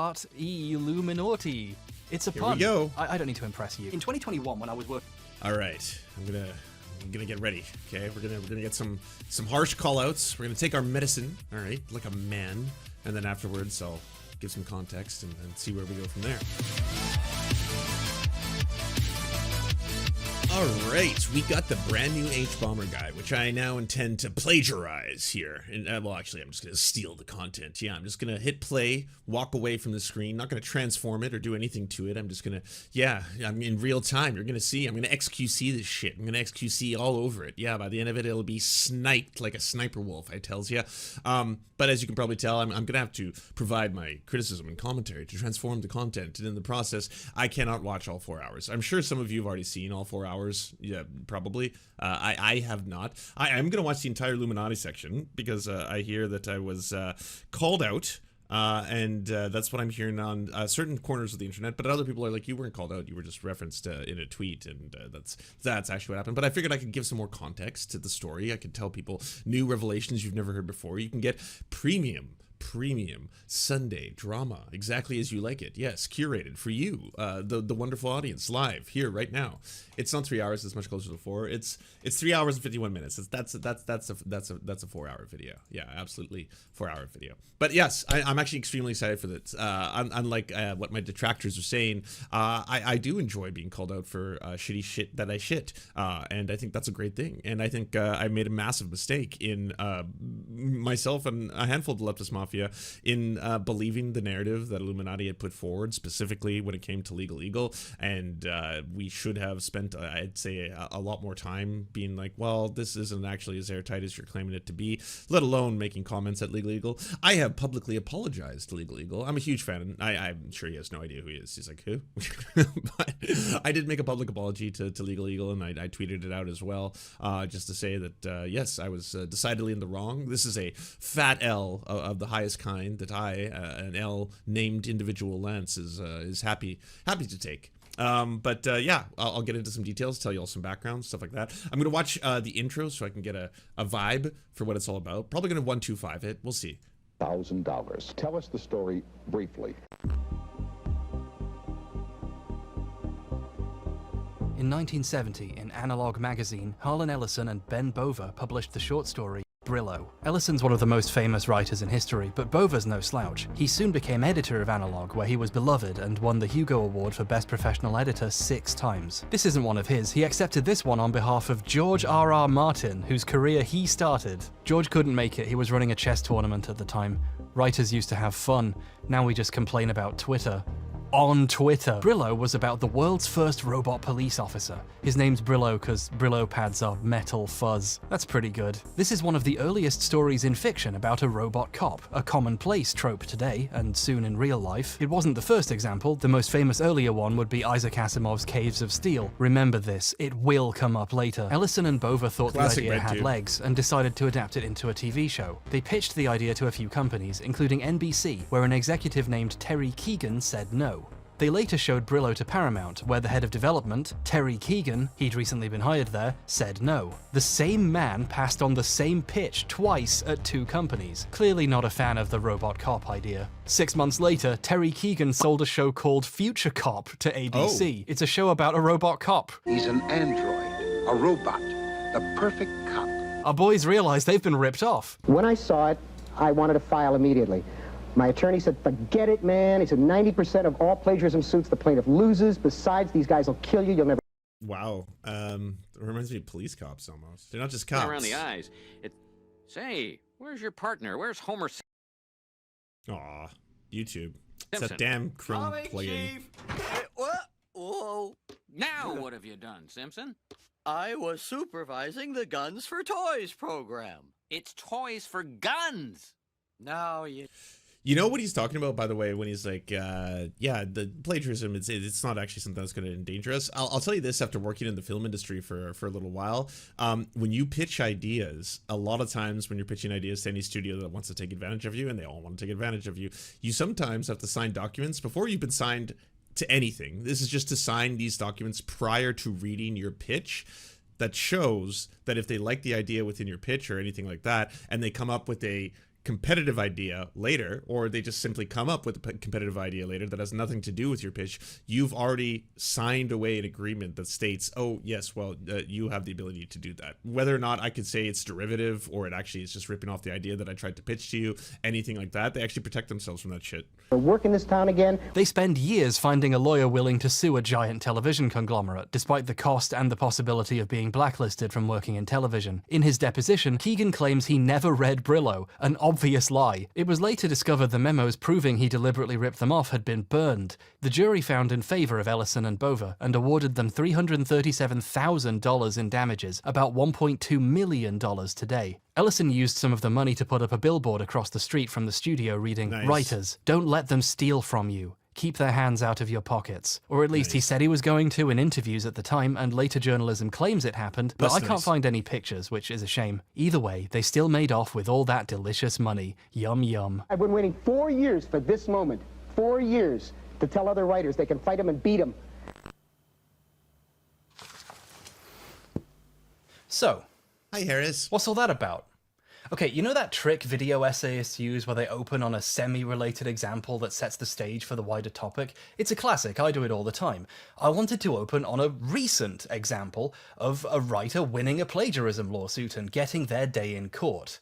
start iilluminaughtii. It's a pun. Here we go. I don't need to impress you. In 2021, when I was working... All right, I'm gonna get ready. Okay, we're gonna get some harsh call-outs. We're gonna take our medicine, all right, like a man, and then afterwards I'll give some context and see where we go from there. All right, we got the brand new Hbomberguy, which I now intend to plagiarize here. And well, actually, I'm just going to steal the content. Yeah, I'm just going to hit play, walk away from the screen, not going to transform it or do anything to it. I'm just going to, yeah, I'm in real time. You're going to see, I'm going to XQC this shit. I'm going to XQC all over it. Yeah, by the end of it, it'll be sniped like a sniper wolf, I tells you. But as you can probably tell, I'm going to have to provide my criticism and commentary to transform the content. And in the process, I cannot watch all 4 hours. I'm sure some of you have already seen all 4 hours. Yeah, probably. I have not. I am going to watch the entire Illuminati section because I hear that I was called out, and that's what I'm hearing on certain corners of the internet. But other people are like, you weren't called out, you were just referenced in a tweet, and that's actually what happened. But I figured I could give some more context to the story. I could tell people new revelations you've never heard before. You can get premium Sunday drama exactly as you like it. Yes, curated for you, the wonderful audience, live here right now. It's not 3 hours, it's much closer to 4. It's 3 hours and 51 minutes. That's a 4 hour video. Yeah, absolutely 4 hour video. But yes, I'm actually extremely excited for this. Unlike what my detractors are saying, I do enjoy being called out for shitty shit that I shit, and I think that's a great thing. And I think I made a massive mistake in myself and a handful of the leftist mafia in believing the narrative that Illuminati had put forward, specifically when it came to legal, and we should have spent, I'd say, a lot more time being like, well, this isn't actually as airtight as you're claiming it to be, let alone making comments at legal. I have publicly apologized to legal. I'm a huge fan. I'm sure he has no idea who he is. He's like, who? But I did make a public apology to legal, and I tweeted it out as well, just to say that yes, I was decidedly in the wrong. This is a fat L of the highest kind that an L named individual Lance is happy to take. But yeah, I'll get into some details, tell you all some background, stuff like that. I'm going to watch the intro so I can get a vibe for what it's all about. Probably going to 125 it. We'll see. $1,000. Tell us the story briefly. In 1970, in Analog magazine, Harlan Ellison and Ben Bova published the short story Brillo. Ellison's one of the most famous writers in history, but Bova's no slouch. He soon became editor of Analog, where he was beloved and won the Hugo Award for Best Professional Editor 6 times. This isn't one of his. He accepted this one on behalf of George R.R. Martin, whose career he started. George couldn't make it. He was running a chess tournament at the time. Writers used to have fun. Now we just complain about Twitter. On Twitter. Brillo was about the world's first robot police officer. His name's Brillo because Brillo pads are metal fuzz. That's pretty good. This is one of the earliest stories in fiction about a robot cop, a commonplace trope today, and soon in real life. It wasn't the first example. The most famous earlier one would be Isaac Asimov's Caves of Steel. Remember this, it will come up later. Ellison and Bova thought Classic the idea had legs and decided to adapt it into a TV show. They pitched the idea to a few companies, including NBC, where an executive named Terry Keegan said no. They later showed Brillo to Paramount, where the head of development, Terry Keegan, he'd recently been hired there, said no. The same man passed on the same pitch twice at 2 companies. Clearly not a fan of the robot cop idea. 6 months later, Terry Keegan sold a show called Future Cop to ABC. Oh. It's a show about a robot cop. He's an android, a robot, the perfect cop. Our boys realized they've been ripped off. When I saw it, I wanted to file immediately. My attorney said, forget it, man. He said 90% of all plagiarism suits the plaintiff loses. Besides, these guys will kill you. You'll never... Wow. It reminds me of police cops almost. They're not just cops. Around the eyes. Say, where's your partner? Where's Homer? Aw, YouTube. It's that damn Chrome plugin. What? Whoa. Now what have you done, Simpson? I was supervising the Guns for Toys program. It's toys for guns. Now you... You know what he's talking about, by the way, when he's like, yeah, the plagiarism, it's not actually something that's going to endanger us. I'll tell you this after working in the film industry for a little while. When you pitch ideas, a lot of times when you're pitching ideas to any studio that wants to take advantage of you, and they all want to take advantage of you, you sometimes have to sign documents before you've been signed to anything. This is just to sign these documents prior to reading your pitch. That shows that if they like the idea within your pitch or anything like that, and they come up with a competitive idea later, or they just simply come up with a competitive idea later that has nothing to do with your pitch, you've already signed away an agreement that states, oh yes, well, you have the ability to do that. Whether or not I could say it's derivative or it actually is just ripping off the idea that I tried to pitch to you, anything like that, they actually protect themselves from that shit. Work in this town again. They spend years finding a lawyer willing to sue a giant television conglomerate, despite the cost and the possibility of being blacklisted from working in television. In his deposition, Keegan claims he never read Brillo, an obvious lie. It was later discovered the memos proving he deliberately ripped them off had been burned. The jury found in favor of Ellison and Bova and awarded them $337,000 in damages, about $1.2 million today. Ellison used some of the money to put up a billboard across the street from the studio reading, Nice. "Writers, don't let them steal from you. Keep their hands out of your pockets." Or at least he said he was going to in interviews at the time, and later journalism claims it happened, but That's I can't nice. find any pictures, which is a shame. Either way, they still made off with all that delicious money. Yum yum. I've been waiting 4 years for this moment. 4 years to tell other writers they can fight them and beat them. So, Hi, Harris. what's all that about? Okay, you know that trick video essayists use where they open on a semi-related example that sets the stage for the wider topic? It's a classic, I do it all the time. I wanted to open on a recent example of a writer winning a plagiarism lawsuit and getting their day in court.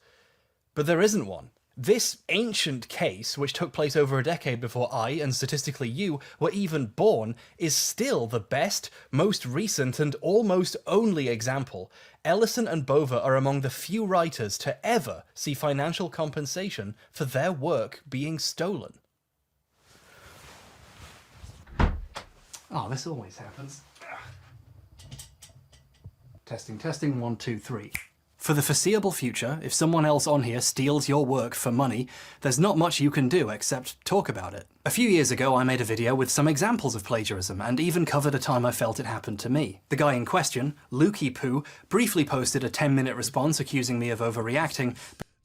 But there isn't one. This ancient case, which took place over a decade before I, and statistically you, were even born, is still the best, most recent, and almost only example. Ellison and Bova are among the few writers to ever see financial compensation for their work being stolen. Oh, this always happens. Testing, 1, 2, 3. For the foreseeable future, if someone else on here steals your work for money, there's not much you can do except talk about it. A few years ago, I made a video with some examples of plagiarism and even covered a time I felt it happened to me. The guy in question, Lukey Poo, briefly posted a 10-minute response accusing me of overreacting.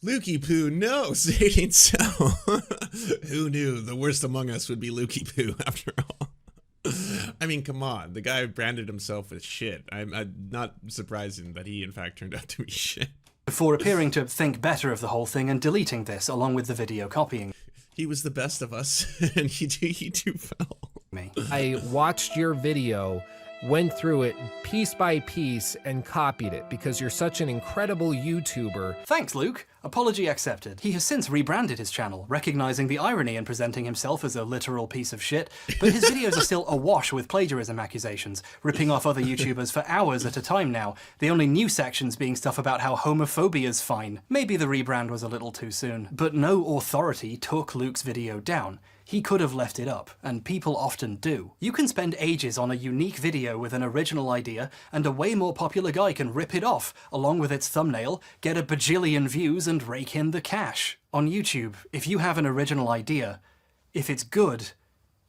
Lukey Poo, no, say it ain't so. Who knew the worst among us would be Lukey Poo after all? I mean, come on. The guy branded himself as shit. I'm not surprising that he, in fact, turned out to be shit. Before appearing to think better of the whole thing and deleting this along with the video copying He was the best of us, and he too fell. me. I watched your video, went through it piece by piece, and copied it because you're such an incredible YouTuber. Thanks, Luke. Apology accepted. He has since rebranded his channel, recognizing the irony in presenting himself as a literal piece of shit, but his videos are still awash with plagiarism accusations, ripping off other YouTubers for hours at a time now, the only new sections being stuff about how homophobia's fine. Maybe the rebrand was a little too soon. But no authority took Luke's video down. He could have left it up, and people often do. You can spend ages on a unique video with an original idea, and a way more popular guy can rip it off, along with its thumbnail, get a bajillion views, and rake in the cash. On YouTube, if you have an original idea, if it's good,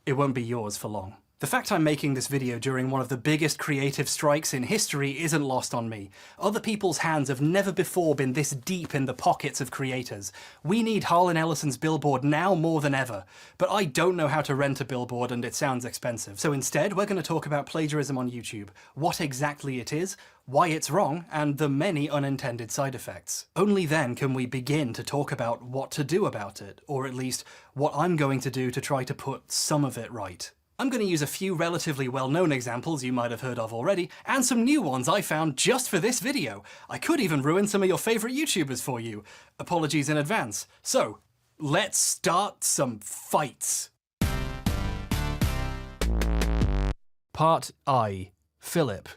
it won't be yours for long. The fact I'm making this video during one of the biggest creative strikes in history isn't lost on me. Other people's hands have never before been this deep in the pockets of creators. We need Harlan Ellison's billboard now more than ever. But I don't know how to rent a billboard and it sounds expensive. So instead, we're going to talk about plagiarism on YouTube, what exactly it is, why it's wrong, and the many unintended side effects. Only then can we begin to talk about what to do about it, or at least what I'm going to do to try to put some of it right. I'm going to use a few relatively well-known examples you might have heard of already, and some new ones I found just for this video. I could even ruin some of your favourite YouTubers for you. Apologies in advance. So, let's start some fights. Part I. Philip.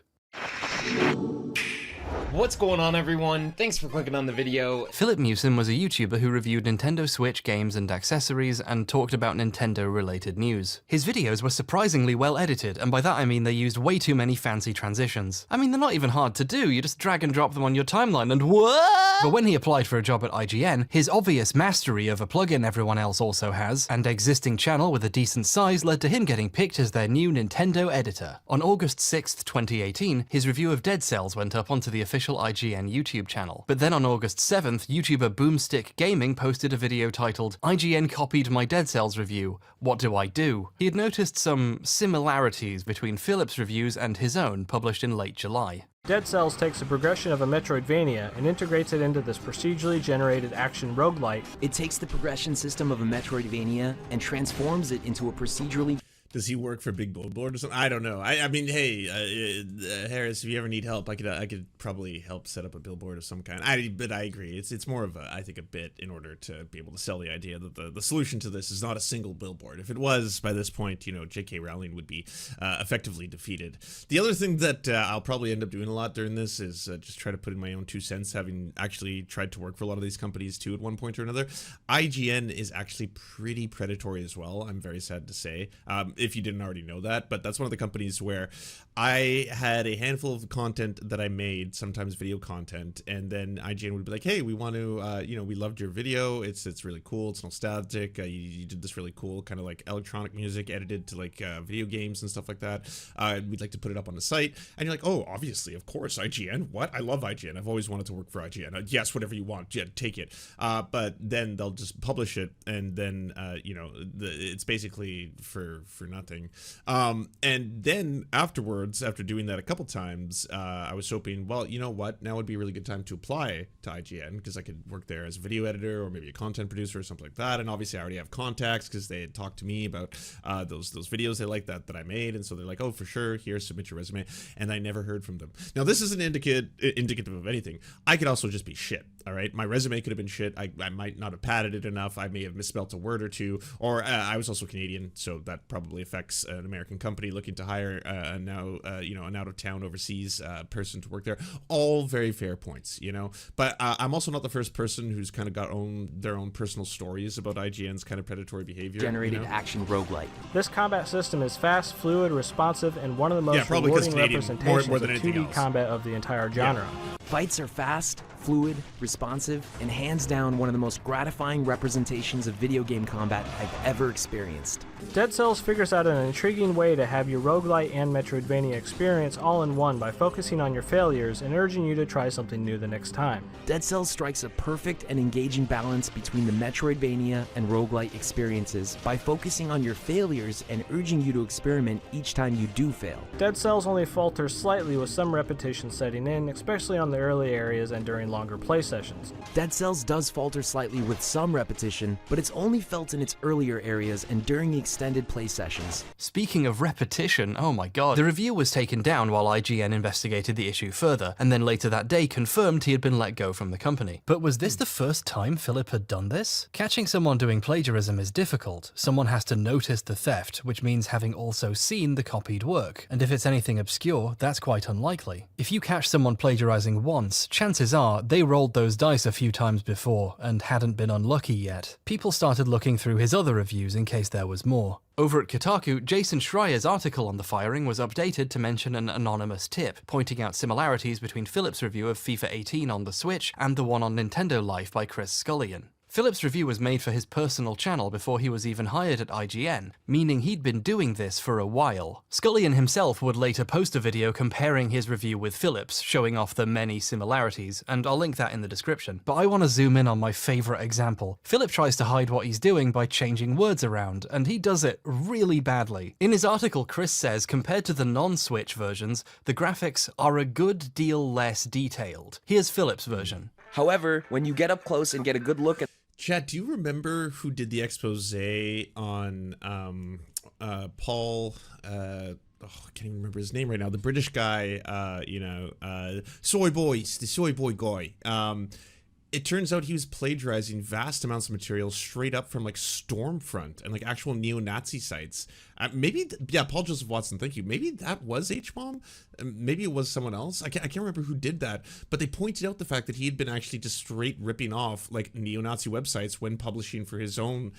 What's going on, everyone? Thanks for clicking on the video. Philip Mewson was a YouTuber who reviewed Nintendo Switch games and accessories and talked about Nintendo-related news. His videos were surprisingly well edited, and by that I mean they used way too many fancy transitions. I mean, they're not even hard to do, you just drag and drop them on your timeline and what? But when he applied for a job at IGN, his obvious mastery of a plugin everyone else also has, and existing channel with a decent size led to him getting picked as their new Nintendo editor. On August 6th, 2018, his review of Dead Cells went up onto the official IGN YouTube channel. But then on August 7th, YouTuber Boomstick Gaming posted a video titled, "IGN copied my Dead Cells review. What do I do?" He had noticed some similarities between Philip's reviews and his own, published in late July. Dead Cells takes the progression of a Metroidvania and integrates it into this procedurally generated action roguelite. It takes the progression system of a Metroidvania and transforms it into a procedurally... Does he work for Big Billboard or something? I don't know. I mean, hey, Harris, if you ever need help, I could probably help set up a billboard of some kind. But I agree. It's more of I think a bit in order to be able to sell the idea that the solution to this is not a single billboard. If it was, by this point, you know, J.K. Rowling would be effectively defeated. The other thing that I'll probably end up doing a lot during this is just try to put in my own 2 cents, having actually tried to work for a lot of these companies too at one point or another. IGN is actually pretty predatory as well, I'm very sad to say. If you didn't already know that, but that's one of the companies where I had a handful of content that I made, sometimes video content, and then IGN would be like, hey, we want to, you know, we loved your video, it's really cool, it's nostalgic, you did this really cool kind of like electronic music edited to like video games and stuff like that, we'd like to put it up on the site, and you're like, oh, obviously, of course, IGN, what? I love IGN, I've always wanted to work for IGN, yes, whatever you want, yeah, take it, but then they'll just publish it, and then, you know, it's basically for nothing. And then afterwards, after doing that a couple times, I was hoping, well, you know what, now would be a really good time to apply to IGN, because I could work there as a video editor or maybe a content producer or something like that. And obviously I already have contacts because they had talked to me about those videos they liked that I made, and so they're like, oh, for sure, here, submit your resume. And I never heard from them. Now this isn't indicative of anything. I could also just be shit. All right, my resume could have been shit. I might not have padded it enough. I may have misspelt a word or two, or I was also Canadian, so that probably affects an American company looking to hire you know, an out-of-town overseas person to work there. All very fair points, you know. But I'm also not the first person who's kind of got their own personal stories about IGN's kind of predatory behavior. Generated action roguelite. This combat system is fast, fluid, responsive, and one of the most rewarding representations of 2D combat of the entire genre. Fights are fast, fluid, responsive, and hands down one of the most gratifying representations of video game combat I've ever experienced. Dead Cells figures out an intriguing way to have your roguelite and Metroidvania experience all in one by focusing on your failures and urging you to try something new the next time. Dead Cells strikes a perfect and engaging balance between the Metroidvania and roguelite experiences by focusing on your failures and urging you to experiment each time you do fail. Dead Cells only falters slightly with some repetition setting in, especially on the early areas and during longer play sessions. Dead Cells does falter slightly with some repetition, but it's only felt in its earlier areas and during the extended play sessions. Speaking of repetition, oh my god. The review was taken down while IGN investigated the issue further, and then later that day confirmed he had been let go from the company. But was this the first time Philip had done this? Catching someone doing plagiarism is difficult. Someone has to notice the theft, which means having also seen the copied work. And if it's anything obscure, that's quite unlikely. If you catch someone plagiarizing once, chances are they rolled those dice a few times before and hadn't been unlucky yet. People started looking through his other reviews in case there was more. Over at Kotaku, Jason Schreier's article on the firing was updated to mention an anonymous tip, pointing out similarities between Philip's review of FIFA 18 on the Switch and the one on Nintendo Life by Chris Scullion. Philip's review was made for his personal channel before he was even hired at IGN, meaning he'd been doing this for a while. Scullion himself would later post a video comparing his review with Philip's, showing off the many similarities, and I'll link that in the description. But I want to zoom in on my favourite example. Philip tries to hide what he's doing by changing words around, and he does it really badly. In his article, Chris says compared to the non-Switch versions, the graphics are a good deal less detailed. Here's Philip's version. However, when you get up close and get a good look at Chad, do you remember who did the expose on Paul? I can't even remember his name right now. The British guy, you know, soy boys, the soy boy guy. It turns out he was plagiarizing vast amounts of material straight up from like Stormfront and like actual neo-Nazi sites. Maybe, yeah, Paul Joseph Watson, thank you. Maybe that was Hbomb. Maybe it was someone else. I can't remember who did that. But they pointed out the fact that he had been actually just straight ripping off like neo-Nazi websites when publishing for his own,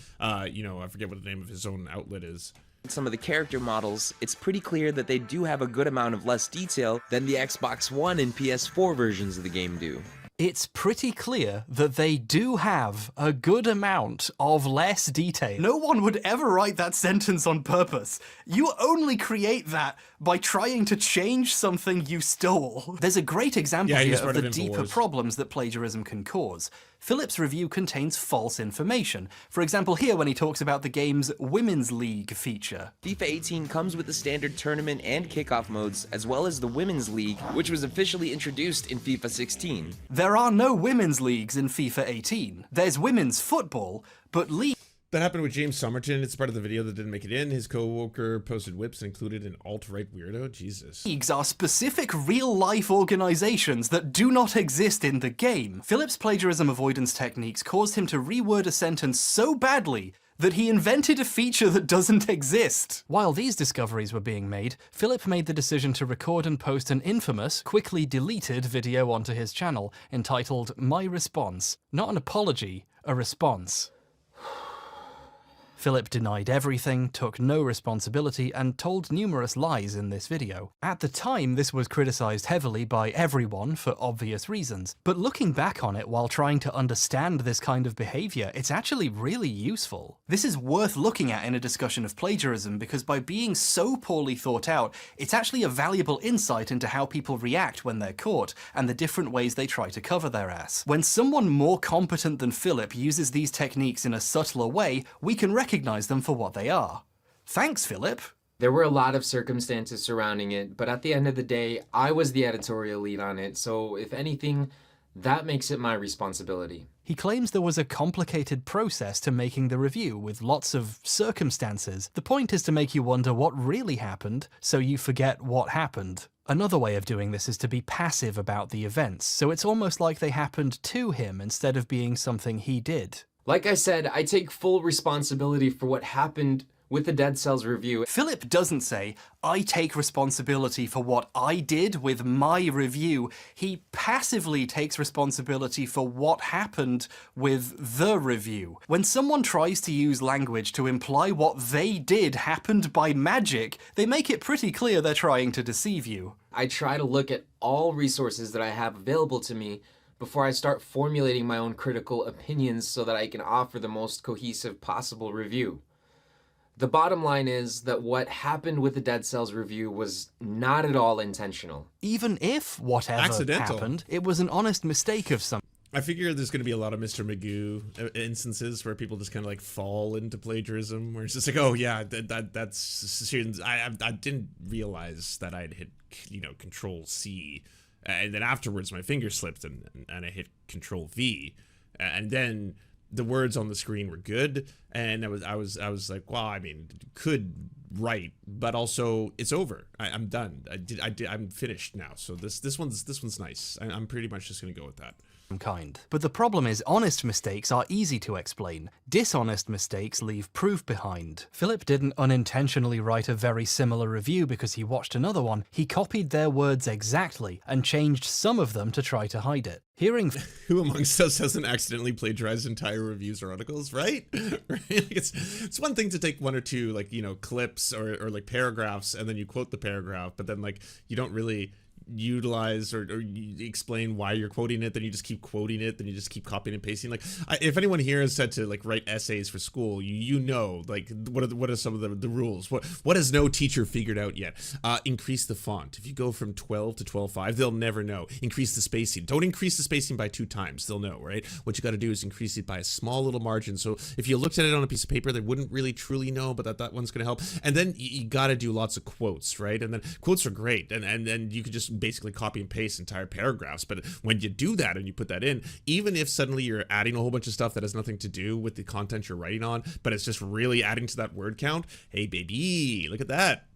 you know, I forget what the name of his own outlet is. Some of the character models, it's pretty clear that they do have a good amount of less detail than the Xbox One and PS4 versions of the game do. It's pretty clear that they do have a good amount of less detail. No one would ever write that sentence on purpose. You only create that by trying to change something you stole. There's a great example here of the deeper problems that plagiarism can cause. Philip's review contains false information. For example, here when he talks about the game's Women's League feature. FIFA 18 comes with the standard tournament and kickoff modes, as well as the Women's League, which was officially introduced in FIFA 16. There are no women's leagues in FIFA 18. There's women's football, but league... That happened with James Somerton. It's part of the video that didn't make it in. His co-worker posted whips and included an alt-right weirdo. Jesus. Leagues are specific real-life organizations that do not exist in the game. Philip's plagiarism avoidance techniques caused him to reword a sentence so badly that he invented a feature that doesn't exist. While these discoveries were being made, Philip made the decision to record and post an infamous, quickly deleted video onto his channel entitled My Response. Not an apology, a response. Philip denied everything, took no responsibility, and told numerous lies in this video. At the time, this was criticized heavily by everyone for obvious reasons, but looking back on it while trying to understand this kind of behavior, it's actually really useful. This is worth looking at in a discussion of plagiarism because by being so poorly thought out, it's actually a valuable insight into how people react when they're caught, and the different ways they try to cover their ass. When someone more competent than Philip uses these techniques in a subtler way, we can recognize them for what they are. Thanks, Philip. There were a lot of circumstances surrounding it, but at the end of the day, I was the editorial lead on it, so if anything, that makes it my responsibility. He claims there was a complicated process to making the review with lots of circumstances. The point is to make you wonder what really happened, so you forget what happened. Another way of doing this is to be passive about the events, so it's almost like they happened to him instead of being something he did. Like I said, I take full responsibility for what happened with the Dead Cells review. Philip doesn't say, I take responsibility for what I did with my review. He passively takes responsibility for what happened with the review. When someone tries to use language to imply what they did happened by magic, they make it pretty clear they're trying to deceive you. I try to look at all resources that I have available to me before I start formulating my own critical opinions so that I can offer the most cohesive possible review. The bottom line is that what happened with the Dead Cells review was not at all intentional. Even if whatever happened, it was an honest mistake of some. I figure there's going to be a lot of Mr. Magoo instances where people just kind of like fall into plagiarism, where it's just like, oh yeah, that's I didn't realize that I'd hit, Control C. And then afterwards, my finger slipped and I hit Control V, and then the words on the screen were good, and I was like, well, I mean, could write, but also it's over. I'm done. I'm finished now. So this one's nice. I'm pretty much just gonna go with that. Kind. But the problem is honest mistakes are easy to explain. Dishonest mistakes leave proof behind. Philip didn't unintentionally write a very similar review because he watched another one. He copied their words exactly and changed some of them to try to hide it. Hearing who amongst us hasn't accidentally plagiarized entire reviews or articles, right? It's one thing to take one or two clips or like paragraphs and then you quote the paragraph, but then you don't really utilize or you explain why you're quoting it, then you just keep quoting it, then you just keep copying and pasting. If anyone here has said to write essays for school, what are some of the rules? What has no teacher figured out yet? Increase the font. If you go from 12 to 12.5, they'll never know. Increase the spacing. Don't increase the spacing by 2 times. They'll know, right? What you got to do is increase it by a small little margin. So if you looked at it on a piece of paper, they wouldn't really truly know, but that one's going to help. And then you got to do lots of quotes, right? And then quotes are great, and then you could just basically copy and paste entire paragraphs. But when you do that and you put that in, even if suddenly you're adding a whole bunch of stuff that has nothing to do with the content you're writing on, but it's just really adding to that word count, hey baby, look at that.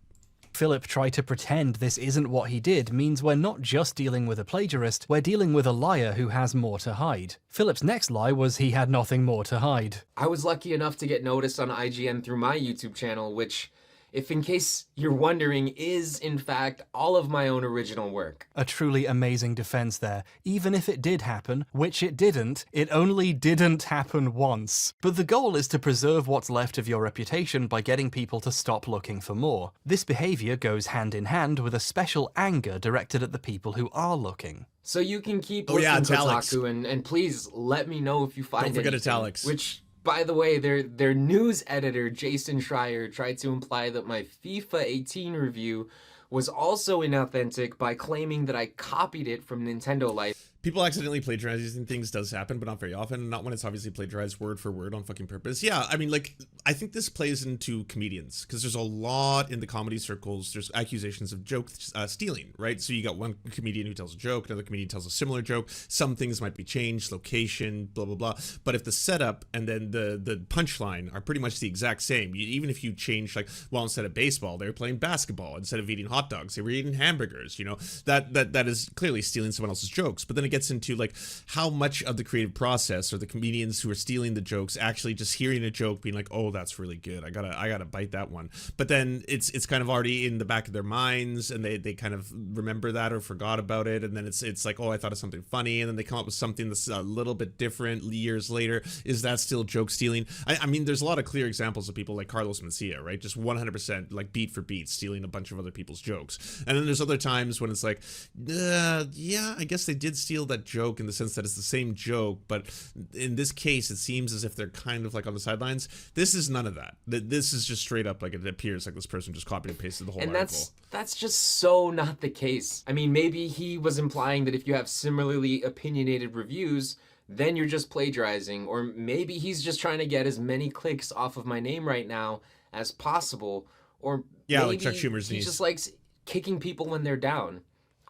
Philip tried to pretend this isn't what he did means we're not just dealing with a plagiarist, we're dealing with a liar who has more to hide. Philip's next lie was he had nothing more to hide. I was lucky enough to get noticed on IGN through my YouTube channel, which, if in case you're wondering, is in fact all of my own original work. A truly amazing defense there. Even if it did happen, which it didn't, it only didn't happen once. But the goal is to preserve what's left of your reputation by getting people to stop looking for more. This behavior goes hand in hand with a special anger directed at the people who are looking. So you can keep looking Kotaku and please let me know if you find anything. Don't forget italics. Which, by the way, their news editor, Jason Schreier, tried to imply that my FIFA 18 review was also inauthentic by claiming that I copied it from Nintendo Life. People accidentally plagiarizing things does happen, but not very often. Not when it's obviously plagiarized word for word on fucking purpose. Yeah, I mean, like, I think this plays into comedians, because there's a lot in the comedy circles. There's accusations of joke stealing, right? So you got one comedian who tells a joke, another comedian tells a similar joke. Some things might be changed, location, blah, blah, blah. But if the setup and then the punchline are pretty much the exact same, even if you change, like, well, instead of baseball, they were playing basketball. Instead of eating hot dogs, they were eating hamburgers, you know, that is clearly stealing someone else's jokes. But then it gets into, like, how much of the creative process are the comedians who are stealing the jokes actually just hearing a joke being like, oh, that's really good, I gotta bite that one. But then it's kind of already in the back of their minds, and they kind of remember that or forgot about it, and then it's like, oh, I thought of something funny, and then they come up with something that's a little bit different years later. Is that still joke stealing? I mean, there's a lot of clear examples of people like Carlos Mencia, right? Just 100% like beat for beat stealing a bunch of other people's jokes. And then there's other times when it's like, yeah, I guess they did steal that joke in the sense that it's the same joke, but in this case it seems as if they're kind of like on the sidelines. This is none of that. This is just straight up like it appears like this person just copied and pasted the whole article. That's just so not the case. I mean, maybe he was implying that if you have similarly opinionated reviews, then you're just plagiarizing, or maybe he's just trying to get as many clicks off of my name right now as possible, or yeah, maybe like Chuck Schumer's he niece. just likes kicking people when they're down.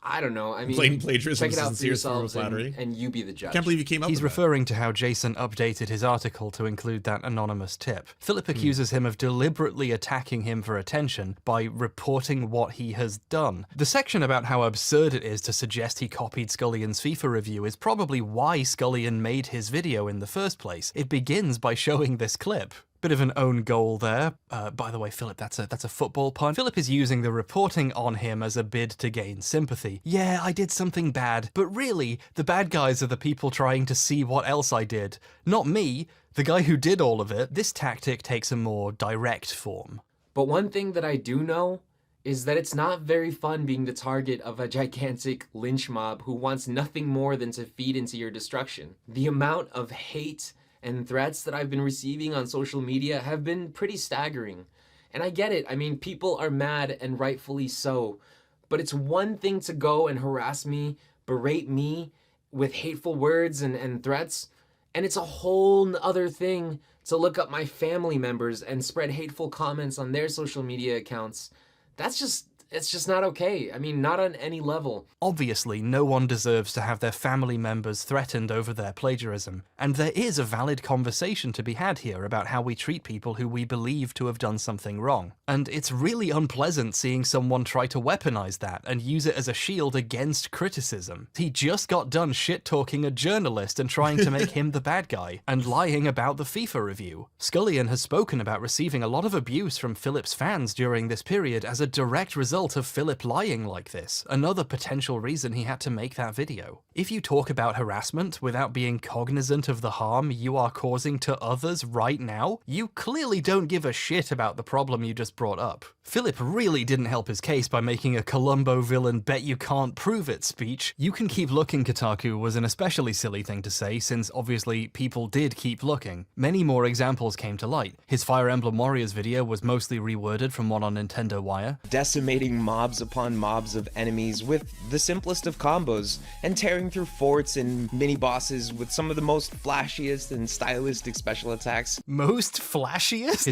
I don't know. I mean, blatant plagiarism, check it out for sincere yourselves flattery. and you be the judge. Can't believe you came up He's with referring to how Jason updated his article to include that anonymous tip. Philip accuses him of deliberately attacking him for attention by reporting what he has done. The section about how absurd it is to suggest he copied Scullion's FIFA review is probably why Scullion made his video in the first place. It begins by showing this clip. Bit of an own goal there. By the way, Philip, that's a football pun. Philip is using the reporting on him as a bid to gain sympathy. Yeah, I did something bad, but really, the bad guys are the people trying to see what else I did. Not me, the guy who did all of it. This tactic takes a more direct form. But one thing that I do know is that it's not very fun being the target of a gigantic lynch mob who wants nothing more than to feed into your destruction. The amount of hate and threats that I've been receiving on social media have been pretty staggering. And I get it. I mean, people are mad, and rightfully so. But it's one thing to go and harass me, berate me with hateful words and threats. And it's a whole other thing to look up my family members and spread hateful comments on their social media accounts. It's just not okay. I mean, not on any level. Obviously, no one deserves to have their family members threatened over their plagiarism, and there is a valid conversation to be had here about how we treat people who we believe to have done something wrong. And it's really unpleasant seeing someone try to weaponize that and use it as a shield against criticism. He just got done shit-talking a journalist and trying to make him the bad guy, and lying about the FIFA review. Scullion has spoken about receiving a lot of abuse from Philip's fans during this period as a direct result of Philip lying like this, another potential reason he had to make that video. If you talk about harassment without being cognizant of the harm you are causing to others right now, you clearly don't give a shit about the problem you just brought up. Philip really didn't help his case by making a Columbo villain bet you can't prove it speech. You can keep looking, Kotaku was an especially silly thing to say, since obviously people did keep looking. Many more examples came to light. His Fire Emblem Warriors video was mostly reworded from one on Nintendo Wire. Decimating mobs upon mobs of enemies with the simplest of combos, and tearing through forts and mini-bosses with some of the most flashiest and stylistic special attacks. Most flashiest?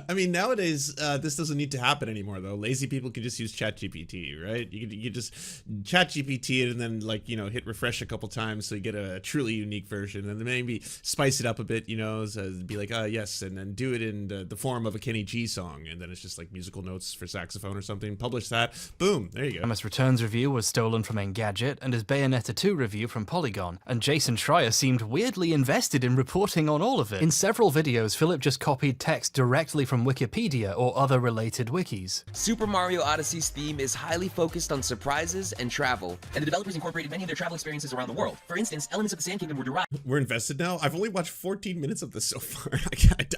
I mean, nowadays, this doesn't need to happen anymore, though. Lazy people can just use ChatGPT, right? You just ChatGPT it and then, like, you know, hit refresh a couple times so you get a truly unique version, and then maybe spice it up a bit, you know, so be like, yes, and then do it in the form of a Kenny G song, and then it's just like musical notes for saxophone or something. Publish that. Boom. There you go. Samus Returns review was stolen from Engadget, and his Bayonetta 2 review from Polygon, and Jason Schreier seemed weirdly invested in reporting on all of it. In several videos, Philip just copied text directly from Wikipedia or other related wikis. Super Mario Odyssey's theme is highly focused on surprises and travel, and the developers incorporated many of their travel experiences around the world. For instance, elements of the Sand Kingdom were derived. We're invested now. I've only watched 14 minutes of this so far.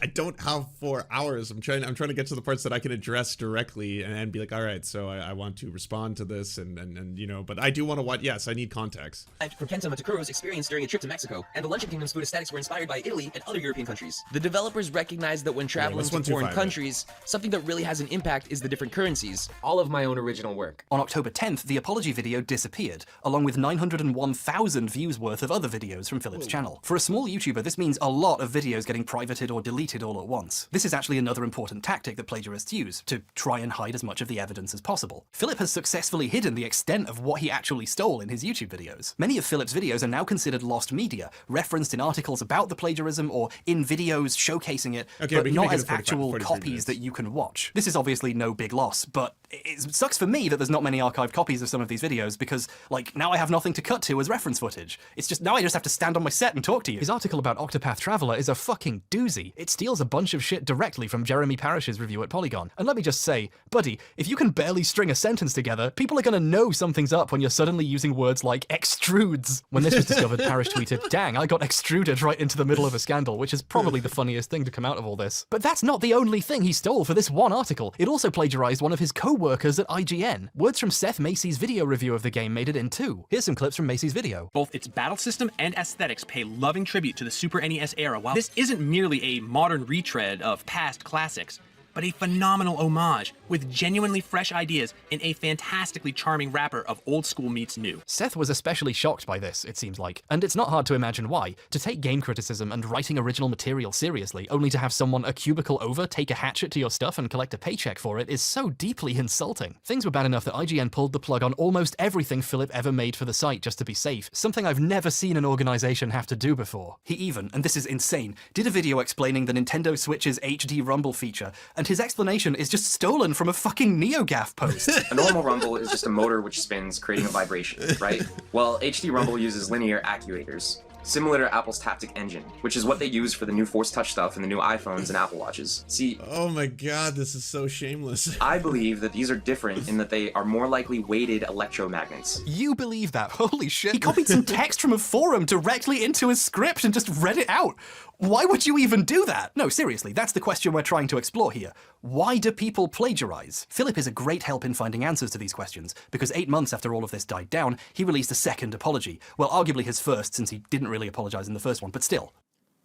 I don't have 4 hours. I'm trying to get to the parts that I can address directly and be like, all right, so I want to respond to this and you know, but I do want to watch. Yes, I need context. From Kenta Matakuro's experience during a trip to Mexico, and the Luncheon Kingdom's food aesthetics were inspired by Italy and other European countries. The developers recognized that when traveling what's to foreign 125? countries, something that really has an impact is the different currencies. All of my own original work. On October 10th, the apology video disappeared, along with 901,000 views worth of other videos from Philip's channel. For a small YouTuber, this means a lot of videos getting privated or deleted all at once. This is actually another important tactic that plagiarists use, to try and hide as much of the evidence as possible. Philip has successfully hidden the extent of what he actually stole in his YouTube videos. Many of Philip's videos are now considered lost media, referenced in articles about the plagiarism or in videos showcasing it, but not as actual copies that you can watch. This is obviously no big loss, but it sucks for me that there's not many archived copies of some of these videos because, like, now I have nothing to cut to as reference footage. It's just, now I just have to stand on my set and talk to you. His article about Octopath Traveler is a fucking doozy. It steals a bunch of shit directly from Jeremy Parish's review at Polygon. And let me just say, buddy, if you can barely string a sentence together, people are gonna know something's up when you're suddenly using words like extrudes. When this was discovered, Parish tweeted, "Dang, I got extruded right into the middle of a scandal," which is probably the funniest thing to come out of all this. But that's not the only thing he stole for this one article. It also plagiarized one of his co-workers at IGN. Words from Seth Macy's video review of the game made it in too. Here's some clips from Macy's video. Both its battle system and aesthetics pay loving tribute to the Super NES era, while this isn't merely a modern retread of past classics, but a phenomenal homage with genuinely fresh ideas in a fantastically charming wrapper of old school meets new. Seth was especially shocked by this, it seems like, and it's not hard to imagine why. To take game criticism and writing original material seriously, only to have someone a cubicle over take a hatchet to your stuff and collect a paycheck for it is so deeply insulting. Things were bad enough that IGN pulled the plug on almost everything Philip ever made for the site just to be safe, something I've never seen an organization have to do before. He even, and this is insane, did a video explaining the Nintendo Switch's HD Rumble feature, and his explanation is just stolen from a fucking NeoGAF post. A normal rumble is just a motor which spins, creating a vibration, right? Well, HD Rumble uses linear actuators, similar to Apple's Taptic Engine, which is what they use for the new Force Touch stuff in the new iPhones and Apple Watches. See, oh my god, this is so shameless. I believe that these are different in that they are more likely weighted electromagnets. You believe that? Holy shit. He copied some text from a forum directly into his script and just read it out. Why would you even do that? No, seriously, that's the question we're trying to explore here. Why do people plagiarize? Philip is a great help in finding answers to these questions, because 8 months after all of this died down, he released a second apology. Well, arguably his first, since he didn't really apologize in the first one, but still.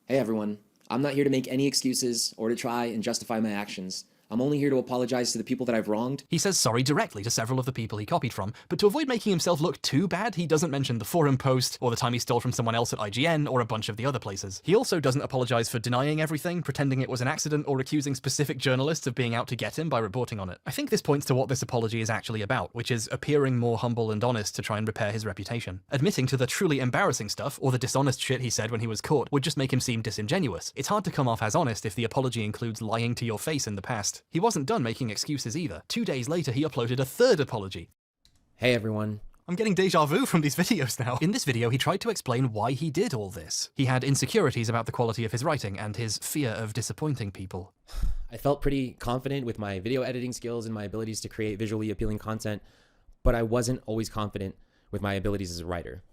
Hey everyone, I'm not here to make any excuses or to try and justify my actions. I'm only here to apologize to the people that I've wronged. He says sorry directly to several of the people he copied from, but to avoid making himself look too bad, he doesn't mention the forum post, or the time he stole from someone else at IGN, or a bunch of the other places. He also doesn't apologize for denying everything, pretending it was an accident, or accusing specific journalists of being out to get him by reporting on it. I think this points to what this apology is actually about, which is appearing more humble and honest to try and repair his reputation. Admitting to the truly embarrassing stuff, or the dishonest shit he said when he was caught, would just make him seem disingenuous. It's hard to come off as honest if the apology includes lying to your face in the past. He wasn't done making excuses either. 2 days later, he uploaded a third apology. Hey everyone. I'm getting deja vu from these videos now. In this video, he tried to explain why he did all this. He had insecurities about the quality of his writing and his fear of disappointing people. I felt pretty confident with my video editing skills and my abilities to create visually appealing content, but I wasn't always confident with my abilities as a writer.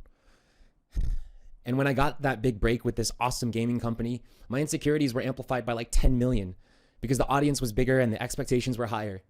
And when I got that big break with this awesome gaming company, my insecurities were amplified by like 10 million because the audience was bigger and the expectations were higher.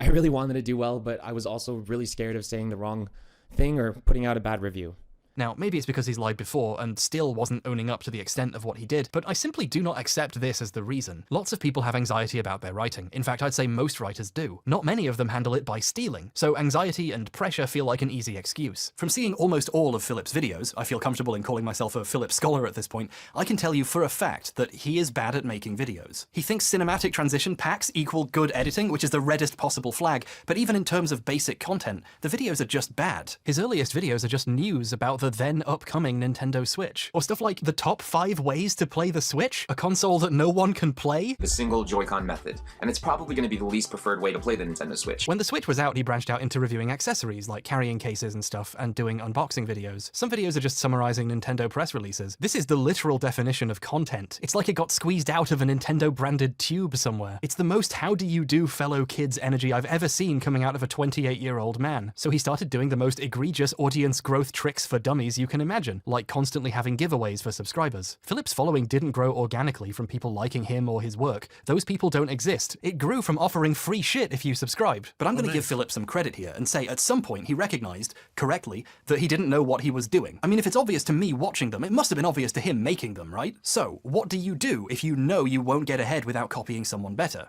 I really wanted to do well, but I was also really scared of saying the wrong thing or putting out a bad review. Now, maybe it's because he's lied before and still wasn't owning up to the extent of what he did, but I simply do not accept this as the reason. Lots of people have anxiety about their writing. In fact, I'd say most writers do. Not many of them handle it by stealing, so anxiety and pressure feel like an easy excuse. From seeing almost all of Philip's videos, I feel comfortable in calling myself a Philip scholar at this point, I can tell you for a fact that he is bad at making videos. He thinks cinematic transition packs equal good editing, which is the reddest possible flag, but even in terms of basic content, the videos are just bad. His earliest videos are just news about the then upcoming Nintendo Switch, or stuff like the top 5 ways to play the Switch, a console that no one can play. The single Joy-Con method, and it's probably going to be the least preferred way to play the Nintendo Switch. When the Switch was out, he branched out into reviewing accessories like carrying cases and stuff, and doing unboxing videos. Some videos are just summarizing Nintendo press releases. This is the literal definition of content. It's like it got squeezed out of a Nintendo branded tube somewhere. It's the most how do you do fellow kids energy I've ever seen coming out of a 28-year-old man. So he started doing the most egregious audience growth tricks for dummies dummies you can imagine, like constantly having giveaways for subscribers. Philip's following didn't grow organically from people liking him or his work. Those people don't exist. It grew from offering free shit if you subscribed. But I'm going to give Philip some credit here and say at some point he recognized, correctly, that he didn't know what he was doing. I mean, if it's obvious to me watching them, it must have been obvious to him making them, right? So, what do you do if you know you won't get ahead without copying someone better?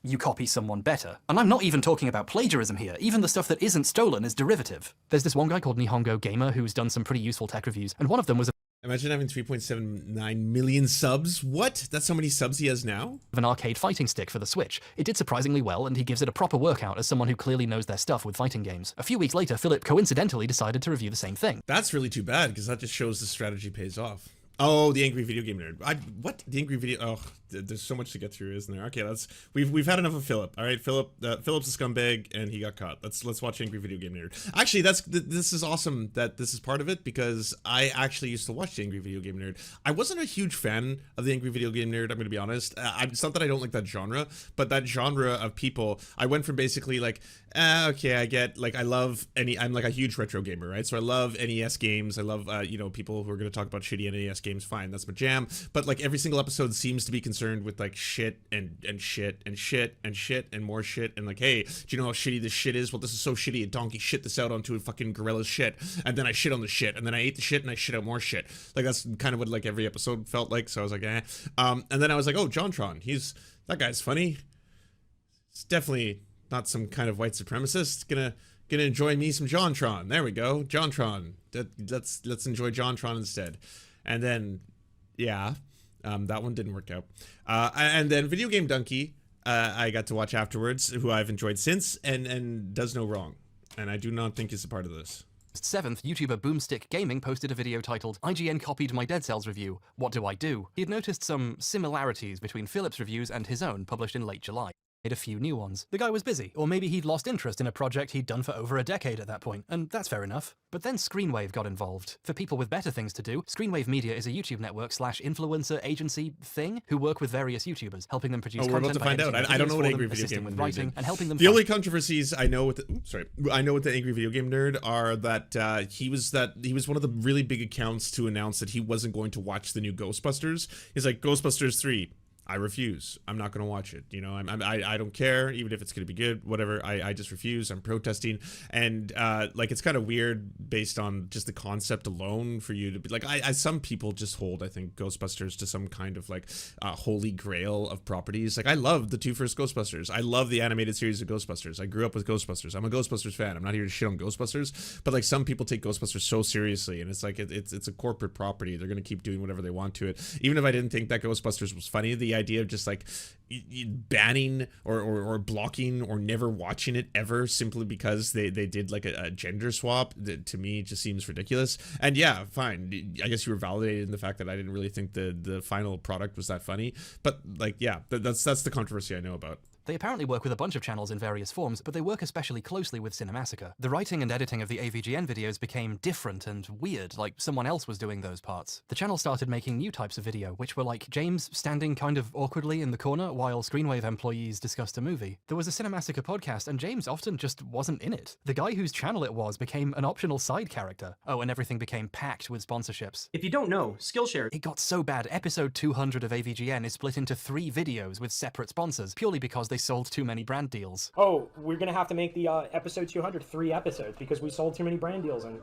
You copy someone better. And I'm not even talking about plagiarism here. Even the stuff that isn't stolen is derivative. There's this one guy called Nihongo Gamer who's done some pretty useful tech reviews, and one of them was Imagine having 3.79 million subs. What? That's how many subs he has now? An arcade fighting stick for the Switch. It did surprisingly well, and he gives it a proper workout as someone who clearly knows their stuff with fighting games. A few weeks later, Philip coincidentally decided to review the same thing. That's really too bad, because that just shows the strategy pays off. Oh, the angry video game nerd. What? The angry video? Oh, there's so much to get through, isn't there? Okay, we've had enough of Philip. All right, Philip's a scumbag and he got caught. Let's watch angry video game nerd. Actually, this is awesome that this is part of it, because I actually used to watch the angry video game nerd. I wasn't a huge fan of the angry video game nerd. I'm gonna be honest. It's not that I don't like that genre, but that genre of people. I went from basically like, okay, I get like I'm like a huge retro gamer, right? So I love NES games. I love people who are gonna talk about shitty NES games. Fine, that's my jam. But like every single episode seems to be concerned with like shit and shit and shit and shit and more shit, and like, hey, do you know how shitty this shit is? Well, this is so shitty, a donkey shit this out onto a fucking gorilla's shit, and then I shit on the shit, and then I ate the shit and I shit out more shit. Like that's kind of what like every episode felt like. So I was like, eh. And then I was like, oh, JonTron, that guy's funny. It's definitely not some kind of white supremacist. Gonna enjoy me some JonTron. There we go, JonTron. Let's enjoy JonTron instead. And then, yeah, that one didn't work out. And then Video Game Donkey, I got to watch afterwards, who I've enjoyed since, and does no wrong. And I do not think is a part of this. 7th, YouTuber Boomstick Gaming posted a video titled, IGN copied my Dead Cells review, what do I do? He had noticed some similarities between Philip's reviews and his own, published in late July. Made a few new ones. The guy was busy, or maybe he'd lost interest in a project he'd done for over a decade at that point, and that's fair enough. But then Screenwave got involved. For people with better things to do, Screenwave Media is a YouTube network / influencer agency thing who work with various YouTubers, helping them produce content. We're about to find out. I don't know what angry video game with writing and helping them. The only controversies I know with the angry video game nerd are that he was one of the really big accounts to announce that he wasn't going to watch the new Ghostbusters. He's like, Ghostbusters 3. I refuse. I'm not going to watch it. You know, I don't care, even if it's going to be good, whatever. I just refuse. I'm protesting. And like, it's kind of weird based on just the concept alone for you to be like, some people just hold, I think, Ghostbusters to some kind of like holy grail of properties. Like, I love the 2 first Ghostbusters. I love the animated series of Ghostbusters. I grew up with Ghostbusters. I'm a Ghostbusters fan. I'm not here to shit on Ghostbusters, but like, some people take Ghostbusters so seriously, and it's like, it's a corporate property. They're going to keep doing whatever they want to it. Even if I didn't think that Ghostbusters was funny, the idea of just like banning or blocking or never watching it ever simply because they did like a gender swap, that to me just seems ridiculous. And yeah, fine, I guess you were validated in the fact that I didn't really think the final product was that funny, but like, yeah, that's the controversy I know about. They apparently work with a bunch of channels in various forms, but they work especially closely with Cinemassacre. The writing and editing of the AVGN videos became different and weird, like someone else was doing those parts. The channel started making new types of video, which were like James standing kind of awkwardly in the corner while Screenwave employees discussed a movie. There was a Cinemassacre podcast, and James often just wasn't in it. The guy whose channel it was became an optional side character. Oh, and everything became packed with sponsorships. If you don't know, Skillshare. It got so bad, episode 200 of AVGN is split into 3 videos with separate sponsors, purely because they sold too many brand deals. Oh, we're gonna have to make the episode 200 3 episodes because we sold too many brand deals, and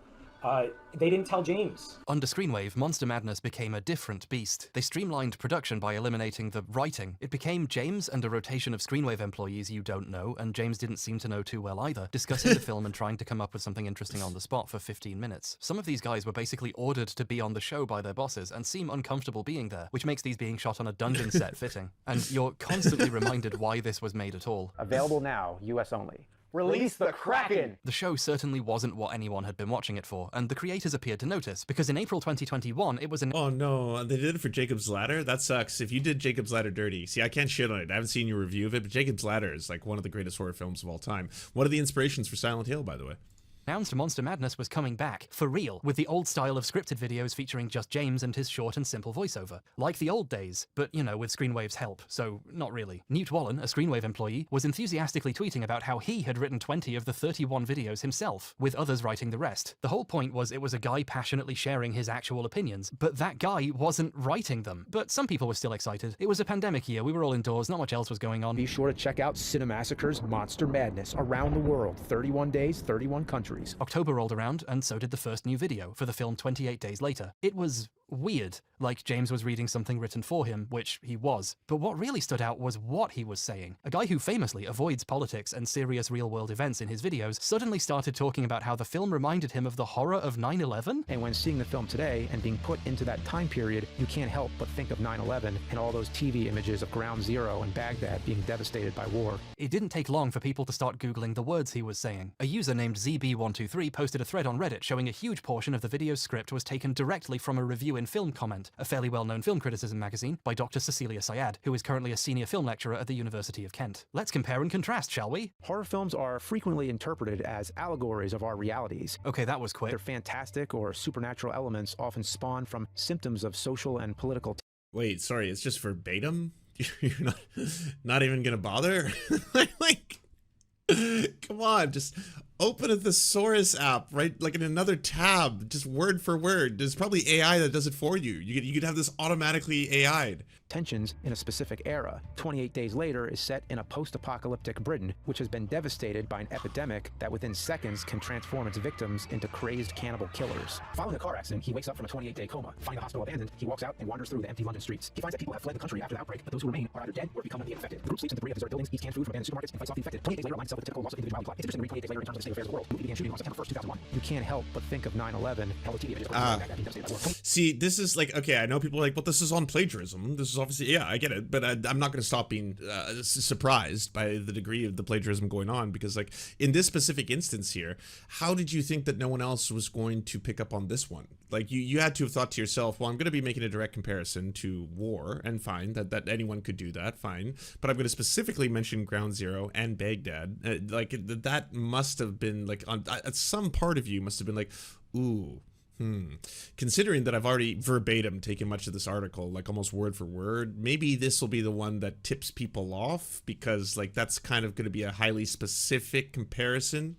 they didn't tell James. Under Screenwave, Monster Madness became a different beast. They streamlined production by eliminating the writing. It became James and a rotation of Screenwave employees you don't know, and James didn't seem to know too well either, discussing the film and trying to come up with something interesting on the spot for 15 minutes. Some of these guys were basically ordered to be on the show by their bosses and seem uncomfortable being there, which makes these being shot on a dungeon set fitting. And you're constantly reminded why this was made at all. Available now, US only. Release the Kraken! The show certainly wasn't what anyone had been watching it for, and the creators appeared to notice, because in April 2021, it was an— Oh no, they did it for Jacob's Ladder? That sucks. If you did Jacob's Ladder dirty. See, I can't shit on it. I haven't seen your review of it, but Jacob's Ladder is like one of the greatest horror films of all time. One of the inspirations for Silent Hill, by the way. announced Monster Madness was coming back, for real, with the old style of scripted videos featuring just James and his short and simple voiceover. Like the old days, but, you know, with Screenwave's help, so not really. Newt Wallen, a Screenwave employee, was enthusiastically tweeting about how he had written 20 of the 31 videos himself, with others writing the rest. The whole point was it was a guy passionately sharing his actual opinions, but that guy wasn't writing them. But some people were still excited. It was a pandemic year, we were all indoors, not much else was going on. Be sure to check out Cinemassacre's Monster Madness around the world, 31 days, 31 countries. October rolled around, and so did the first new video for the film 28 Days Later. It was weird, like James was reading something written for him, which he was. But what really stood out was what he was saying. A guy who famously avoids politics and serious real-world events in his videos suddenly started talking about how the film reminded him of the horror of 9/11. And when seeing the film today and being put into that time period, you can't help but think of 9/11 and all those TV images of Ground Zero and Baghdad being devastated by war. It didn't take long for people to start Googling the words he was saying. A user named ZB123 posted a thread on Reddit showing a huge portion of the video's script was taken directly from a review in Film Comment, a fairly well-known film criticism magazine, by Dr. Cecilia Syed, who is currently a senior film lecturer at the University of Kent. Let's compare and contrast, shall we? Horror films are frequently interpreted as allegories of our realities. Okay, that was quick. Their fantastic or supernatural elements often spawn from symptoms of social and political... Wait, sorry, it's just verbatim? You're not even gonna bother? Like, come on, just open a thesaurus app, right? Like in another tab, just word for word. There's probably AI that does it for you. You could have this automatically AI'd. Tensions in a specific era. 28 Days Later is set in a post-apocalyptic Britain, which has been devastated by an epidemic that within seconds can transform its victims into crazed cannibal killers. Following a car accident, he wakes up from a 28-day coma. Finding the hospital abandoned, he walks out and wanders through the empty London streets. He finds that people have fled the country after the outbreak, but those who remain are either dead or become infected. The group sleeps in debris of deserted buildings, eats canned food from abandoned supermarkets, and fights off the infected. 28 Days Later aligns itself with the typical loss of individuality plot. It's interesting to read 28 Days Later in terms of the state of affairs of the world. The movie began shooting on September 1st, 2001. You can't help but think of 9/11. See, this is like, okay, I know people are like, but this is on plagiarism. This is obviously, yeah, I get it, but I'm not going to stop being surprised by the degree of the plagiarism going on, because like in this specific instance here, how did you think that no one else was going to pick up on this one? Like you had to have thought to yourself, well, I'm going to be making a direct comparison to war, and fine, that anyone could do that, fine, but I'm going to specifically mention Ground Zero and Baghdad. Like that must have been like at some part of you must have been like, ooh. Considering that I've already verbatim taken much of this article, like almost word for word, maybe this will be the one that tips people off, because like that's kind of going to be a highly specific comparison.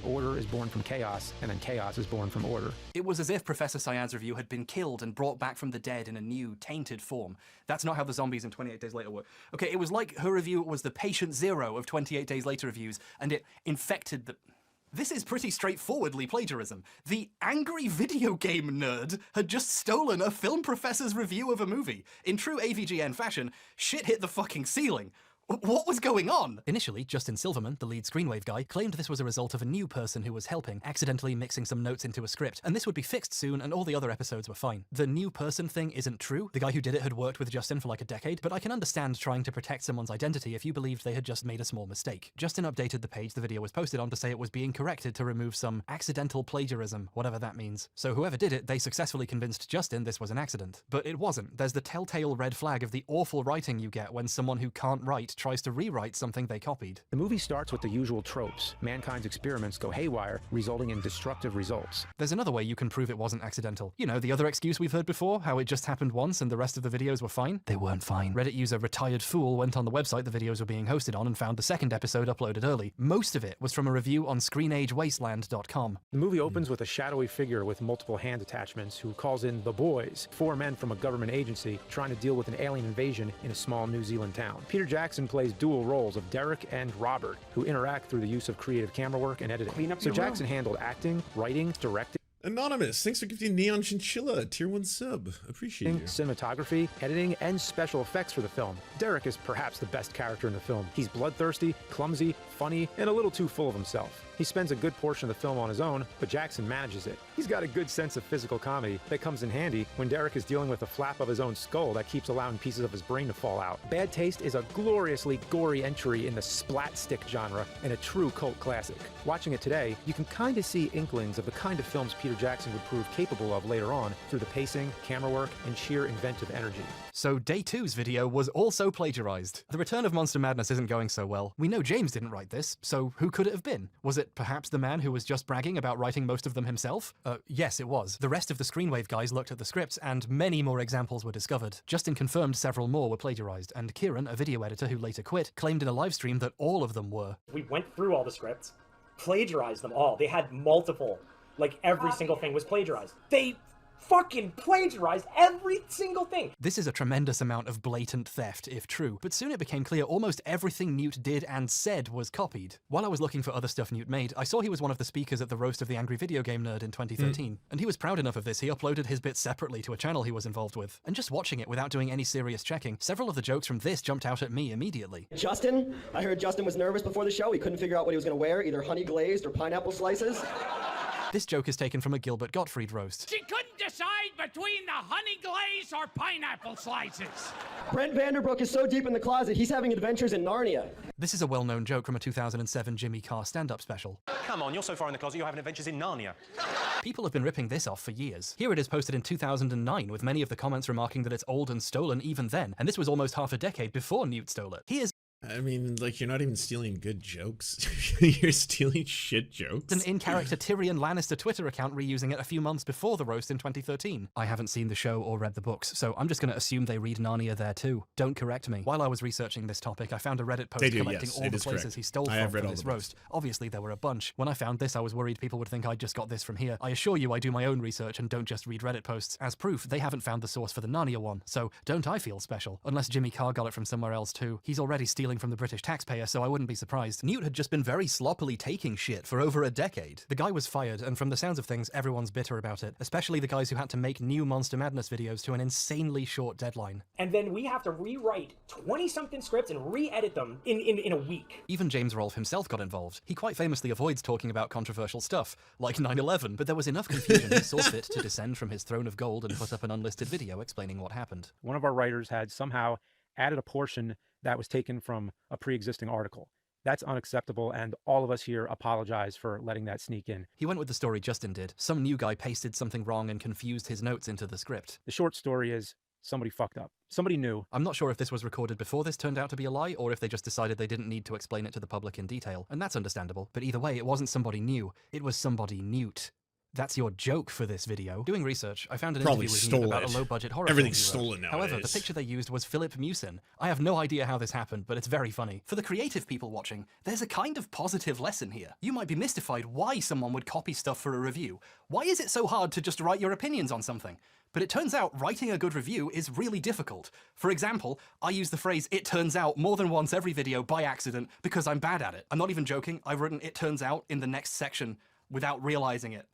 Order is born from chaos, and then chaos is born from order. It was as if Professor Syed's review had been killed and brought back from the dead in a new, tainted form. That's not how the zombies in 28 Days Later work. Okay, it was like her review was the patient zero of 28 Days Later reviews, and it infected the... This is pretty straightforwardly plagiarism. The angry video game nerd had just stolen a film professor's review of a movie. In true AVGN fashion, shit hit the fucking ceiling. What was going on? Initially, Justin Silverman, the lead Screenwave guy, claimed this was a result of a new person who was helping, accidentally mixing some notes into a script, and this would be fixed soon and all the other episodes were fine. The new person thing isn't true. The guy who did it had worked with Justin for like a decade, but I can understand trying to protect someone's identity if you believed they had just made a small mistake. Justin updated the page the video was posted on to say it was being corrected to remove some accidental plagiarism, whatever that means. So whoever did it, they successfully convinced Justin this was an accident. But it wasn't. There's the telltale red flag of the awful writing you get when someone who can't write tries to rewrite something they copied. The movie starts with the usual tropes. Mankind's experiments go haywire, resulting in destructive results. There's another way you can prove it wasn't accidental. You know, the other excuse we've heard before, how it just happened once and the rest of the videos were fine? They weren't fine. Reddit user Retired Fool went on the website the videos were being hosted on and found the second episode uploaded early. Most of it was from a review on screenagewasteland.com. The movie opens with a shadowy figure with multiple hand attachments who calls in the boys, 4 men from a government agency trying to deal with an alien invasion in a small New Zealand town. Peter Jackson plays dual roles of Derek and Robert, who interact through the use of creative camera work and editing. So Jackson handled acting, writing, directing, Anonymous, thanks for gifting Neon Chinchilla tier 1 sub. Appreciate you. Cinematography, editing, and special effects for the film. Derek is perhaps the best character in the film. He's bloodthirsty, clumsy, funny, and a little too full of himself. He spends a good portion of the film on his own, but Jackson manages it. He's got a good sense of physical comedy that comes in handy when Derek is dealing with the flap of his own skull that keeps allowing pieces of his brain to fall out. Bad Taste is a gloriously gory entry in the splat stick genre and a true cult classic. Watching it today, you can kind of see inklings of the kind of films Peter Jackson would prove capable of later on through the pacing, camera work, and sheer inventive energy. So Day 2's video was also plagiarized. The return of Monster Madness isn't going so well. We know James didn't write this, so who could it have been? Was it perhaps the man who was just bragging about writing most of them himself? Yes, it was. The rest of the Screenwave guys looked at the scripts, and many more examples were discovered. Justin confirmed several more were plagiarized, and Kieran, a video editor who later quit, claimed in a live stream that all of them were. We went through all the scripts, plagiarized them all. They had multiple, like every single thing was plagiarized. They fucking plagiarized every single thing. This is a tremendous amount of blatant theft, if true, but soon it became clear almost everything Newt did and said was copied. While I was looking for other stuff Newt made, I saw he was one of the speakers at the Roast of the Angry Video Game Nerd in 2013, and he was proud enough of this he uploaded his bits separately to a channel he was involved with. And just watching it without doing any serious checking, several of the jokes from this jumped out at me immediately. Justin, I heard Justin was nervous before the show. He couldn't figure out what he was going to wear, either honey glazed or pineapple slices. This joke is taken from a Gilbert Gottfried roast. She couldn't decide between the honey glaze or pineapple slices. Brent Vanderbrook is so deep in the closet, he's having adventures in Narnia. This is a well-known joke from a 2007 Jimmy Carr stand-up special. Come on, you're so far in the closet, you're having adventures in Narnia. People have been ripping this off for years. Here it is posted in 2009, with many of the comments remarking that it's old and stolen even then, and this was almost half a decade before Newt stole it. Here's I mean, like, you're not even stealing good jokes. You're stealing shit jokes. An in-character Tyrion Lannister Twitter account reusing it a few months before the roast in 2013. I haven't seen the show or read the books, so I'm just going to assume they read Narnia there too. Don't correct me. While I was researching this topic, I found a Reddit post collecting all the places he stole from for this roast. Obviously, there were a bunch. When I found this, I was worried people would think I just got this from here. I assure you I do my own research and don't just read Reddit posts. As proof, they haven't found the source for the Narnia one, so don't I feel special? Unless Jimmy Carr got it from somewhere else too. He's already stealing from the British taxpayer, so I wouldn't be surprised. Newt had just been very sloppily taking shit for over a decade. The guy was fired, and from the sounds of things, everyone's bitter about it, especially the guys who had to make new Monster Madness videos to an insanely short deadline. And then we have to rewrite 20-something scripts and re-edit them in a week. Even James Rolfe himself got involved. He quite famously avoids talking about controversial stuff, like 9/11, but there was enough confusion he saw fit to descend from his throne of gold and put up an unlisted video explaining what happened. One of our writers had somehow added a portion that was taken from a pre-existing article. That's unacceptable, and all of us here apologize for letting that sneak in. He went with the story Justin did. Some new guy pasted something wrong and confused his notes into the script. The short story is, somebody fucked up. Somebody knew. I'm not sure if this was recorded before this turned out to be a lie, or if they just decided they didn't need to explain it to the public in detail, and that's understandable. But either way, it wasn't somebody new. It was somebody Newt. That's your joke for this video. Doing research, I found an interview with Newt about a low-budget horror Everything's film he wrote. stolen nowadays. However, the picture they used was Philip Mewson. I have no idea how this happened, but it's very funny. For the creative people watching, there's a kind of positive lesson here. You might be mystified why someone would copy stuff for a review. Why is it so hard to just write your opinions on something? But it turns out writing a good review is really difficult. For example, I use the phrase "it turns out" more than once every video by accident because I'm bad at it. I'm not even joking. I've written "it turns out" in the next section without realizing it.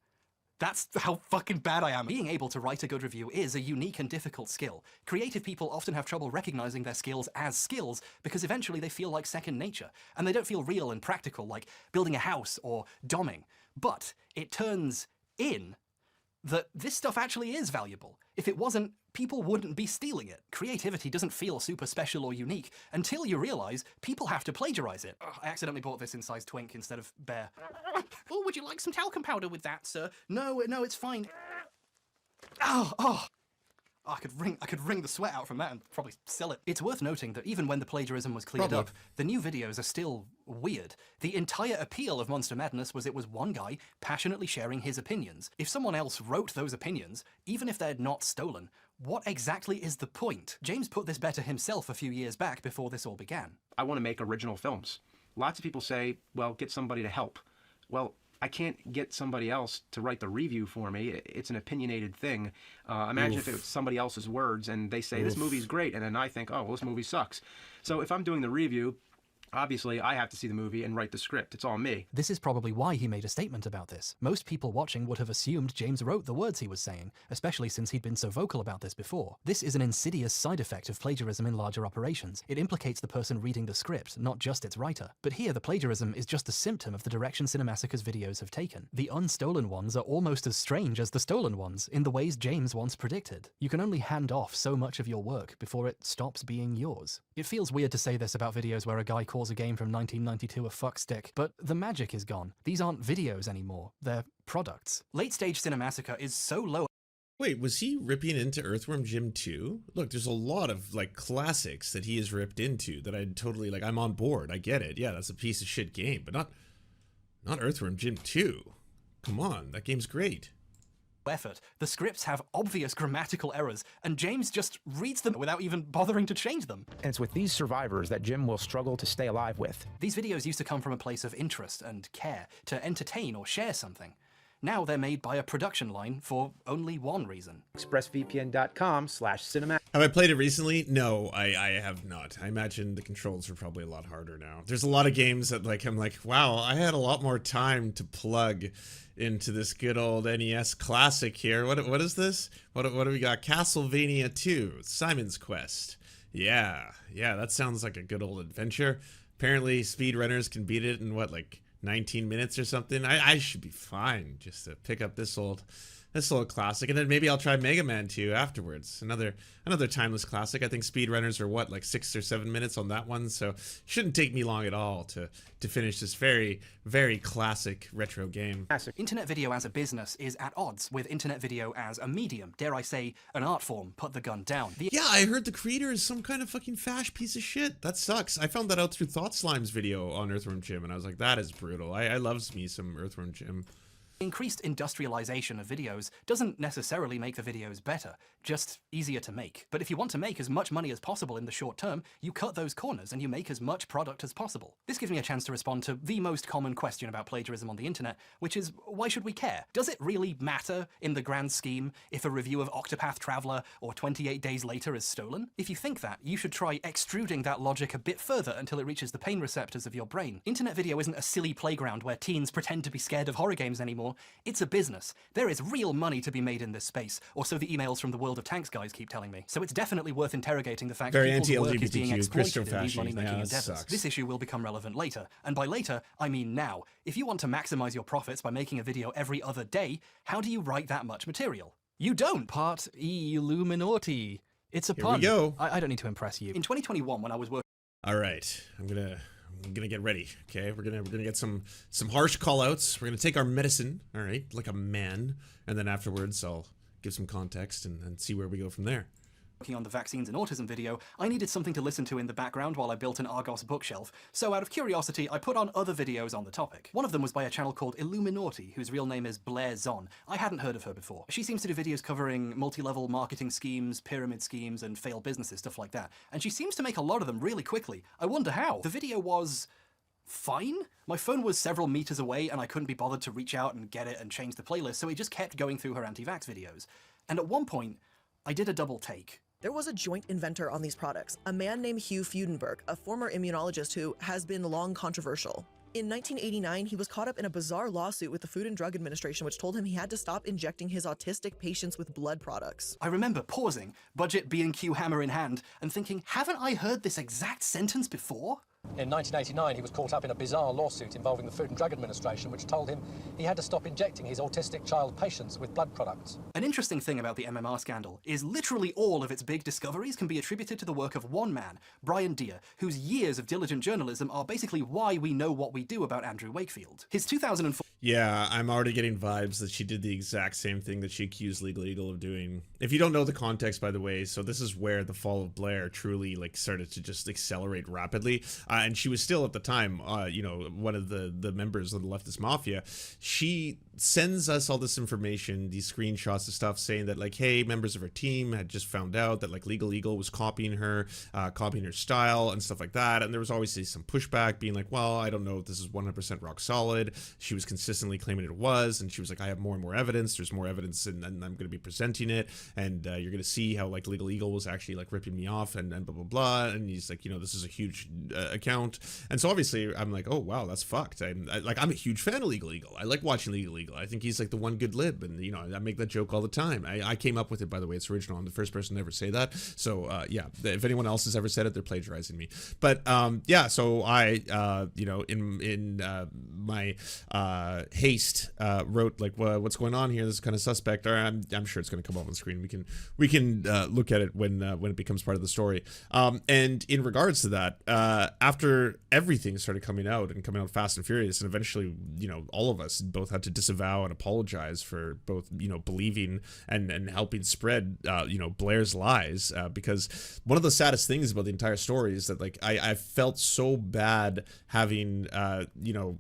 That's how fucking bad I am. Being able to write a good review is a unique and difficult skill. Creative people often have trouble recognizing their skills as skills because eventually they feel like second nature, and they don't feel real and practical like building a house or doming. But it turns in that this stuff actually is valuable. If it wasn't, people wouldn't be stealing it. Creativity doesn't feel super special or unique until you realize people have to plagiarize it. I accidentally bought this in size twink instead of bear. Oh, would you like some talcum powder with that, sir? No, it's fine. Oh, I could wring the sweat out from that and probably sell it. It's worth noting that even when the plagiarism was cleared up, the new videos are still weird. The entire appeal of Monster Madness was it was one guy passionately sharing his opinions. If someone else wrote those opinions, even if they're not stolen, what exactly is the point? James put this better himself a few years back before this all began. I want to make original films. Lots of people say, well, get somebody to help. Well, I can't get somebody else to write the review for me. It's an opinionated thing. Imagine if it was somebody else's words and they say, this movie's great, and then I think, oh, well, this movie sucks. So if I'm doing the review, obviously, I have to see the movie and write the script. It's all me. This is probably why he made a statement about this. Most people watching would have assumed James wrote the words he was saying, especially since he'd been so vocal about this before. This is an insidious side effect of plagiarism in larger operations. It implicates the person reading the script, not just its writer. But here, the plagiarism is just a symptom of the direction Cinemassacre's videos have taken. The unstolen ones are almost as strange as the stolen ones, in the ways James once predicted. You can only hand off so much of your work before it stops being yours. It feels weird to say this about videos where a guy calls calls a game from 1992 a fuckstick, but the magic is gone. These aren't videos anymore, they're products. Late-stage Cinemassacre is so low. Wait, was he ripping into Earthworm Jim 2? Look, there's a lot of like classics that he has ripped into that I totally like. I'm on board. I get it. Yeah, that's a piece of shit game, but not Earthworm Jim 2. Come on, that game's great. Effort. The scripts have obvious grammatical errors, and James just reads them without even bothering to change them. And it's with these survivors that Jim will struggle to stay alive with. These videos used to come from a place of interest and care, to entertain or share something. Now they're made by a production line for only one reason. ExpressVPN.com/cinema. Have I played it recently? No, I have not. I imagine the controls are probably a lot harder now. There's a lot of games that like I'm like, wow, I had a lot more time to plug into this good old NES classic here. What is this? What do we got? Castlevania 2, Simon's Quest. Yeah, that sounds like a good old adventure. Apparently speedrunners can beat it in what, like 19 minutes or something. I should be fine just to pick up this old classic, and then maybe I'll try Mega Man 2 afterwards. Another timeless classic. I think speedrunners are what, like 6 or 7 minutes on that one, so it shouldn't take me long at all to finish this very, very classic retro game. Internet video as a business is at odds with internet video as a medium, dare I say, an art form. Put the gun down. Yeah, I heard the creator is some kind of fucking fash piece of shit. That sucks. I found that out through Thought Slime's video on Earthworm Jim, and I was like, that is brutal. I loves me some Earthworm Jim. Increased industrialization of videos doesn't necessarily make the videos better, just easier to make. But if you want to make as much money as possible in the short term, you cut those corners and you make as much product as possible. This gives me a chance to respond to the most common question about plagiarism on the internet, which is, why should we care? Does it really matter in the grand scheme if a review of Octopath Traveler or 28 Days Later is stolen? If you think that, you should try extruding that logic a bit further until it reaches the pain receptors of your brain. Internet video isn't a silly playground where teens pretend to be scared of horror games anymore. It's a business. There is real money to be made in this space, or so the emails from the World of Tanks guys keep telling me. So it's definitely worth interrogating the fact that people's work is being exploited in these money-making endeavors. This issue will become relevant later, and by later, I mean now. If you want to maximize your profits by making a video every other day, how do you write that much material? You don't! Part iilluminaughtii. It's a pun. Here we go. I don't need to impress you. In 2021, when I was working... All right, I'm gonna get ready. Okay, we're gonna get some harsh call-outs. We're gonna take our medicine, all right, like a man, and then afterwards I'll give some context and see where we go from there. Working on the vaccines and autism video, I needed something to listen to in the background while I built an Argos bookshelf, so out of curiosity, I put on other videos on the topic. One of them was by a channel called iilluminaughtii, whose real name is Blair Zon. I hadn't heard of her before. She seems to do videos covering multi-level marketing schemes, pyramid schemes, and failed businesses, stuff like that. And she seems to make a lot of them really quickly. I wonder how. The video was... fine? My phone was several meters away and I couldn't be bothered to reach out and get it and change the playlist, so it just kept going through her anti-vax videos. And at one point, I did a double take. There was a joint inventor on these products, a man named Hbomberguy, a former immunologist who has been long controversial. In 1989, he was caught up in a bizarre lawsuit with the Food and Drug Administration, which told him he had to stop injecting his autistic patients with blood products. I remember pausing, budget B&Q hammer in hand, and thinking, haven't I heard this exact sentence before? In 1989, he was caught up in a bizarre lawsuit involving the Food and Drug Administration, which told him he had to stop injecting his autistic child patients with blood products. An interesting thing about the MMR scandal is literally all of its big discoveries can be attributed to the work of one man, Brian Deere, whose years of diligent journalism are basically why we know what we do about Andrew Wakefield. His 2004... Yeah, I'm already getting vibes that she did the exact same thing that she accused Legal Eagle of doing. If you don't know the context, by the way, so this is where the fall of Blair truly like started to just accelerate rapidly. And she was still at the time, you know, one of the members of the leftist mafia. She sends us all this information, these screenshots of stuff saying that like, hey, members of her team had just found out that like Legal Eagle was copying her style and stuff like that. And there was obviously some pushback being like, well, I don't know if this is 100% rock solid. She was consistently claiming it was, and she was like, I have more and more evidence. There's more evidence, and I'm going to be presenting it, and you're going to see how like Legal Eagle was actually like ripping me off and blah blah blah. And he's like, you know, this is a huge account, and so obviously I'm like, oh wow, that's fucked. I'm a huge fan of Legal Eagle. I like watching Legal Eagle. illegal. I think he's like the one good lib, and you know, I make that joke all the time. I came up with it, by the way. It's original. I'm the first person to ever say that. So yeah, if anyone else has ever said it, they're plagiarizing me. But yeah, so I you know, in my haste wrote like, what's going on here? This is kind of suspect. Or I'm sure it's going to come up on the screen. We can look at it when it becomes part of the story. And in regards to that, after everything started coming out fast and furious, and eventually, you know, all of us both had to disavow and apologize for both, you know, believing and helping spread, you know, Blair's lies, because one of the saddest things about the entire story is that, like, I felt so bad having, you know,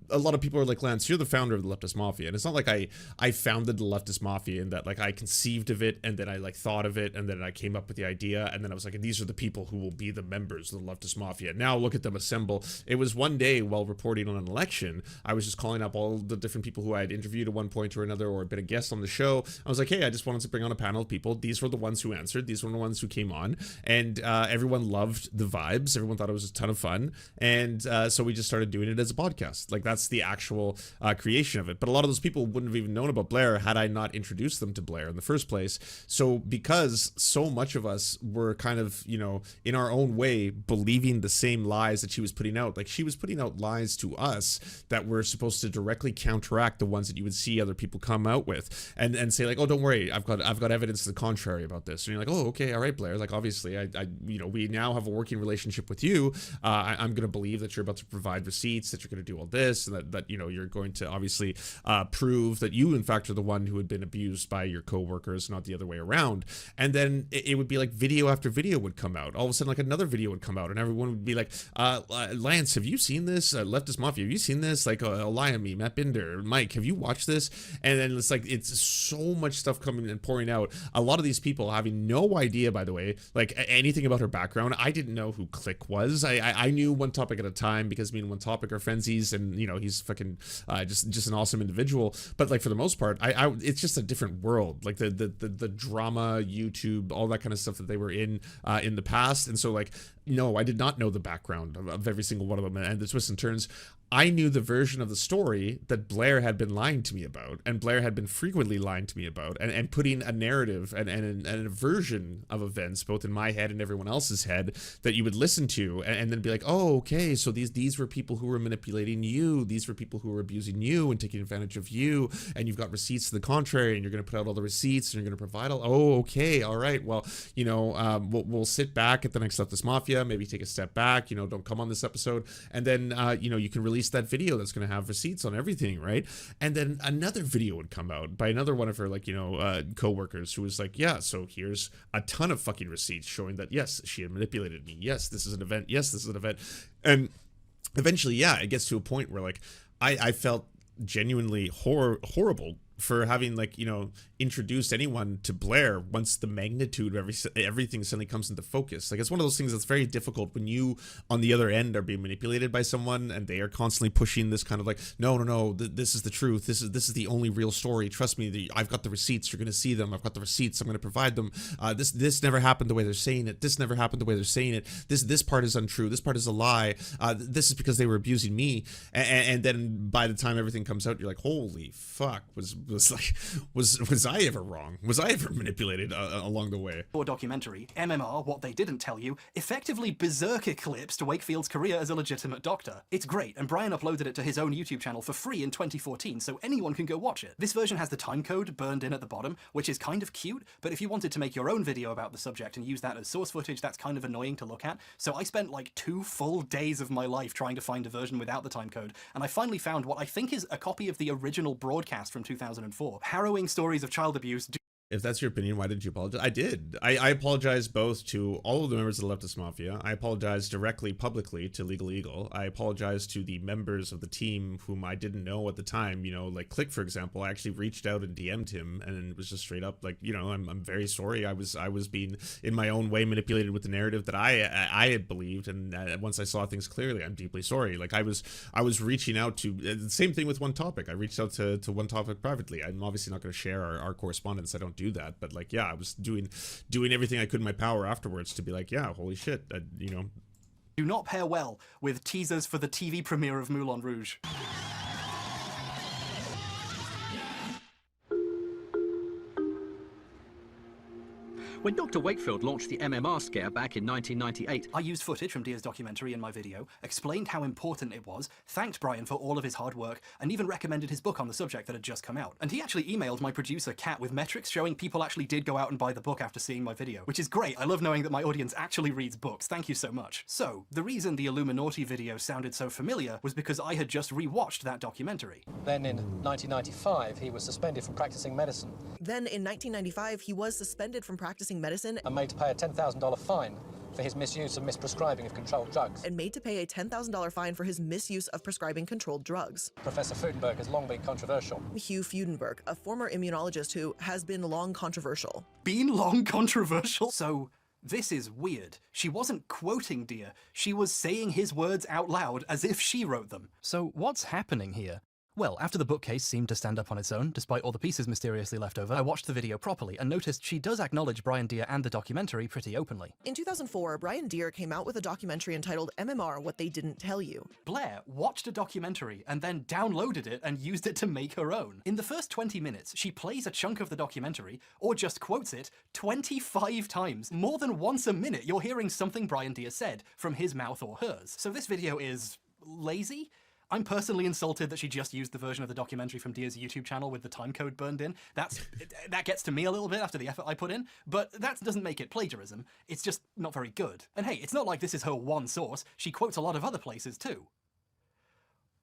a lot of people are like, Lance, you're the founder of the leftist mafia, and it's not like I founded the leftist mafia, and that like I conceived of it, and then I like thought of it, and then I came up with the idea, and then I was like, these are the people who will be the members of the leftist mafia. Now look at them assemble. It was one day while reporting on an election, I was just calling up all the different people who I had interviewed at one point or another, or been a guest on the show. I was like, hey, I just wanted to bring on a panel of people. These were the ones who answered. These were the ones who came on, and everyone loved the vibes. Everyone thought it was a ton of fun, and so we just started doing it as a podcast. Like, that's the actual creation of it. But a lot of those people wouldn't have even known about Blair had I not introduced them to Blair in the first place. So because so much of us were kind of, you know, in our own way believing the same lies that she was putting out, like she was putting out lies to us that were supposed to directly counteract the ones that you would see other people come out with, and say like, oh, don't worry, I've got evidence to the contrary about this. And you're like, oh, okay, all right, Blair, like obviously I you know, we now have a working relationship with you. I'm going to believe that you're about to provide receipts, that you're going to do all this, and that you know, you're going to obviously prove that you in fact are the one who had been abused by your co-workers, not the other way around. And then it would be like video after video would come out. All of a sudden, like another video would come out, and everyone would be like, Lance, have you seen this? Leftist Mafia, have you seen this? Like Eliami, Matt Binder, Mike, have you watched this? And then it's like, it's so much stuff coming and pouring out. A lot of these people having no idea, by the way, like anything about her background. I didn't know who Click was. I knew One Topic at a time because me and One Topic are friendsies, and you know, he's fucking just an awesome individual. But like for the most part, it's just a different world. Like the drama, YouTube, all that kind of stuff that they were in the past. And so like, no, I did not know the background of every single one of them and the twists and turns. I knew the version of the story that Blair had been lying to me about, and Blair had been frequently lying to me about, and putting a narrative and a version of events, both in my head and everyone else's head, that you would listen to, and then be like, oh, okay, so these were people who were manipulating you, these were people who were abusing you and taking advantage of you, and you've got receipts to the contrary, and you're going to put out all the receipts, and you're going to provide all, oh, okay, all right, well, you know, we'll sit back at the next Leftist Mafia, maybe take a step back, you know, don't come on this episode, and then, you know, you can release that video that's going to have receipts on everything, right? And then another video would come out by another one of her, like, you know, co-workers who was like, yeah, so here's a ton of fucking receipts showing that, yes, she had manipulated me. Yes, this is an event. Yes, this is an event. And eventually, yeah, it gets to a point where, like, I felt genuinely horrible for having, like, you know, introduced anyone to Blair once the magnitude of everything suddenly comes into focus. Like, it's one of those things that's very difficult when you on the other end are being manipulated by someone and they are constantly pushing this kind of like, no, this is the truth, this is the only real story, trust me, I've got the receipts, you're gonna see them, I've got the receipts, I'm gonna provide them, this never happened the way they're saying it, this never happened the way they're saying it, this part is untrue, this part is a lie, this is because they were abusing me, and then by the time everything comes out, you're like, holy fuck, was I ever wrong? Was I ever manipulated along the way? Or documentary, MMR, What They Didn't Tell You, effectively berserk eclipsed Wakefield's career as a legitimate doctor. It's great, and Brian uploaded it to his own YouTube channel for free in 2014, so anyone can go watch it. This version has the timecode burned in at the bottom, which is kind of cute, but if you wanted to make your own video about the subject and use that as source footage, that's kind of annoying to look at. So I spent like 2 full days of my life trying to find a version without the timecode, and I finally found what I think is a copy of the original broadcast from 2004. Harrowing stories of child abuse. If that's your opinion, why did you apologize? I did. I apologize both to all of the members of the Leftist Mafia. I apologize directly, publicly to Legal Eagle. I apologize to the members of the team whom I didn't know at the time. You know, like Click, for example. I actually reached out and DM'd him, and it was just straight up like, you know, I'm very sorry. I was being in my own way manipulated with the narrative that I had believed, and once I saw things clearly, I'm deeply sorry. Like I was reaching out to the same thing with One Topic. I reached out to One Topic privately. I'm obviously not going to share our correspondence. I don't do that, but like, yeah, I was doing everything I could in my power afterwards to be like, yeah, holy shit, you know. Do not pair well with teasers for the TV premiere of Moulin Rouge. When Dr. Wakefield launched the MMR scare back in 1998, I used footage from Dia's documentary in my video, explained how important it was, thanked Brian for all of his hard work, and even recommended his book on the subject that had just come out. And he actually emailed my producer Kat with metrics showing people actually did go out and buy the book after seeing my video, which is great. I love knowing that my audience actually reads books. Thank you so much. So, the reason the iilluminaughtii video sounded so familiar was because I had just rewatched that documentary. Then in 1995, he was suspended from practicing medicine. Then in 1995, he was suspended from practicing medicine and made to pay a $10,000 fine for his misuse and misprescribing of controlled drugs. And made to pay a $10,000 fine for his misuse of prescribing controlled drugs. Professor Hbomberguy has long been controversial. Hbomberguy, a former immunologist who has been long controversial. Been long controversial? So, this is weird. She wasn't quoting Dia, she was saying his words out loud as if she wrote them. So what's happening here? Well, after the bookcase seemed to stand up on its own, despite all the pieces mysteriously left over, I watched the video properly and noticed she does acknowledge Brian Deere and the documentary pretty openly. In 2004, Brian Deere came out with a documentary entitled MMR, What They Didn't Tell You. Blair watched a documentary and then downloaded it and used it to make her own. In the first 20 minutes, she plays a chunk of the documentary, or just quotes it, 25 times. More than once a minute, you're hearing something Brian Deere said from his mouth or hers. So this video is lazy? I'm personally insulted that she just used the version of the documentary from Dia's YouTube channel with the timecode burned in. That gets to me a little bit after the effort I put in, but that doesn't make it plagiarism. It's just not very good. And hey, it's not like this is her one source. She quotes a lot of other places too.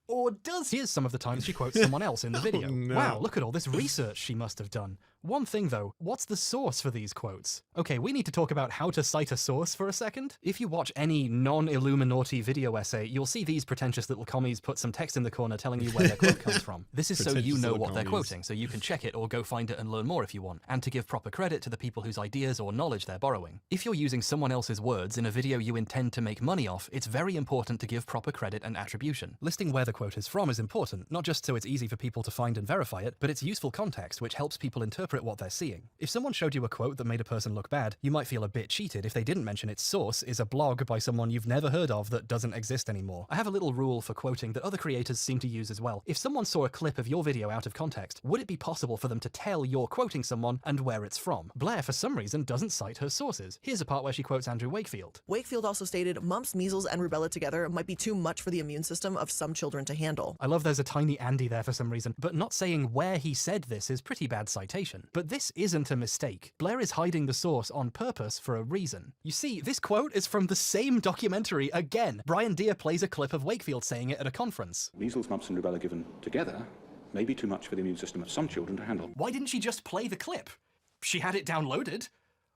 Or does? Here's some of the times she quotes someone else in the video. Oh, no. Wow, look at all this research she must have done. One thing though, what's the source for these quotes? Okay, we need to talk about how to cite a source for a second. If you watch any non-iilluminaughtii video essay, you'll see these pretentious little commies put some text in the corner telling you where their quote comes from. This is so you know what they're quoting, so you can check it or go find it and learn more if you want, and to give proper credit to the people whose ideas or knowledge they're borrowing. If you're using someone else's words in a video you intend to make money off, it's very important to give proper credit and attribution. Listing where the quote is from is important, not just so it's easy for people to find and verify it, but it's useful context which helps people interpret what they're seeing. If someone showed you a quote that made a person look bad, you might feel a bit cheated if they didn't mention its source is a blog by someone you've never heard of that doesn't exist anymore. I have a little rule for quoting that other creators seem to use as well. If someone saw a clip of your video out of context, would it be possible for them to tell you're quoting someone and where it's from? Blair, for some reason, doesn't cite her sources. Here's a part where she quotes Andrew Wakefield. Wakefield also stated, mumps, measles, and rubella together might be too much for the immune system of some children to handle. I love there's a tiny Andy there for some reason, but not saying where he said this is pretty bad citation. But this isn't a mistake. Blair is hiding the source on purpose for a reason. You see, this quote is from the same documentary again. Brian Deere plays a clip of Wakefield saying it at a conference. Measles, mumps and rubella given together may be too much for the immune system of some children to handle. Why didn't she just play the clip? She had it downloaded.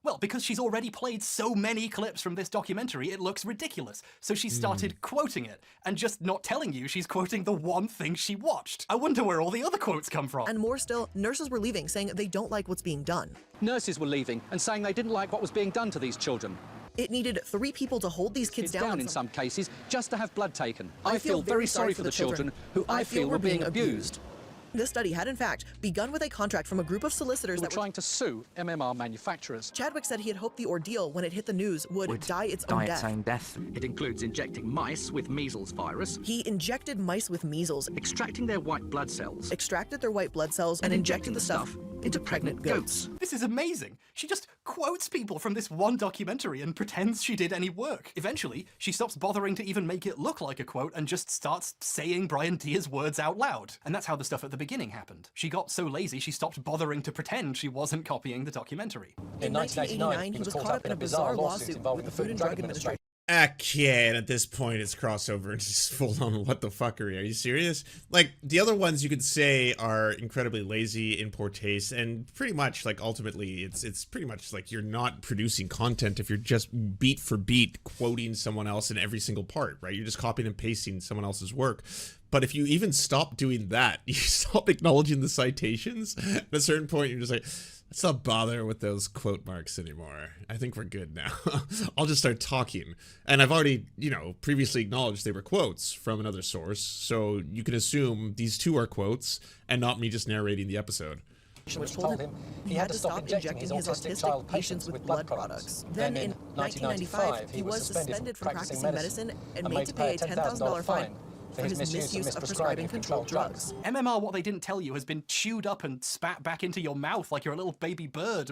Well, because she's already played so many clips from this documentary, it looks ridiculous. So she started quoting it, and just not telling you she's quoting the one thing she watched. I wonder where all the other quotes come from. And more still, nurses were leaving, saying they don't like what's being done. Nurses were leaving and saying they didn't like what was being done to these children. It needed 3 people to hold these kids down in some cases, just to have blood taken. I feel very sorry for the children who I feel were being abused. This study had in fact begun with a contract from a group of solicitors that were trying to sue MMR manufacturers. Chadwick said he had hoped the ordeal, when it hit the news, would die its own death. It includes injecting mice with measles virus. He injected mice with measles, extracting their white blood cells, extracted their white blood cells, and injected the stuff into pregnant goats. This is amazing. She just quotes people from this one documentary and pretends she did any work. Eventually, she stops bothering to even make it look like a quote and just starts saying Brian Deere's words out loud. And that's how the stuff at the beginning happened. She got so lazy she stopped bothering to pretend she wasn't copying the documentary. In 1989, he was caught up in a bizarre lawsuit involving the Food and Drug Administration. Okay, and at this point it's crossover and just full on what the fuckery. Are you serious? Like, the other ones you could say are incredibly lazy, in poor taste, and pretty much, like, ultimately it's pretty much like you're not producing content if you're just beat for beat quoting someone else in every single part, right? You're just copying and pasting someone else's work. But if you even stop doing that, you stop acknowledging the citations, at a certain point you're just like, let's not bother with those quote marks anymore. I think we're good now. I'll just start talking. And I've already, you know, previously acknowledged they were quotes from another source, so you can assume these two are quotes and not me just narrating the episode. Which told him he had to stop injecting his autistic child patients with blood products. Then in 1995, he was suspended from practicing medicine and made to pay a $10,000 fine for his misuse of prescribing controlled drugs. MMR, what they didn't tell you, has been chewed up and spat back into your mouth like you're a little baby bird.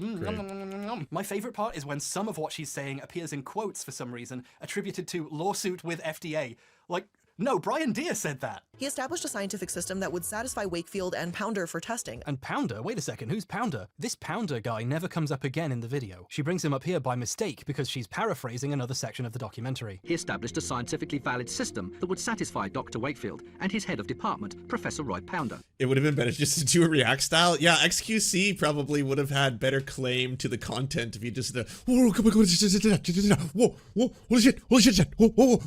My favorite part is when some of what she's saying appears in quotes for some reason, attributed to lawsuit with FDA. Like, no, Brian Deere said that. He established a scientific system that would satisfy Wakefield and Pounder for testing. And Pounder? Wait a second, who's Pounder? This Pounder guy never comes up again in the video. She brings him up here by mistake because she's paraphrasing another section of the documentary. He established a scientifically valid system that would satisfy Dr. Wakefield and his head of department, Professor Roy Pounder. It would have been better just to do a React style. Yeah, XQC probably would have had better claim to the content if you just whoa, holy shit, whoa.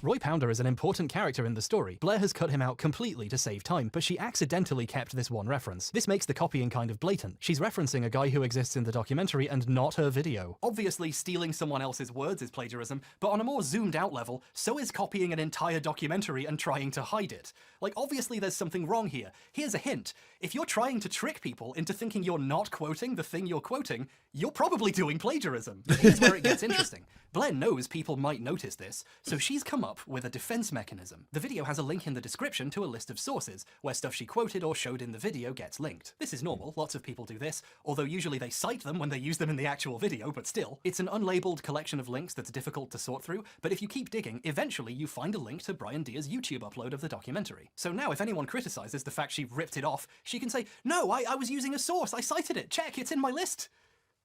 Roy Pounder is an important character in the story. Blair has cut him out completely to save time, but she accidentally kept this one reference. This makes the copying kind of blatant. She's referencing a guy who exists in the documentary and not her video. Obviously, stealing someone else's words is plagiarism, but on a more zoomed out level, so is copying an entire documentary and trying to hide it. Like, obviously there's something wrong here. Here's a hint. If you're trying to trick people into thinking you're not quoting the thing you're quoting, you're probably doing plagiarism. But here's where it gets interesting. Blair knows people might notice this, so she's come up with a defense mechanism. The video has a link in the description to a list of sources, where stuff she quoted or showed in the video gets linked. This is normal, lots of people do this, although usually they cite them when they use them in the actual video, but still. It's an unlabeled collection of links that's difficult to sort through, but if you keep digging, eventually you find a link to Brian Deere's YouTube upload of the documentary. So now if anyone criticizes the fact she ripped it off, she can say, no, I was using a source, I cited it, check, it's in my list.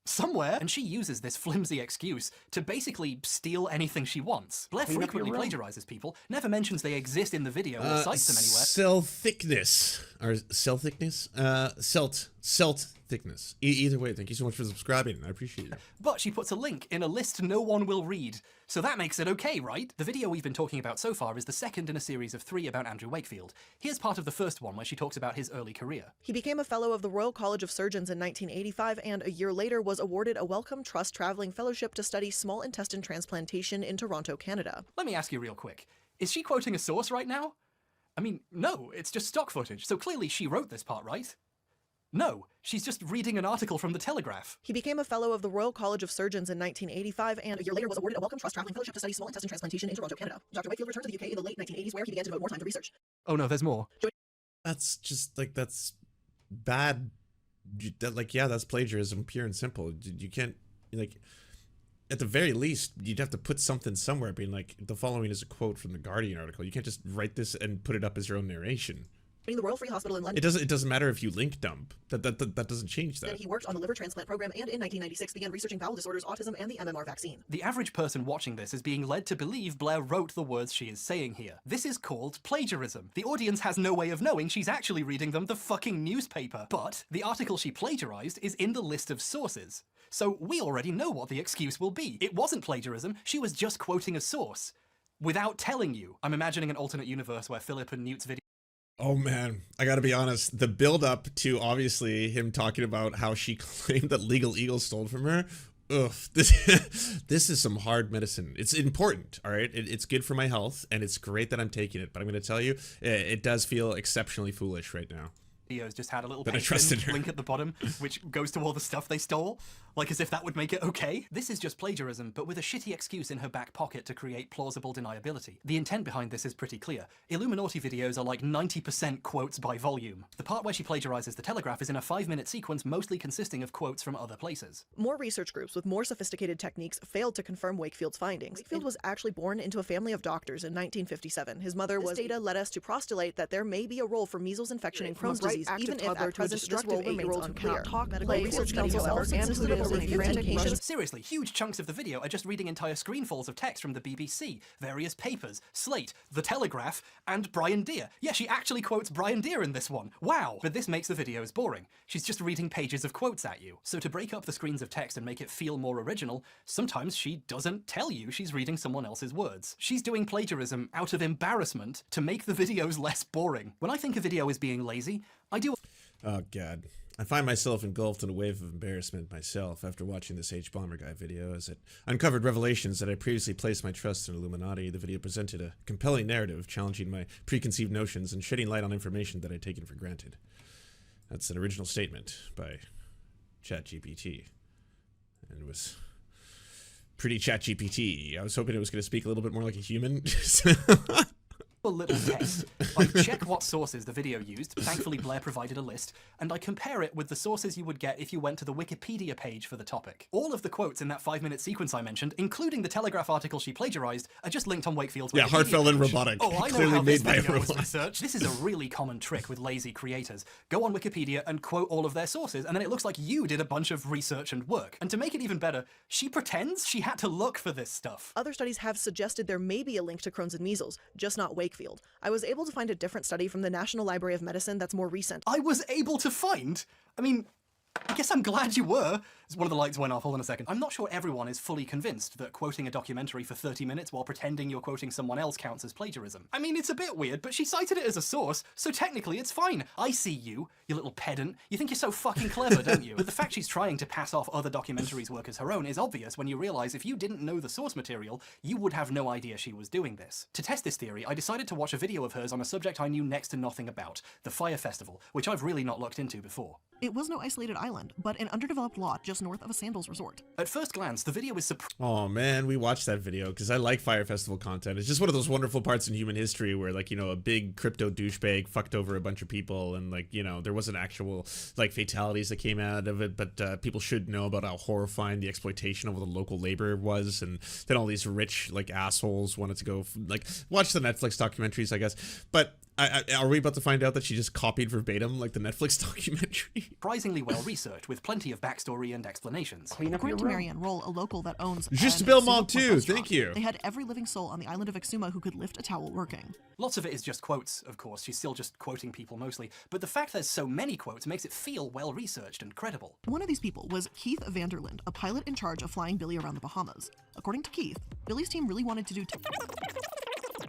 Somewhere, and she uses this flimsy excuse to basically steal anything she wants. Blair frequently plagiarizes people, never mentions they exist in the video or cites them anywhere. Cell thickness, or cell thickness? Celt thickness. Either way, thank you so much for subscribing, I appreciate it. But she puts a link in a list no one will read, so that makes it okay, right? The video we've been talking about so far is the second in a series of 3 about Andrew Wakefield. Here's part of the first one where she talks about his early career. He became a fellow of the Royal College of Surgeons in 1985 and a year later was awarded a Wellcome Trust traveling fellowship to study small intestine transplantation in Toronto, Canada. Let me ask you real quick. Is she quoting a source right now? I mean, no, it's just stock footage, so clearly she wrote this part, right? No, she's just reading an article from the Telegraph. He became a fellow of the Royal College of Surgeons in 1985 and a year later was awarded a Wellcome Trust traveling fellowship to study small intestine transplantation in Toronto, Canada. Dr. Wakefield returned to the UK in the late 1980s where he began to devote more time to research. Oh no, there's more. That's just, like, that's bad. Yeah, that's plagiarism, pure and simple. You can't, like, at the very least, you'd have to put something somewhere being like, the following is a quote from the Guardian article. You can't just write this and put it up as your own narration. The Royal Free Hospital in London. It doesn't matter if you link dump. That doesn't change that. Then he worked on the liver transplant program and in 1996 began researching bowel disorders, autism, and the MMR vaccine. The average person watching this is being led to believe Blair wrote the words she is saying here. This is called plagiarism. The audience has no way of knowing she's actually reading them the fucking newspaper. But the article she plagiarized is in the list of sources. So we already know what the excuse will be. It wasn't plagiarism, she was just quoting a source. Without telling you. I'm imagining an alternate universe where Philip and Newt's video. Oh man, I gotta be honest, the build up to obviously him talking about how she claimed that Legal Eagle stole from her, this is some hard medicine. It's important, all right? It's good for my health, and it's great that I'm taking it, but I'm gonna tell you, it does feel exceptionally foolish right now. Videos just had a little Patreon link at the bottom, which goes to all the stuff they stole, like as if that would make it okay. This is just plagiarism, but with a shitty excuse in her back pocket to create plausible deniability. The intent behind this is pretty clear. Illuminaughtii videos are like 90% quotes by volume. The part where she plagiarizes the Telegraph is in a 5-minute sequence mostly consisting of quotes from other places. More research groups with more sophisticated techniques failed to confirm Wakefield's findings. Wakefield was actually born into a family of doctors in 1957. His mother was. This data led us to postulate that there may be a role for measles infection and Crohn's disease, even if at present this role remains unclear. Medical Research Council, however, Seriously, huge chunks of the video are just reading entire screenfalls of text from the BBC, various papers, Slate, The Telegraph, and Brian Deere. Yeah, she actually quotes Brian Deere in this one. Wow! But this makes the videos boring. She's just reading pages of quotes at you. So to break up the screens of text and make it feel more original, sometimes she doesn't tell you she's reading someone else's words. She's doing plagiarism out of embarrassment to make the videos less boring. When I think a video is being lazy, I do. Oh god. I find myself engulfed in a wave of embarrassment myself after watching this Hbomberguy video, as it uncovered revelations that I previously placed my trust in Illuminaughtii. The video presented a compelling narrative, challenging my preconceived notions and shedding light on information that I'd taken for granted. That's an original statement by ChatGPT. And it was pretty ChatGPT. I was hoping it was going to speak a little bit more like a human. a little test. I check what sources the video used, thankfully Blair provided a list, and I compare it with the sources you would get if you went to the Wikipedia page for the topic. All of the quotes in that 5-minute sequence I mentioned, including the Telegraph article she plagiarized, are just linked on Wakefield's Wikipedia heartfelt and page. robotic. Oh, I know Clearly how this made by a video was robot. researched. This is a really common trick with lazy creators. Go on Wikipedia and quote all of their sources, and then it looks like you did a bunch of research and work. And to make it even better, she pretends she had to look for this stuff. Other studies have suggested there may be a link to Crohn's and measles, just not Wakefield. I was able to find a different study from the National Library of Medicine that's more recent. I was able to find? I mean, I guess I'm glad you were. One of the lights went off, hold on a second. I'm not sure everyone is fully convinced that quoting a documentary for 30 minutes while pretending you're quoting someone else counts as plagiarism. I mean, it's a bit weird, but she cited it as a source, so technically it's fine. I see you little pedant. You think you're so fucking clever, don't you? But the fact she's trying to pass off other documentaries' work as her own is obvious when you realize if you didn't know the source material, you would have no idea she was doing this. To test this theory, I decided to watch a video of hers on a subject I knew next to nothing about, the Fire Festival, which I've really not looked into before. It was no isolated island, but an underdeveloped lot just north of a sandals resort. At first glance, the video is Oh man, we watched that video because I like Fire Festival content. It's just one of those wonderful parts in human history where, like, you know, a big crypto douchebag fucked over a bunch of people, and, like, you know, there wasn't actual like fatalities that came out of it, but people should know about how horrifying the exploitation of the local labor was, and then all these rich like assholes wanted to go like watch the Netflix documentaries, I guess. But are we about to find out that she just copied verbatim like the Netflix documentary? Surprisingly well researched, with plenty of backstory and explanations. According to Marianne Roll, a local that owns Just an Belmont Exuma too, Point restaurant, thank you. They had every living soul on the island of Exuma who could lift a towel working. Lots of it is just quotes, of course. She's still just quoting people mostly, but the fact there's so many quotes makes it feel well-researched and credible. One of these people was Keith Vanderland, a pilot in charge of flying Billy around the Bahamas. According to Keith, Billy's team really wanted to do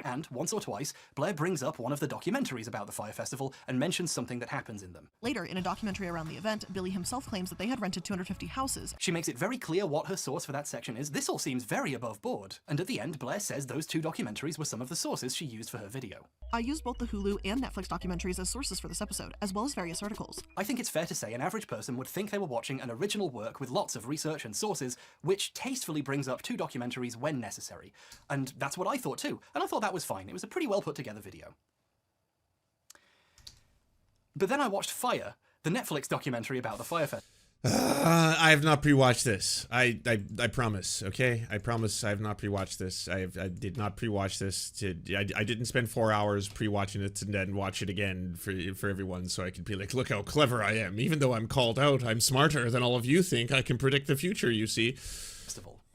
And, once or twice, Blair brings up one of the documentaries about the Fire Festival and mentions something that happens in them. Later, in a documentary around the event, Billy himself claims that they had rented 250 houses. She makes it very clear what her source for that section is. This all seems very above board. And at the end, Blair says those two documentaries were some of the sources she used for her video. I used both the Hulu and Netflix documentaries as sources for this episode, as well as various articles. I think it's fair to say an average person would think they were watching an original work with lots of research and sources, which tastefully brings up two documentaries when necessary. And that's what I thought too, and I thought that was fine. It was a pretty well put together video. But then I watched Fire, the Netflix documentary about the Fire Festival. I have not pre-watched this. I promise. Okay, I promise I have not pre-watched this. I did not pre-watch this. I didn't spend 4 hours pre-watching it and then watch it again for everyone, so I could be like, look how clever I am. Even though I'm called out, I'm smarter than all of you think. I can predict the future. You see.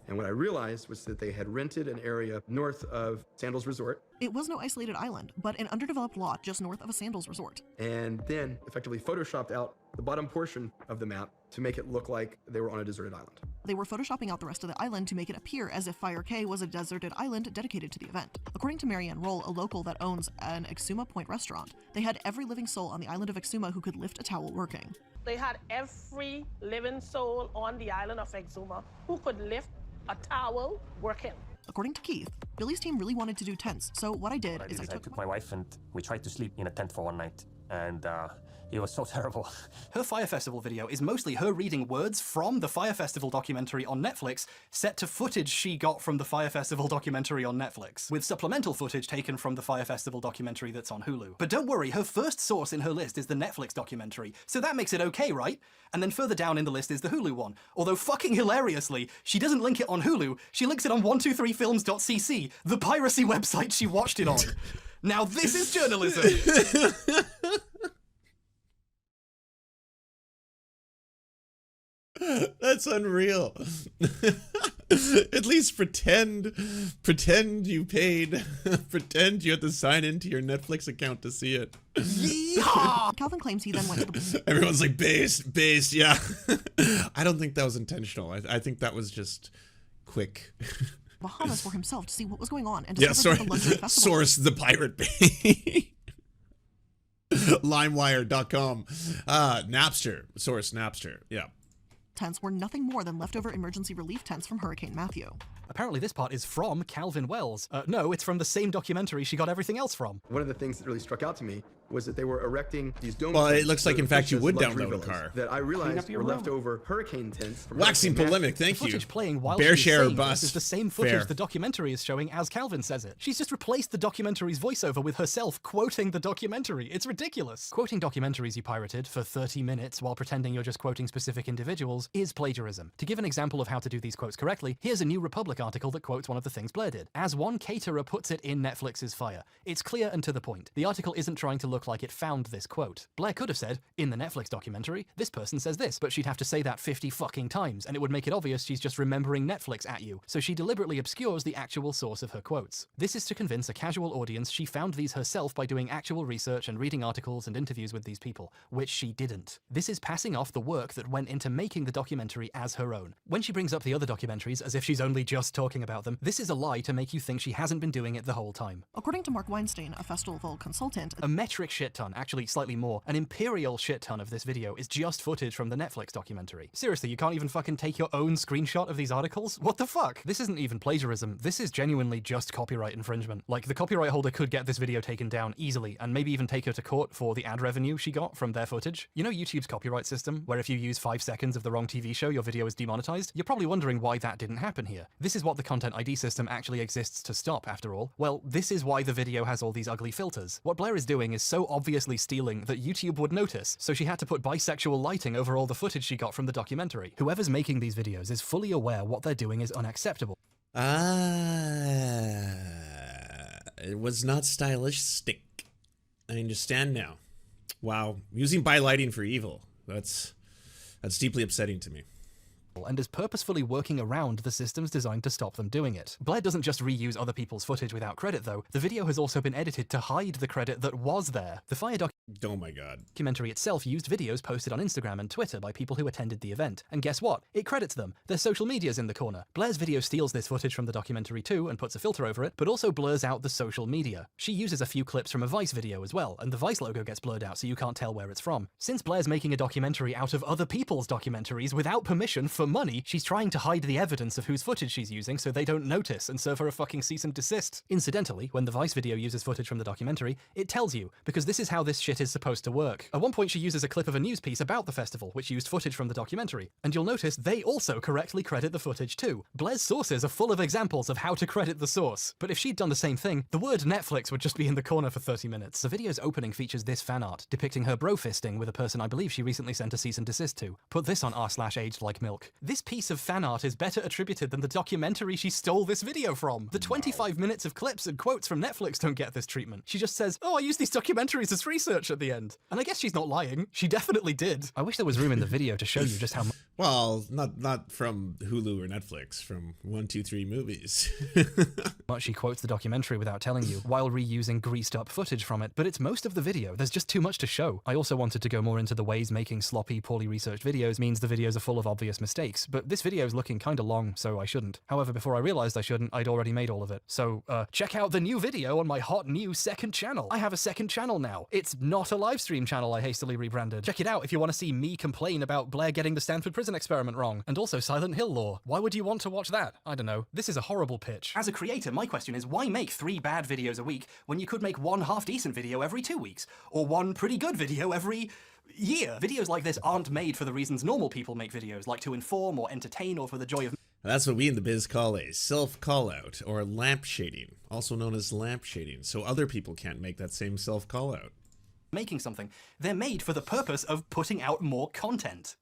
And what I realized was that they had rented an area north of Sandals Resort. It was no isolated island, but an underdeveloped lot just north of a sandals resort. And then effectively photoshopped out the bottom portion of the map to make it look like they were on a deserted island. They were photoshopping out the rest of the island to make it appear as if Fire K was a deserted island dedicated to the event. According to Marianne Roll, a local that owns an Exuma Point restaurant, they had every living soul on the island of Exuma who could lift a towel working. They had every living soul on the island of Exuma who could lift a towel working. According to Keith, Billy's team really wanted to do tents, so what I did is I took my wife and we tried to sleep in a tent for one night, and it was so terrible. Her Fire Festival video is mostly her reading words from the Fire Festival documentary on Netflix, set to footage she got from the Fire Festival documentary on Netflix, with supplemental footage taken from the Fire Festival documentary that's on Hulu. But don't worry, her first source in her list is the Netflix documentary, so that makes it okay, right? And then further down in the list is the Hulu one. Although fucking hilariously, she doesn't link it on Hulu, she links it on 123films.cc, the piracy website she watched it on. Now this is journalism! That's unreal. At least pretend you paid. Pretend you had to sign into your Netflix account to see it. Yeehaw! Calvin claims he then went to the... Everyone's like, based, yeah. I don't think that was intentional. I think that was just quick. Bahamas for himself to see what was going on and Yeah, discovered that the luxury festival... source the Pirate Bay. LimeWire.com. Napster. Source Napster. Yeah. tents were nothing more than leftover emergency relief tents from Hurricane Matthew. Apparently this part is from Calvin Wells. No, it's from the same documentary she got everything else from. One of the things that really struck out to me was that they were erecting these dome Well, it tents looks like, to in fact, you function would as luxury download a villas car. that I realized were leftover hurricane tents. From Waxing Hurricane polemic, Matthew. thank The you. footage playing while Bear she's share or saying bust. this is the same footage Fair. the documentary is showing as Calvin says it. She's just replaced the documentary's voiceover with herself quoting the documentary. It's ridiculous. Quoting documentaries you pirated for 30 minutes while pretending you're just quoting specific individuals is plagiarism. To give an example of how to do these quotes correctly, here's a New Republic article that quotes one of the things Blair did. As one caterer puts it in Netflix's Fire. It's clear and to the point. The article isn't trying to look like it found this quote. Blair could have said, in the Netflix documentary, this person says this, but she'd have to say that 50 fucking times, and it would make it obvious she's just remembering Netflix at you, so she deliberately obscures the actual source of her quotes. This is to convince a casual audience she found these herself by doing actual research and reading articles and interviews with these people, which she didn't. This is passing off the work that went into making the documentary as her own. When she brings up the other documentaries as if she's only just talking about them, this is a lie to make you think she hasn't been doing it the whole time. According to Mark Weinstein, a festival consultant, A metric shit ton, actually slightly more, an imperial shit ton of this video is just footage from the Netflix documentary. Seriously, you can't even fucking take your own screenshot of these articles? What the fuck? This isn't even plagiarism, this is genuinely just copyright infringement. Like, the copyright holder could get this video taken down easily, and maybe even take her to court for the ad revenue she got from their footage. You know YouTube's copyright system, where if you use 5 seconds of the wrong TV show, your video is demonetized? You're probably wondering why that didn't happen here. This is what the Content ID system actually exists to stop, after all. Well, this is why the video has all these ugly filters. What Blair is doing is so obviously stealing that YouTube would notice, so she had to put bisexual lighting over all the footage she got from the documentary. Whoever's making these videos is fully aware what they're doing is unacceptable. It was not stylistic. I understand now. Wow, using bylighting for evil. That's deeply upsetting to me. And is purposefully working around the systems designed to stop them doing it. Blair doesn't just reuse other people's footage without credit though, the video has also been edited to hide the credit that was there. The Fire Oh my god. documentary itself used videos posted on Instagram and Twitter by people who attended the event. And guess what? It credits them. Their social media's in the corner. Blair's video steals this footage from the documentary too and puts a filter over it, but also blurs out the social media. She uses a few clips from a Vice video as well, and the Vice logo gets blurred out so you can't tell where it's from. Since Blair's making a documentary out of other people's documentaries without permission for money, she's trying to hide the evidence of whose footage she's using so they don't notice and serve her a fucking cease and desist. Incidentally, when the Vice video uses footage from the documentary, it tells you, because this is how this shit is supposed to work. At one point she uses a clip of a news piece about the festival, which used footage from the documentary, and you'll notice they also correctly credit the footage too. Blair's sources are full of examples of how to credit the source, but if she'd done the same thing, the word Netflix would just be in the corner for 30 minutes. The video's opening features this fan art, depicting her bro-fisting with a person I believe she recently sent a cease and desist to. Put this on r/aged like milk. This piece of fan art is better attributed than the documentary she stole this video from. The 25 minutes of clips and quotes from Netflix don't get this treatment. She just says, oh, I use these documentaries as research at the end. And I guess she's not lying. She definitely did. I wish there was room in the video to show you just how much. Well, not from Hulu or Netflix, from 123 Movies. Much she quotes the documentary without telling you, while reusing greased up footage from it, but it's most of the video. There's just too much to show. I also wanted to go more into the ways making sloppy, poorly researched videos means the videos are full of obvious mistakes, but this video is looking kinda long, so I shouldn't. However, before I realized I shouldn't, I'd already made all of it. So, check out the new video on my hot new second channel. I have a second channel now. It's not a live stream channel I hastily rebranded. Check it out if you want to see me complain about Blair getting the Stanford prison experiment wrong, and also Silent Hill lore. Why would you want to watch that? I don't know. This is a horrible pitch. As a creator, my question is, why make 3 bad videos a week when you could make 1 half-decent video every 2 weeks? Or 1 pretty good video every year? Videos like this aren't made for the reasons normal people make videos, like to inform or entertain or for the joy of... That's what we in the biz call a self-call-out, or lamp shading, also known as lamp shading, so other people can't make that same self-call-out. Making something. They're made for the purpose of putting out more content.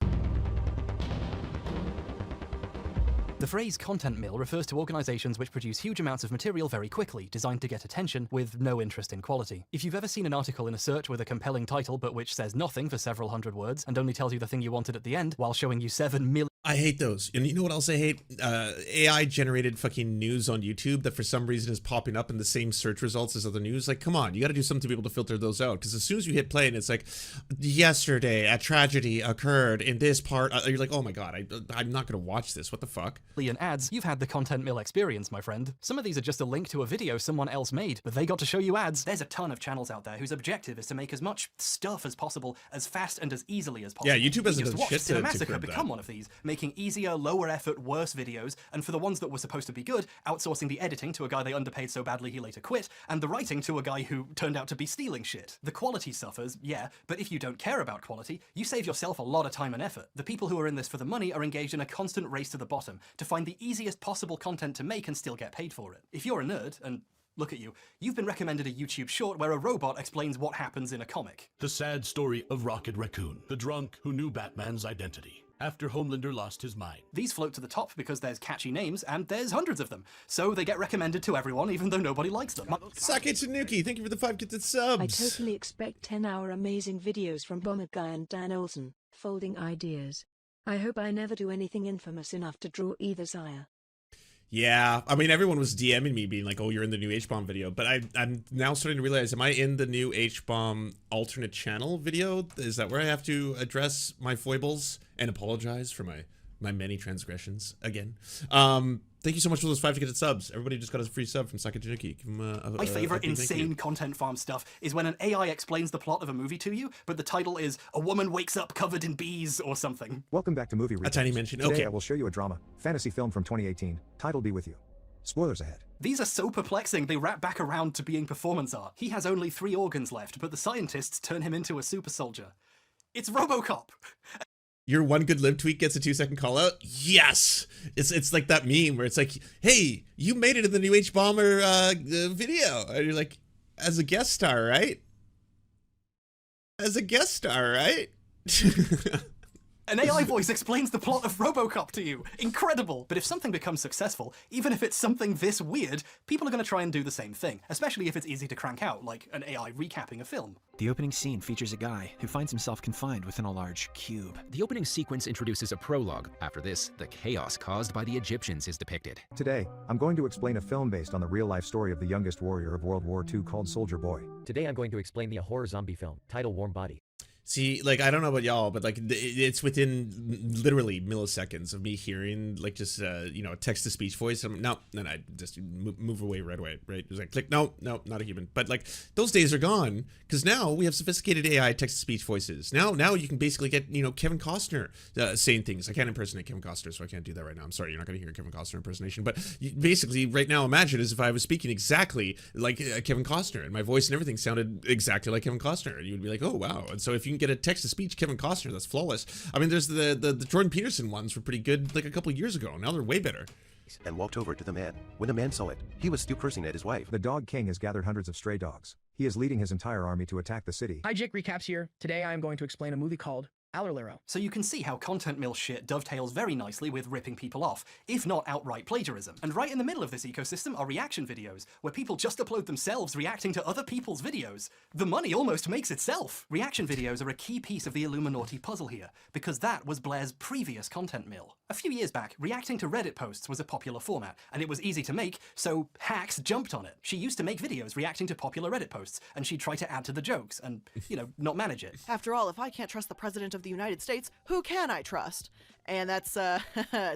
The phrase content mill refers to organizations which produce huge amounts of material very quickly, designed to get attention, with no interest in quality. If you've ever seen an article in a search with a compelling title but which says nothing for several hundred words, and only tells you the thing you wanted at the end, while showing you 7 million I hate those. And you know what else I hate? AI generated fucking news on YouTube that for some reason is popping up in the same search results as other news. Like, come on, you got to do something to be able to filter those out. Because as soon as you hit play and it's like, yesterday a tragedy occurred in this part, you're like, oh my god, I'm not going to watch this. What the fuck? And ads, you've had the content mill experience, my friend. Some of these are just a link to a video someone else made, but they got to show you ads. There's a ton of channels out there whose objective is to make as much stuff as possible, as fast and as easily as possible. Yeah, YouTube hasn't We just done shit watched to Cinemassacre curb become that. one of these, making easier, lower effort, worse videos, and for the ones that were supposed to be good, outsourcing the editing to a guy they underpaid so badly he later quit, and the writing to a guy who turned out to be stealing shit. The quality suffers, yeah, but if you don't care about quality, you save yourself a lot of time and effort. The people who are in this for the money are engaged in a constant race to the bottom to find the easiest possible content to make and still get paid for it. If you're a nerd, and look at you, you've been recommended a YouTube short where a robot explains what happens in a comic. The sad story of Rocket Raccoon, the drunk who knew Batman's identity after Homelander lost his mind. These float to the top because there's catchy names, and there's hundreds of them. So they get recommended to everyone, even though nobody likes them. Sake Tanuki, thank you for the 5 gifted subs. I totally expect 10-hour amazing videos from Hbomberguy and Dan Olsen, folding ideas. I hope I never do anything infamous enough to draw either Zaya. Yeah, I mean, everyone was DMing me being like, oh, you're in the new H-Bomb video. But I'm now starting to realize, am I in the new H-Bomb alternate channel video? Is that where I have to address my foibles and apologize for my many transgressions again? Thank you so much for those 5 ticketed subs. Everybody just got a free sub from Sake Tanuki. Give him My favorite insane content farm stuff is when an AI explains the plot of a movie to you, but the title is "A Woman Wakes Up Covered in Bees" or something. Welcome back to Movie Recaps. A tiny mention. Today Okay. I will show you a drama, fantasy film from 2018, titled Be With You. Spoilers ahead. These are so perplexing, they wrap back around to being performance art. He has only 3 organs left, but the scientists turn him into a super soldier. It's RoboCop! Your one good live tweet gets a 2-second call out. Yes, it's like that meme where it's like, hey, you made it in the new H-Bomber video, and you're like, as a guest star, right? As a guest star, right? An AI voice explains the plot of RoboCop to you. Incredible! But if something becomes successful, even if it's something this weird, people are going to try and do the same thing, especially if it's easy to crank out, like an AI recapping a film. The opening scene features a guy who finds himself confined within a large cube. The opening sequence introduces a prologue. After this, the chaos caused by the Egyptians is depicted. Today, I'm going to explain a film based on the real-life story of the youngest warrior of World War II called Soldier Boy. Today I'm going to explain the horror zombie film, titled Warm Body. See, like, I don't know about y'all, but like, it's within literally milliseconds of me hearing like just you know, a text-to-speech voice. No, I just move away right away, right? It's like click, no, not a human. But like, those days are gone because now we have sophisticated AI text-to-speech voices. Now you can basically get, you know, Kevin Costner saying things. I can't impersonate Kevin Costner, so I can't do that right now. I'm sorry, you're not going to hear a Kevin Costner impersonation. But you basically, right now, imagine as if I was speaking exactly like Kevin Costner, and my voice and everything sounded exactly like Kevin Costner, and you would be like, oh wow. And so if you can get a text-to-speech Kevin Costner, that's flawless. I mean, there's the Jordan Peterson ones were pretty good like a couple of years ago. Now they're way better. And walked over to the man. When the man saw it, he was still cursing at his wife. The Dog King has gathered hundreds of stray dogs. He is leading his entire army to attack the city. Hi, Jake Recaps here. Today I am going to explain a movie called Allerlero. So you can see how content mill shit dovetails very nicely with ripping people off, if not outright plagiarism. And right in the middle of this ecosystem are reaction videos, where people just upload themselves reacting to other people's videos. The money almost makes itself. Reaction videos are a key piece of the iilluminaughtii puzzle here, because that was Blair's previous content mill. A few years back, reacting to Reddit posts was a popular format, and it was easy to make, so hacks jumped on it. She used to make videos reacting to popular Reddit posts, and she'd try to add to the jokes, and, you know, not manage it. After all, if I can't trust the President of the United States, who can I trust? And that's,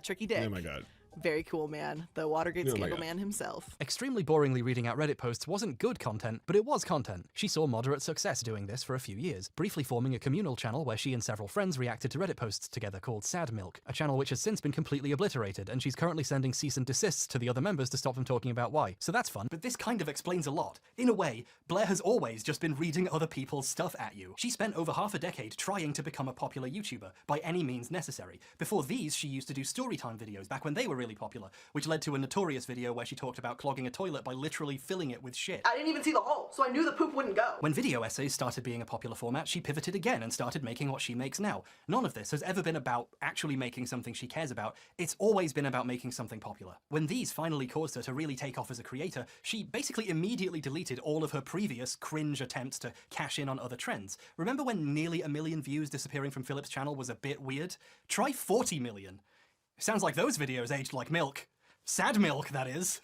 Tricky Dick. Oh my god. Very cool man, the Watergate Oh my scandal God. man himself. Extremely boringly reading out Reddit posts wasn't good content, but it was content. She saw moderate success doing this for a few years, briefly forming a communal channel where she and several friends reacted to Reddit posts together called Sad Milk, a channel which has since been completely obliterated, and she's currently sending cease and desists to the other members to stop them talking about why. So that's fun. But this kind of explains a lot. In a way, Blair has always just been reading other people's stuff at you. She spent over half a decade trying to become a popular YouTuber, by any means necessary. Before these, she used to do storytime videos back when they were really popular, which led to a notorious video where she talked about clogging a toilet by literally filling it with shit. I didn't even see the hole, so I knew the poop wouldn't go. When video essays started being a popular format, she pivoted again and started making what she makes now. None of this has ever been about actually making something she cares about. It's always been about making something popular. When these finally caused her to really take off as a creator, she basically immediately deleted all of her previous cringe attempts to cash in on other trends. Remember when nearly 1 million views disappearing from Philip's channel was a bit weird? Try 40 million. Sounds like those videos aged like milk. Sad milk, that is.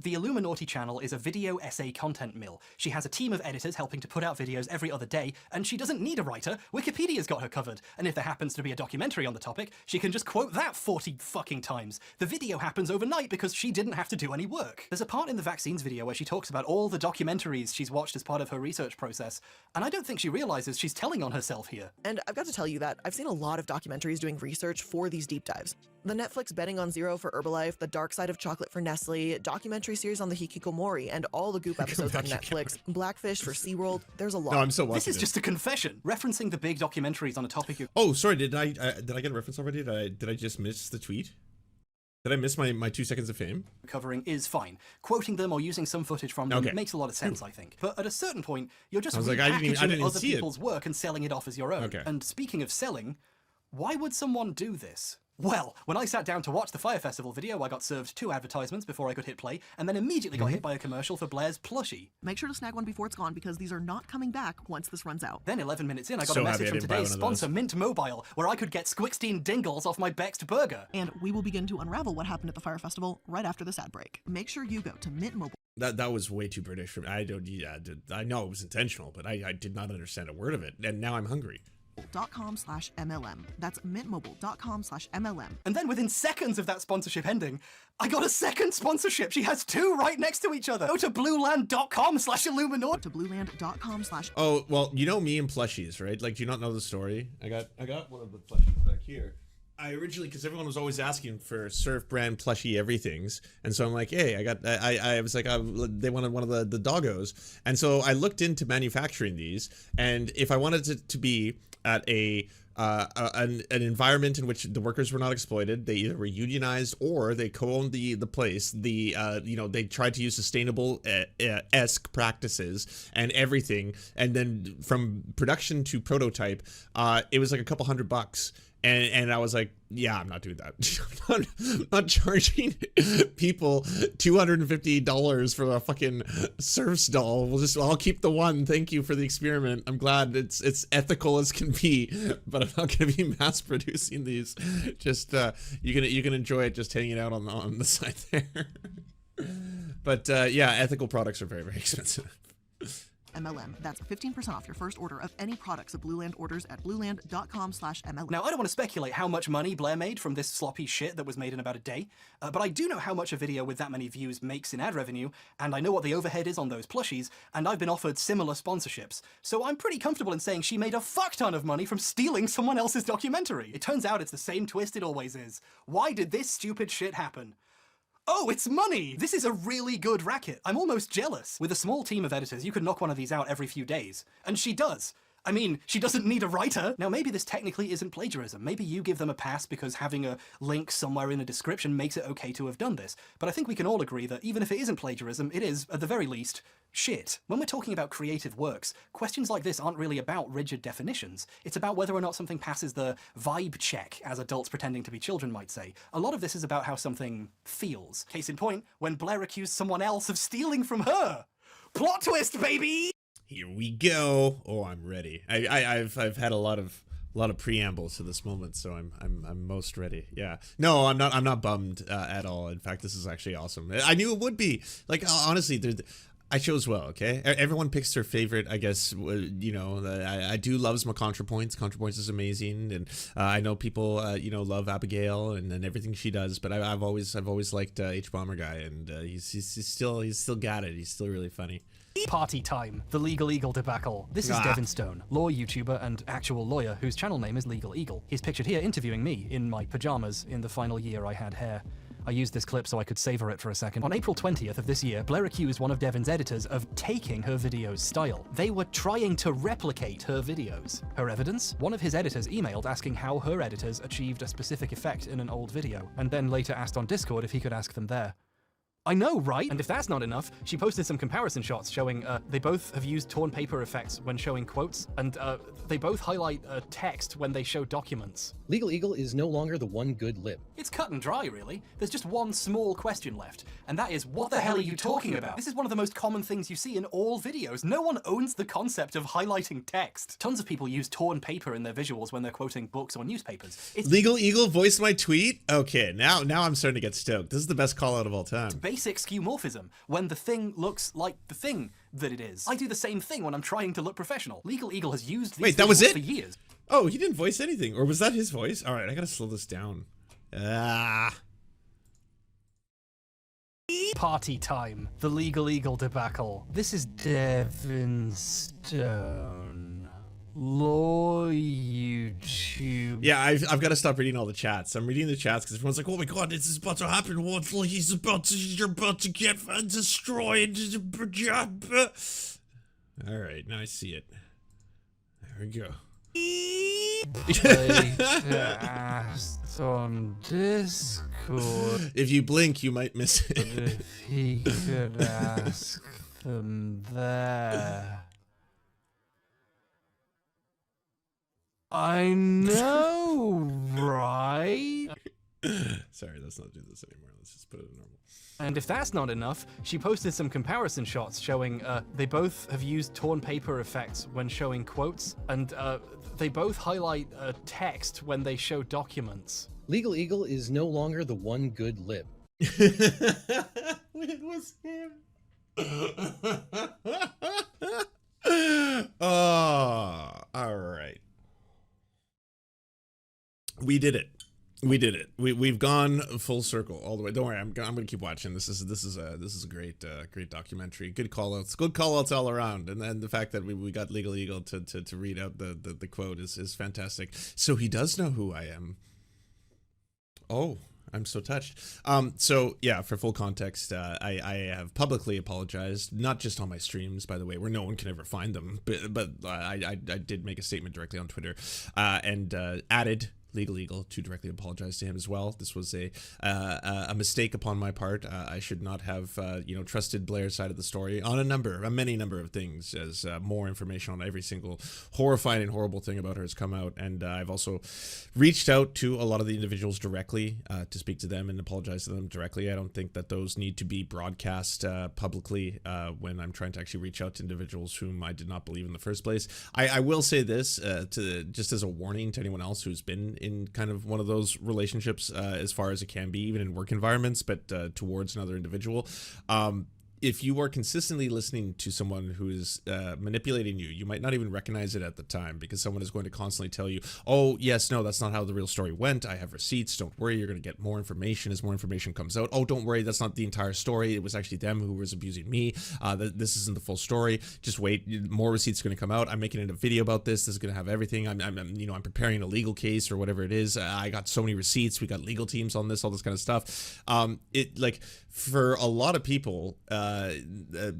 The Illuminaughtii channel is a video essay content mill. She has a team of editors helping to put out videos every other day, and she doesn't need a writer. Wikipedia's got her covered. And if there happens to be a documentary on the topic, she can just quote that 40 fucking times. The video happens overnight because she didn't have to do any work. There's a part in the vaccines video where she talks about all the documentaries she's watched as part of her research process, and I don't think she realizes she's telling on herself here. And I've got to tell you that I've seen a lot of documentaries doing research for these deep dives. The Netflix Betting on Zero for Herbalife, The Dark Side of Chocolate for Nestle, documentary series on the Hikikomori, and all the Goop episodes on Netflix, Blackfish for SeaWorld, there's a lot. No, I'm still watching This is just a confession, referencing the big documentaries on a topic of— Oh, sorry, did I get a reference already? Did I just miss the tweet? Did I miss my 2 seconds of fame? Covering is fine. Quoting them or using some footage from them makes a lot of sense, I think. But at a certain point, you're just repackaging other people's work and selling it off as your own. Okay. And speaking of selling, why would someone do this? Well, when I sat down to watch the Fire Festival video, I got served 2 advertisements before I could hit play, and then immediately got hit by a commercial for Blair's plushie. Make sure to snag one before it's gone because these are not coming back once this runs out. Then 11 minutes in, I got a message from today's sponsor, Mint Mobile, where I could get Squixteen Dingles off my Bext burger. And we will begin to unravel what happened at the Fire Festival right after this ad break. Make sure you go to Mint Mobile. That was way too British for me. I know it was intentional, but I did not understand a word of it, and now I'm hungry. .com/MLM. That's mintmobile.com/MLM. And then within seconds of that sponsorship ending, I got a second sponsorship. She has 2 right next to each other. Go to blueland.com/Illuminaughtii. To blueland.com/. Oh, well, you know me and plushies, right? Like, do you not know the story? I got one of the plushies back here. I originally, because everyone was always asking for Serf brand plushie everythings, and so I'm like, hey, I was like, they wanted one of the doggos, and so I looked into manufacturing these, and if I wanted it to be at an environment in which the workers were not exploited, they either were unionized or they co-owned the place. They tried to use sustainable esque practices and everything, and then from production to prototype, it was like a couple $100. And I was like, yeah, I'm not doing that. I'm not charging people $250 for a fucking Serfs doll. I'll keep the one. Thank you for the experiment. I'm glad it's ethical as can be, but I'm not going to be mass producing these. Just you can enjoy it just hanging out on the side there. But yeah, ethical products are very, very expensive. MLM. That's 15% off your first order of any products that Blueland orders at blueland.com/MLM. Now, I don't want to speculate how much money Blair made from this sloppy shit that was made in about a day, but I do know how much a video with that many views makes in ad revenue, and I know what the overhead is on those plushies, and I've been offered similar sponsorships. So I'm pretty comfortable in saying she made a fuck ton of money from stealing someone else's documentary. It turns out it's the same twist it always is. Why did this stupid shit happen? Oh, it's money! This is a really good racket. I'm almost jealous. With a small team of editors, you could knock one of these out every few days. And she does. I mean, she doesn't need a writer. Now, maybe this technically isn't plagiarism. Maybe you give them a pass because having a link somewhere in a description makes it okay to have done this. But I think we can all agree that even if it isn't plagiarism, it is, at the very least, shit. When we're talking about creative works, questions like this aren't really about rigid definitions. It's about whether or not something passes the vibe check, as adults pretending to be children might say. A lot of this is about how something feels. Case in point, when Blair accused someone else of stealing from her. Plot twist, baby! Here we go. Oh, I'm ready. I've had a lot of preambles to this moment, so I'm most ready. Yeah. No, I'm not bummed at all. In fact, this is actually awesome. I knew it would be. Like, honestly, I chose well, okay? Everyone picks their favorite, I guess, you know, I do love my ContraPoints. ContraPoints is amazing, and I know people, you know, love Abigail and everything she does, but I've always liked Hbomberguy, and he's still got it. He's still really funny. Party time, the Legal Eagle debacle. This is Devin Stone, law YouTuber and actual lawyer whose channel name is Legal Eagle. He's pictured here interviewing me in my pajamas in the final year I had hair. I used this clip so I could savor it for a second. On April 20th of this year, Blair accused one of Devin's editors of taking her video's style. They were trying to replicate her videos. Her evidence? One of his editors emailed asking how her editors achieved a specific effect in an old video, and then later asked on Discord if he could ask them there. I know, right? And if that's not enough, she posted some comparison shots showing they both have used torn paper effects when showing quotes, and they both highlight text when they show documents. Legal Eagle is no longer the one good lib. It's cut and dry, really. There's just one small question left, and that is, what the hell are you talking about? This is one of the most common things you see in all videos. No one owns the concept of highlighting text. Tons of people use torn paper in their visuals when they're quoting books or newspapers. Legal Eagle voiced my tweet? Okay, now I'm starting to get stoked. This is the best call out of all time. Basic skeuomorphism, when the thing looks like the thing that it is. I do the same thing when I'm trying to look professional. Legal Eagle has used these Wait, that was visuals it? for years. Oh, he didn't voice anything. Or was that his voice? All right, I gotta slow this down. Party time. The Legal Eagle debacle. This is Devin Stone. Law YouTube. Yeah, I've got to stop reading all the chats. I'm reading the chats because everyone's like, "Oh my god, this is about to happen. What? You're about to get destroyed." All right, now I see it. There we go. On Discord. If you blink, you might miss it. If he could ask them there. I know, right? Sorry, let's not do this anymore. Let's just put it in normal. And if that's not enough, she posted some comparison shots showing they both have used torn paper effects when showing quotes, and they both highlight text when they show documents. Legal Eagle is no longer the one good lib. It was him. Oh, all right. We did it. We did it. We've gone full circle all the way. Don't worry, I'm gonna keep watching. This is a great great documentary. Good call outs all around. And then the fact that we got Legal Eagle to read out the quote is fantastic. So he does know who I am. Oh, I'm so touched. So yeah, for full context, I have publicly apologized, not just on my streams, by the way, where no one can ever find them, but I did make a statement directly on Twitter, and added Legal Eagle to directly apologize to him as well. This was a mistake upon my part. I should not have trusted Blair's side of the story on a many number of things, as more information on every single horrifying and horrible thing about her has come out. And I've also reached out to a lot of the individuals directly to speak to them and apologize to them directly. I don't think that those need to be broadcast publicly when I'm trying to actually reach out to individuals whom I did not believe in the first place. I will say this just as a warning to anyone else who's been in kind of one of those relationships, as far as it can be, even in work environments, but towards another individual. If you are consistently listening to someone who is manipulating you, you might not even recognize it at the time, because someone is going to constantly tell you, oh, yes, no, that's not how the real story went. I have receipts. Don't worry. You're going to get more information as more information comes out. Oh, don't worry. That's not the entire story. It was actually them who was abusing me. This isn't the full story. Just wait. More receipts are going to come out. I'm making a video about this. This is going to have everything. I'm preparing a legal case or whatever it is. I got so many receipts. We got legal teams on this, all this kind of stuff. For a lot of people,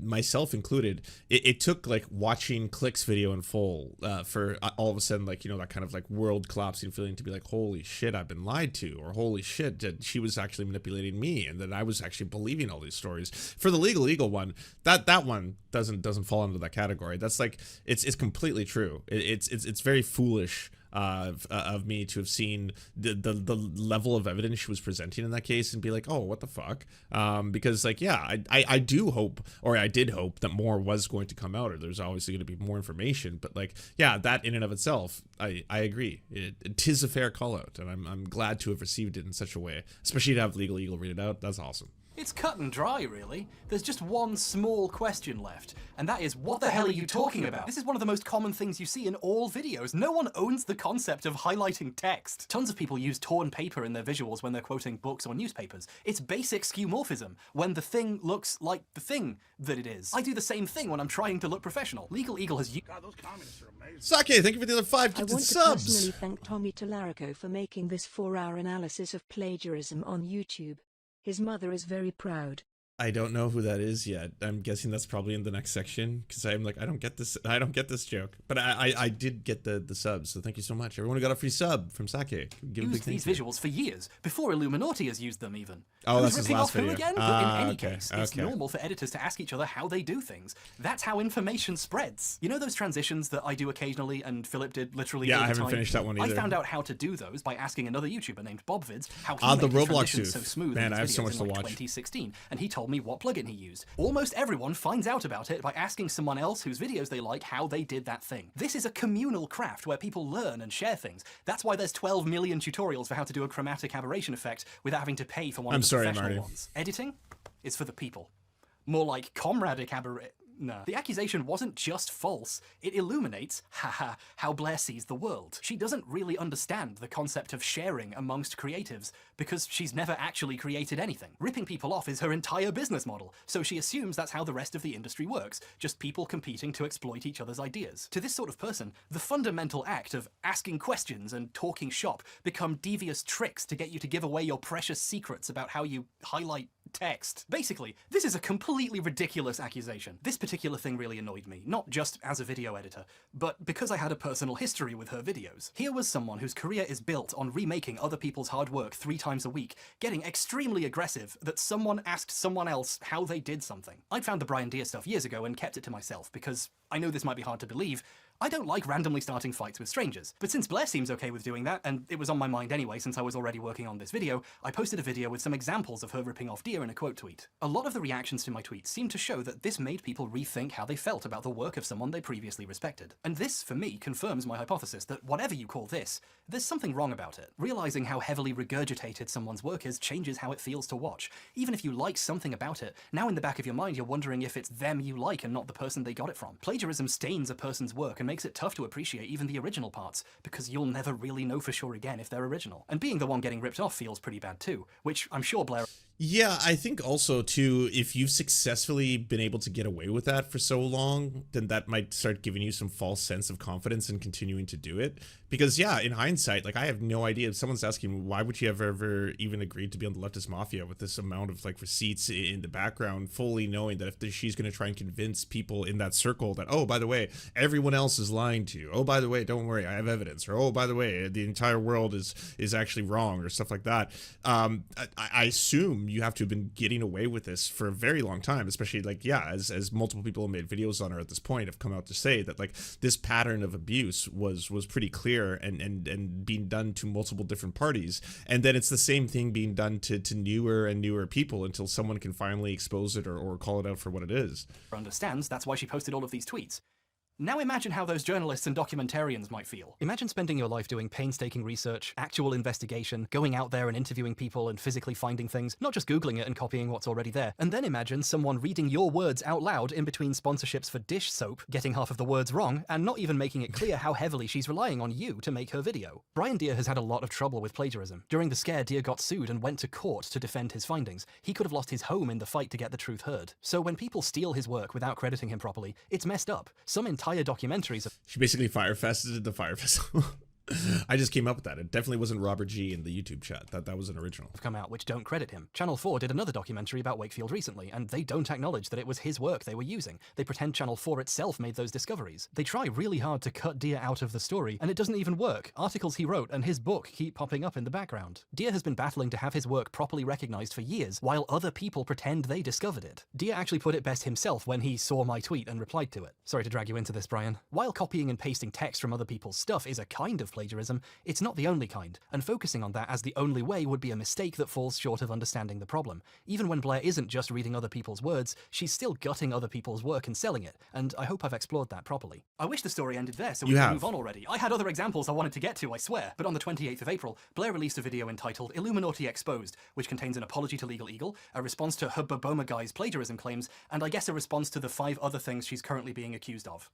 myself included, it took like watching Click's video in full for all of a sudden, like, that kind of like world collapsing feeling to be like, holy shit, I've been lied to, or holy shit, she was actually manipulating me, and that I was actually believing all these stories. For the Legal Eagle one, that one doesn't fall into that category. That's like, it's completely true. It's very foolish of me to have seen the level of evidence she was presenting in that case and be like, oh, what the fuck? Because like, yeah, I do hope, or I did hope, that more was going to come out, or there's obviously going to be more information. But like, yeah, that in and of itself, I agree. It is a fair call out, and I'm glad to have received it in such a way, especially to have Legal Eagle read it out. That's awesome. It's cut and dry, really. There's just one small question left, and that is, what the hell are you talking about? This is one of the most common things you see in all videos. No one owns the concept of highlighting text. Tons of people use torn paper in their visuals when they're quoting books or newspapers. It's basic skeuomorphism, when the thing looks like the thing that it is. I do the same thing when I'm trying to look professional. Legal Eagle has... God, those communists are amazing. Sake, thank you for the other 5 gifted subs. I want to personally thank Tommy Tallarico for making this 4-hour analysis of plagiarism on YouTube. His mother is very proud. I don't know who that is yet. I'm guessing that's probably in the next section because I'm like, I don't get this. I don't get this joke. But I did get the subs, so thank you so much. Everyone who got a free sub from Sake. Give a big Used these thank you. visuals for years, before Illuminaughtii has used them even. Oh, Who's that's his ripping last off who video. again? But in any Okay, case, it's okay. normal for editors to ask each other how they do things. That's how information spreads. You know those transitions that I do occasionally and Philip did literally all the I haven't time? finished that one either. I found out how to do those by asking another YouTuber named BobVids how he The made his Roblox transitions suit. so smooth Man, in his I have so videos much in to like watch. 2016, and he told me what plugin he used. Almost everyone finds out about it by asking someone else whose videos they like how they did that thing. This is a communal craft where people learn and share things. That's why there's 12 million tutorials for how to do a chromatic aberration effect without having to pay for one of the professional Marty. ones. Editing is for the people. More like comradic aberration. No. The accusation wasn't just false, it illuminates, haha, how Blair sees the world. She doesn't really understand the concept of sharing amongst creatives because she's never actually created anything. Ripping people off is her entire business model, so she assumes that's how the rest of the industry works, just people competing to exploit each other's ideas. To this sort of person, the fundamental act of asking questions and talking shop become devious tricks to get you to give away your precious secrets about how you highlight text. Basically, this is a completely ridiculous accusation. This particular thing really annoyed me, not just as a video editor, but because I had a personal history with her videos. Here was someone whose career is built on remaking other people's hard work 3 times a week, getting extremely aggressive that someone asked someone else how they did something. I'd found the Brian Deere stuff years ago and kept it to myself because I know this might be hard to believe, I don't like randomly starting fights with strangers. But since Blair seems okay with doing that, and it was on my mind anyway since I was already working on this video, I posted a video with some examples of her ripping off Deer in a quote tweet. A lot of the reactions to my tweets seemed to show that this made people rethink how they felt about the work of someone they previously respected. And this, for me, confirms my hypothesis that whatever you call this, there's something wrong about it. Realizing how heavily regurgitated someone's work is changes how it feels to watch. Even if you like something about it, now in the back of your mind you're wondering if it's them you like and not the person they got it from. Plagiarism stains a person's work and makes it tough to appreciate even the original parts, because you'll never really know for sure again if they're original. And being the one getting ripped off feels pretty bad too, which I'm sure Blair... Yeah, I think also too, if you've successfully been able to get away with that for so long, then that might start giving you some false sense of confidence in continuing to do it. Because yeah, in hindsight, like I have no idea. If someone's asking, why would you have ever even agreed to be on the Leftist Mafia with this amount of like receipts in the background, fully knowing that if she's going to try and convince people in that circle that, oh, by the way, everyone else is lying to you. Oh, by the way, don't worry, I have evidence. Or, oh, by the way, the entire world is actually wrong, or stuff like that. I assume you have to have been getting away with this for a very long time, especially like, yeah, as multiple people have made videos on her at this point have come out to say that like this pattern of abuse was pretty clear and being done to multiple different parties. And then it's the same thing being done to newer and newer people until someone can finally expose it or call it out for what it is. understands that's why she posted all of these tweets. Now imagine how those journalists and documentarians might feel. Imagine spending your life doing painstaking research, actual investigation, going out there and interviewing people and physically finding things, not just Googling it and copying what's already there. And then imagine someone reading your words out loud in between sponsorships for dish soap, getting half of the words wrong, and not even making it clear how heavily she's relying on you to make her video. Brian Deere has had a lot of trouble with plagiarism. During the scare, Deere got sued and went to court to defend his findings. He could have lost his home in the fight to get the truth heard. So when people steal his work without crediting him properly, it's messed up. Some entire documentaries She basically firefested the Fire Festival. I just came up with that. It definitely wasn't Robert G in the YouTube chat. That was an original. Have come out which don't credit him. Channel 4 did another documentary about Wakefield recently, and they don't acknowledge that it was his work they were using. They pretend Channel 4 itself made those discoveries. They try really hard to cut Deere out of the story, and it doesn't even work. Articles he wrote and his book keep popping up in the background. Deere has been battling to have his work properly recognized for years, while other people pretend they discovered it. Deere actually put it best himself when he saw my tweet and replied to it. Sorry to drag you into this, Brian. While copying and pasting text from other people's stuff is a kind of plagiarism, it's not the only kind, and focusing on that as the only way would be a mistake that falls short of understanding the problem. Even when Blair isn't just reading other people's words, she's still gutting other people's work and selling it, and I hope I've explored that properly. I wish the story ended there so we could move on already. I had other examples I wanted to get to, I swear. But on the 28th of April, Blair released a video entitled Illuminaughtii Exposed, which contains an apology to Legal Eagle, a response to Hbomberguy's plagiarism claims, and I guess a response to the 5 other things she's currently being accused of.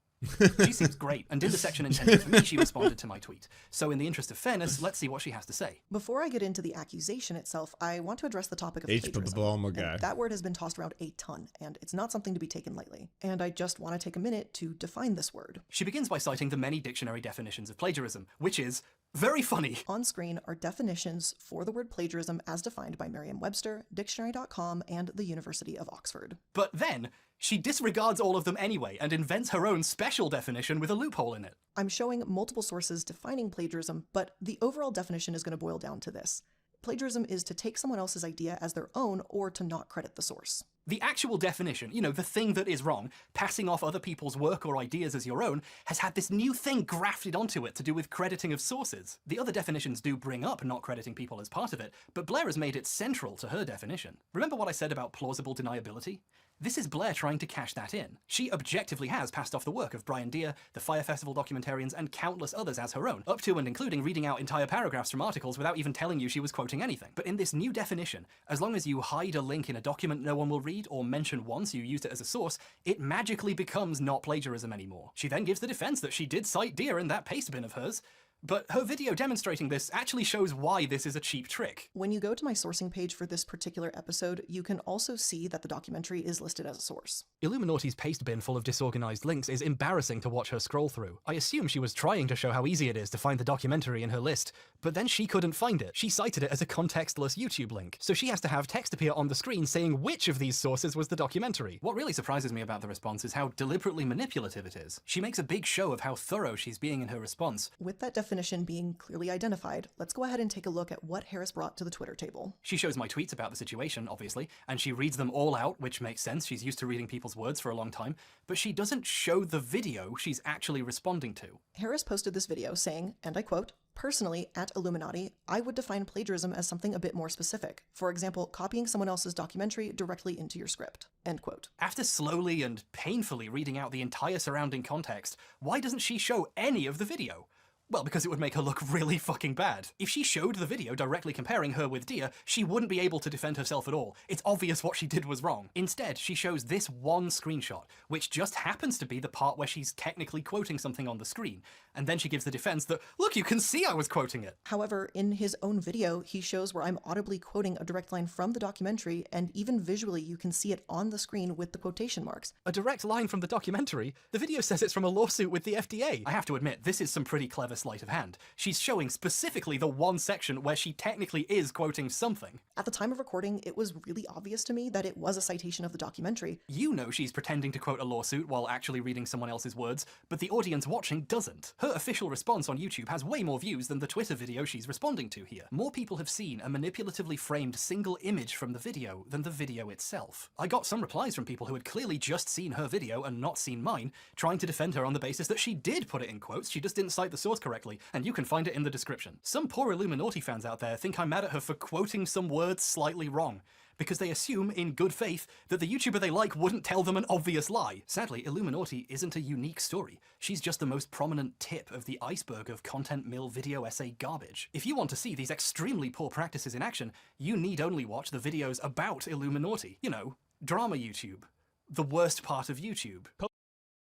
She seems great, and in the section intended for me, she responded to my tweet. So in the interest of fairness, let's see what she has to say. Before I get into the accusation itself, I want to address the topic of plagiarism. Hbomberguy. And that word has been tossed around a ton, and it's not something to be taken lightly. And I just want to take a minute to define this word. She begins by citing the many dictionary definitions of plagiarism, which is Very funny. On screen are definitions for the word plagiarism as defined by Merriam-Webster, Dictionary.com, and the University of Oxford. But then, she disregards all of them anyway and invents her own special definition with a loophole in it. I'm showing multiple sources defining plagiarism, but the overall definition is going to boil down to this. Plagiarism is to take someone else's idea as their own or to not credit the source. The actual definition, you know, the thing that is wrong, passing off other people's work or ideas as your own, has had this new thing grafted onto it to do with crediting of sources. The other definitions do bring up not crediting people as part of it, but Blair has made it central to her definition. Remember what I said about plausible deniability? This is Blair trying to cash that in. She objectively has passed off the work of Brian Deere, the Fire Festival documentarians, and countless others as her own, up to and including reading out entire paragraphs from articles without even telling you she was quoting anything. But in this new definition, as long as you hide a link in a document no one will read or mention once you used it as a source, it magically becomes not plagiarism anymore. She then gives the defense that she did cite Deere in that paste bin of hers, but her video demonstrating this actually shows why this is a cheap trick. When you go to my sourcing page for this particular episode, you can also see that the documentary is listed as a source. iilluminaughtii's paste bin full of disorganized links is embarrassing to watch her scroll through. I assume she was trying to show how easy it is to find the documentary in her list, but then she couldn't find it. She cited it as a contextless YouTube link, so she has to have text appear on the screen saying which of these sources was the documentary. What really surprises me about the response is how deliberately manipulative it is. She makes a big show of how thorough she's being in her response. With that definition being clearly identified, let's go ahead and take a look at what Harris brought to the Twitter table. She shows my tweets about the situation, obviously, and she reads them all out, which makes sense. She's used to reading people's words for a long time, but she doesn't show the video she's actually responding to. Harris posted this video saying, and I quote, "Personally, at Illuminaughtii, I would define plagiarism as something a bit more specific. For example, copying someone else's documentary directly into your script." End quote. After slowly and painfully reading out the entire surrounding context, why doesn't she show any of the video? Well, because it would make her look really fucking bad. If she showed the video directly comparing her with Deere, she wouldn't be able to defend herself at all. It's obvious what she did was wrong. Instead, she shows this one screenshot, which just happens to be the part where she's technically quoting something on the screen. And then she gives the defense that, look, you can see I was quoting it. However, in his own video, he shows where I'm audibly quoting a direct line from the documentary, and even visually you can see it on the screen with the quotation marks. A direct line from the documentary? The video says it's from a lawsuit with the FDA. I have to admit, this is some pretty clever sleight of hand. She's showing specifically the one section where she technically is quoting something. At the time of recording, it was really obvious to me that it was a citation of the documentary. You know she's pretending to quote a lawsuit while actually reading someone else's words, but the audience watching doesn't. Her official response on YouTube has way more views than the Twitter video she's responding to here. More people have seen a manipulatively framed single image from the video than the video itself. I got some replies from people who had clearly just seen her video and not seen mine, trying to defend her on the basis that she did put it in quotes, she just didn't cite the source correctly, and you can find it in the description. Some poor Illuminaughtii fans out there think I'm mad at her for quoting some words slightly wrong, because they assume, in good faith, that the YouTuber they like wouldn't tell them an obvious lie. Sadly, Illuminaughtii isn't a unique story. She's just the most prominent tip of the iceberg of content mill video essay garbage. If you want to see these extremely poor practices in action, you need only watch the videos about Illuminaughtii. You know, drama YouTube. The worst part of YouTube.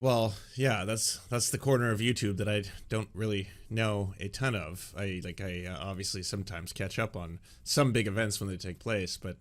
Well, yeah, that's the corner of YouTube that I don't really know a ton of. I obviously sometimes catch up on some big events when they take place, but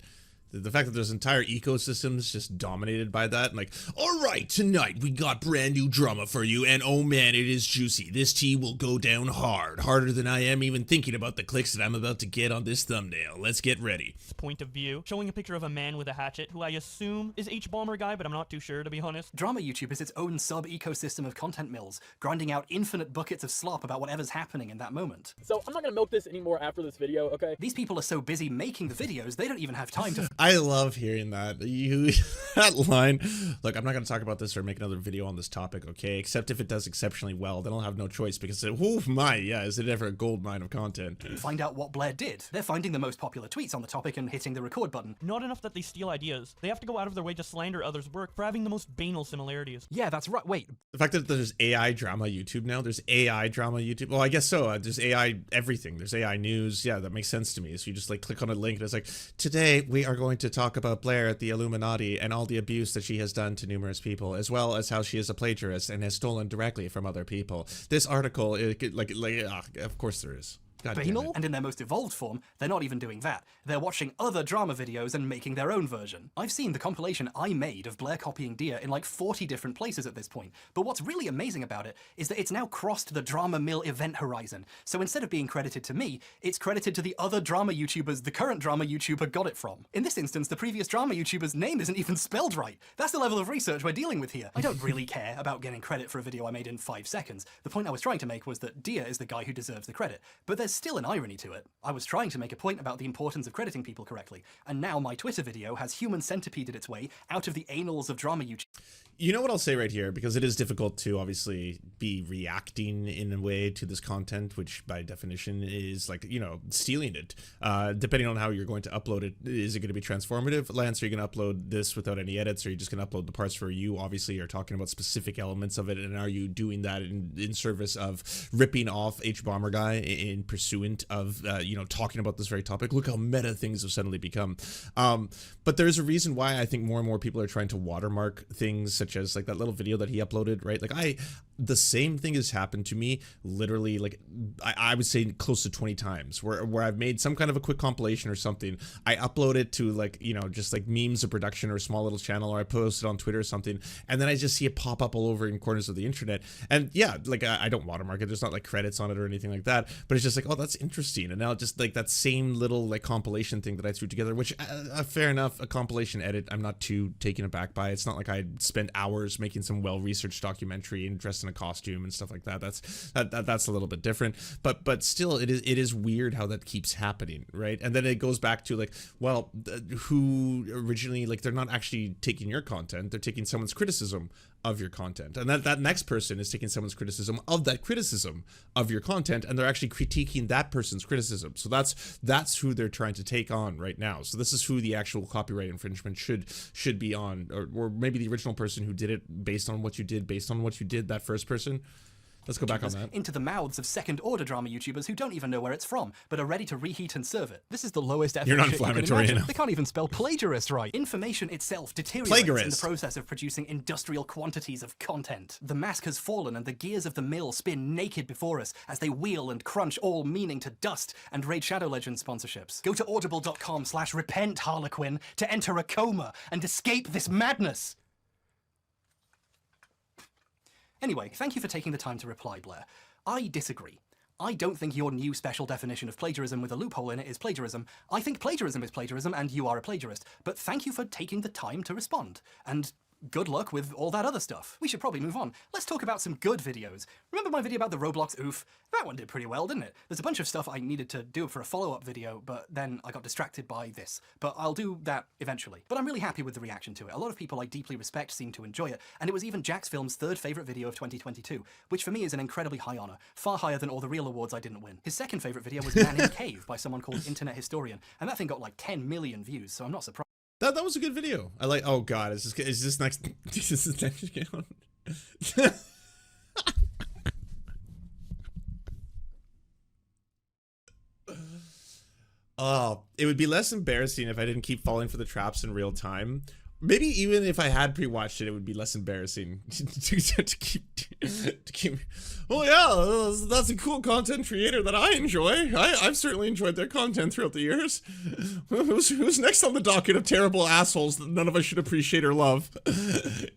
the fact that there's entire ecosystems just dominated by that, and like, all right, tonight we got brand new drama for you, and oh man, it is juicy. This tea will go down hard, harder than I am even thinking about the clicks that I'm about to get on this thumbnail. Let's get ready. Point of view, showing a picture of a man with a hatchet, who I assume is Hbomberguy, but I'm not too sure, to be honest. Drama YouTube is its own sub-ecosystem of content mills, grinding out infinite buckets of slop about whatever's happening in that moment. So I'm not gonna milk this anymore after this video, okay? These people are so busy making the videos, they don't even have time to... I love hearing that. That line. Look, I'm not going to talk about this or make another video on this topic, okay? Except if it does exceptionally well, then I'll have no choice because, oh my, yeah, is it ever a gold mine of content? Find out what Blair did. They're finding the most popular tweets on the topic and hitting the record button. Not enough that they steal ideas. They have to go out of their way to slander others' work for having the most banal similarities. Yeah, that's right. Wait. The fact that there's AI drama YouTube now, there's AI drama YouTube. Well, I guess so. There's AI everything. There's AI news. Yeah, that makes sense to me. So you just like click on a link and it's like, today we are going to talk about Blair at the Illuminaughtii and all the abuse that she has done to numerous people, as well as how she is a plagiarist and has stolen directly from other people. This article, of course there is. God damn banal, it. and in their most evolved form, they're not even doing that. They're watching other drama videos and making their own version. I've seen the compilation I made of Blair copying Dia in like 40 different places at this point, but what's really amazing about it is that it's now crossed the drama mill event horizon. So instead of being credited to me, it's credited to the other drama YouTubers the current drama YouTuber got it from. In this instance, the previous drama YouTuber's name isn't even spelled right. That's the level of research we're dealing with here. I don't really care about getting credit for a video I made in 5 seconds. The point I was trying to make was that Dia is the guy who deserves the credit, but there's still an irony to it. I was trying to make a point about the importance of crediting people correctly, and now my Twitter video has human centipeded its way out of the annals of drama YouTube. You know what I'll say right here, because it is difficult to obviously be reacting in a way to this content, which by definition is like, you know, stealing it. Depending on how you're going to upload it, is it going to be transformative? Lance, are you going to upload this without any edits, or are you just going to upload the parts where you obviously are talking about specific elements of it, and are you doing that in service of ripping off Hbomberguy in pursuant of, you know, talking about this very topic? Look how meta things have suddenly become. But there's a reason why I think more and more people are trying to watermark things, such as like that little video that he uploaded, right? Like the same thing has happened to me literally, like I would say close to 20 times where I've made some kind of a quick compilation or something. I upload it to like, you know, just like memes of production or a small little channel, or I post it on Twitter or something, and then I just see it pop up all over in corners of the internet. And yeah, like I don't watermark it. There's not like credits on it or anything like that, but it's just like, oh, that's interesting. And now just like that same little like compilation thing that I threw together, which fair enough, a compilation edit, I'm not too taken aback by. It's not like I spent hours making some well-researched documentary and dressed in a costume and stuff like that. That's a little bit different, but still it is weird how that keeps happening, right? And then it goes back to like, well, who originally, like, they're not actually taking your content, they're taking someone's criticism of your content, and that next person is taking someone's criticism of that criticism of your content, and they're actually critiquing that person's criticism. So that's who they're trying to take on right now. So this is who the actual copyright infringement should be on, or maybe the original person who did it based on what you did, that first person. Let's go back on that. Into the mouths of second-order drama YouTubers who don't even know where it's from, but are ready to reheat and serve it. This is the lowest effort You're not shit you can inflammatory imagine. enough. They can't even spell plagiarist right. Information itself deteriorates in the process of producing industrial quantities of content. The mask has fallen and the gears of the mill spin naked before us as they wheel and crunch all meaning to dust and Raid Shadow Legends sponsorships. Go to audible.com/repent Harlequin to enter a coma and escape this madness. Anyway, thank you for taking the time to reply, Blair. I disagree. I don't think your new special definition of plagiarism with a loophole in it is plagiarism. I think plagiarism is plagiarism, and you are a plagiarist. But thank you for taking the time to respond. And good luck with all that other stuff. We should probably move on. Let's talk about some good videos. Remember my video about the Roblox oof? That one did pretty well, didn't it? There's a bunch of stuff I needed to do for a follow-up video, but then I got distracted by this. But I'll do that eventually. But I'm really happy with the reaction to it. A lot of people I deeply respect seem to enjoy it, and it was even Jack's Film's 3rd favourite video of 2022, which for me is an incredibly high honour, far higher than all the real awards I didn't win. His 2nd favourite video was Man in a Cave by someone called Internet Historian, and that thing got like 10 million views, so I'm not surprised. That was a good video. I like. Oh god, is this next? Is this next account? Oh, it would be less embarrassing if I didn't keep falling for the traps in real time. Maybe even if I had pre-watched it, it would be less embarrassing to keep. Oh yeah, that's a cool content creator that I enjoy. I've certainly enjoyed their content throughout the years. Who's next on the docket of terrible assholes that none of us should appreciate or love?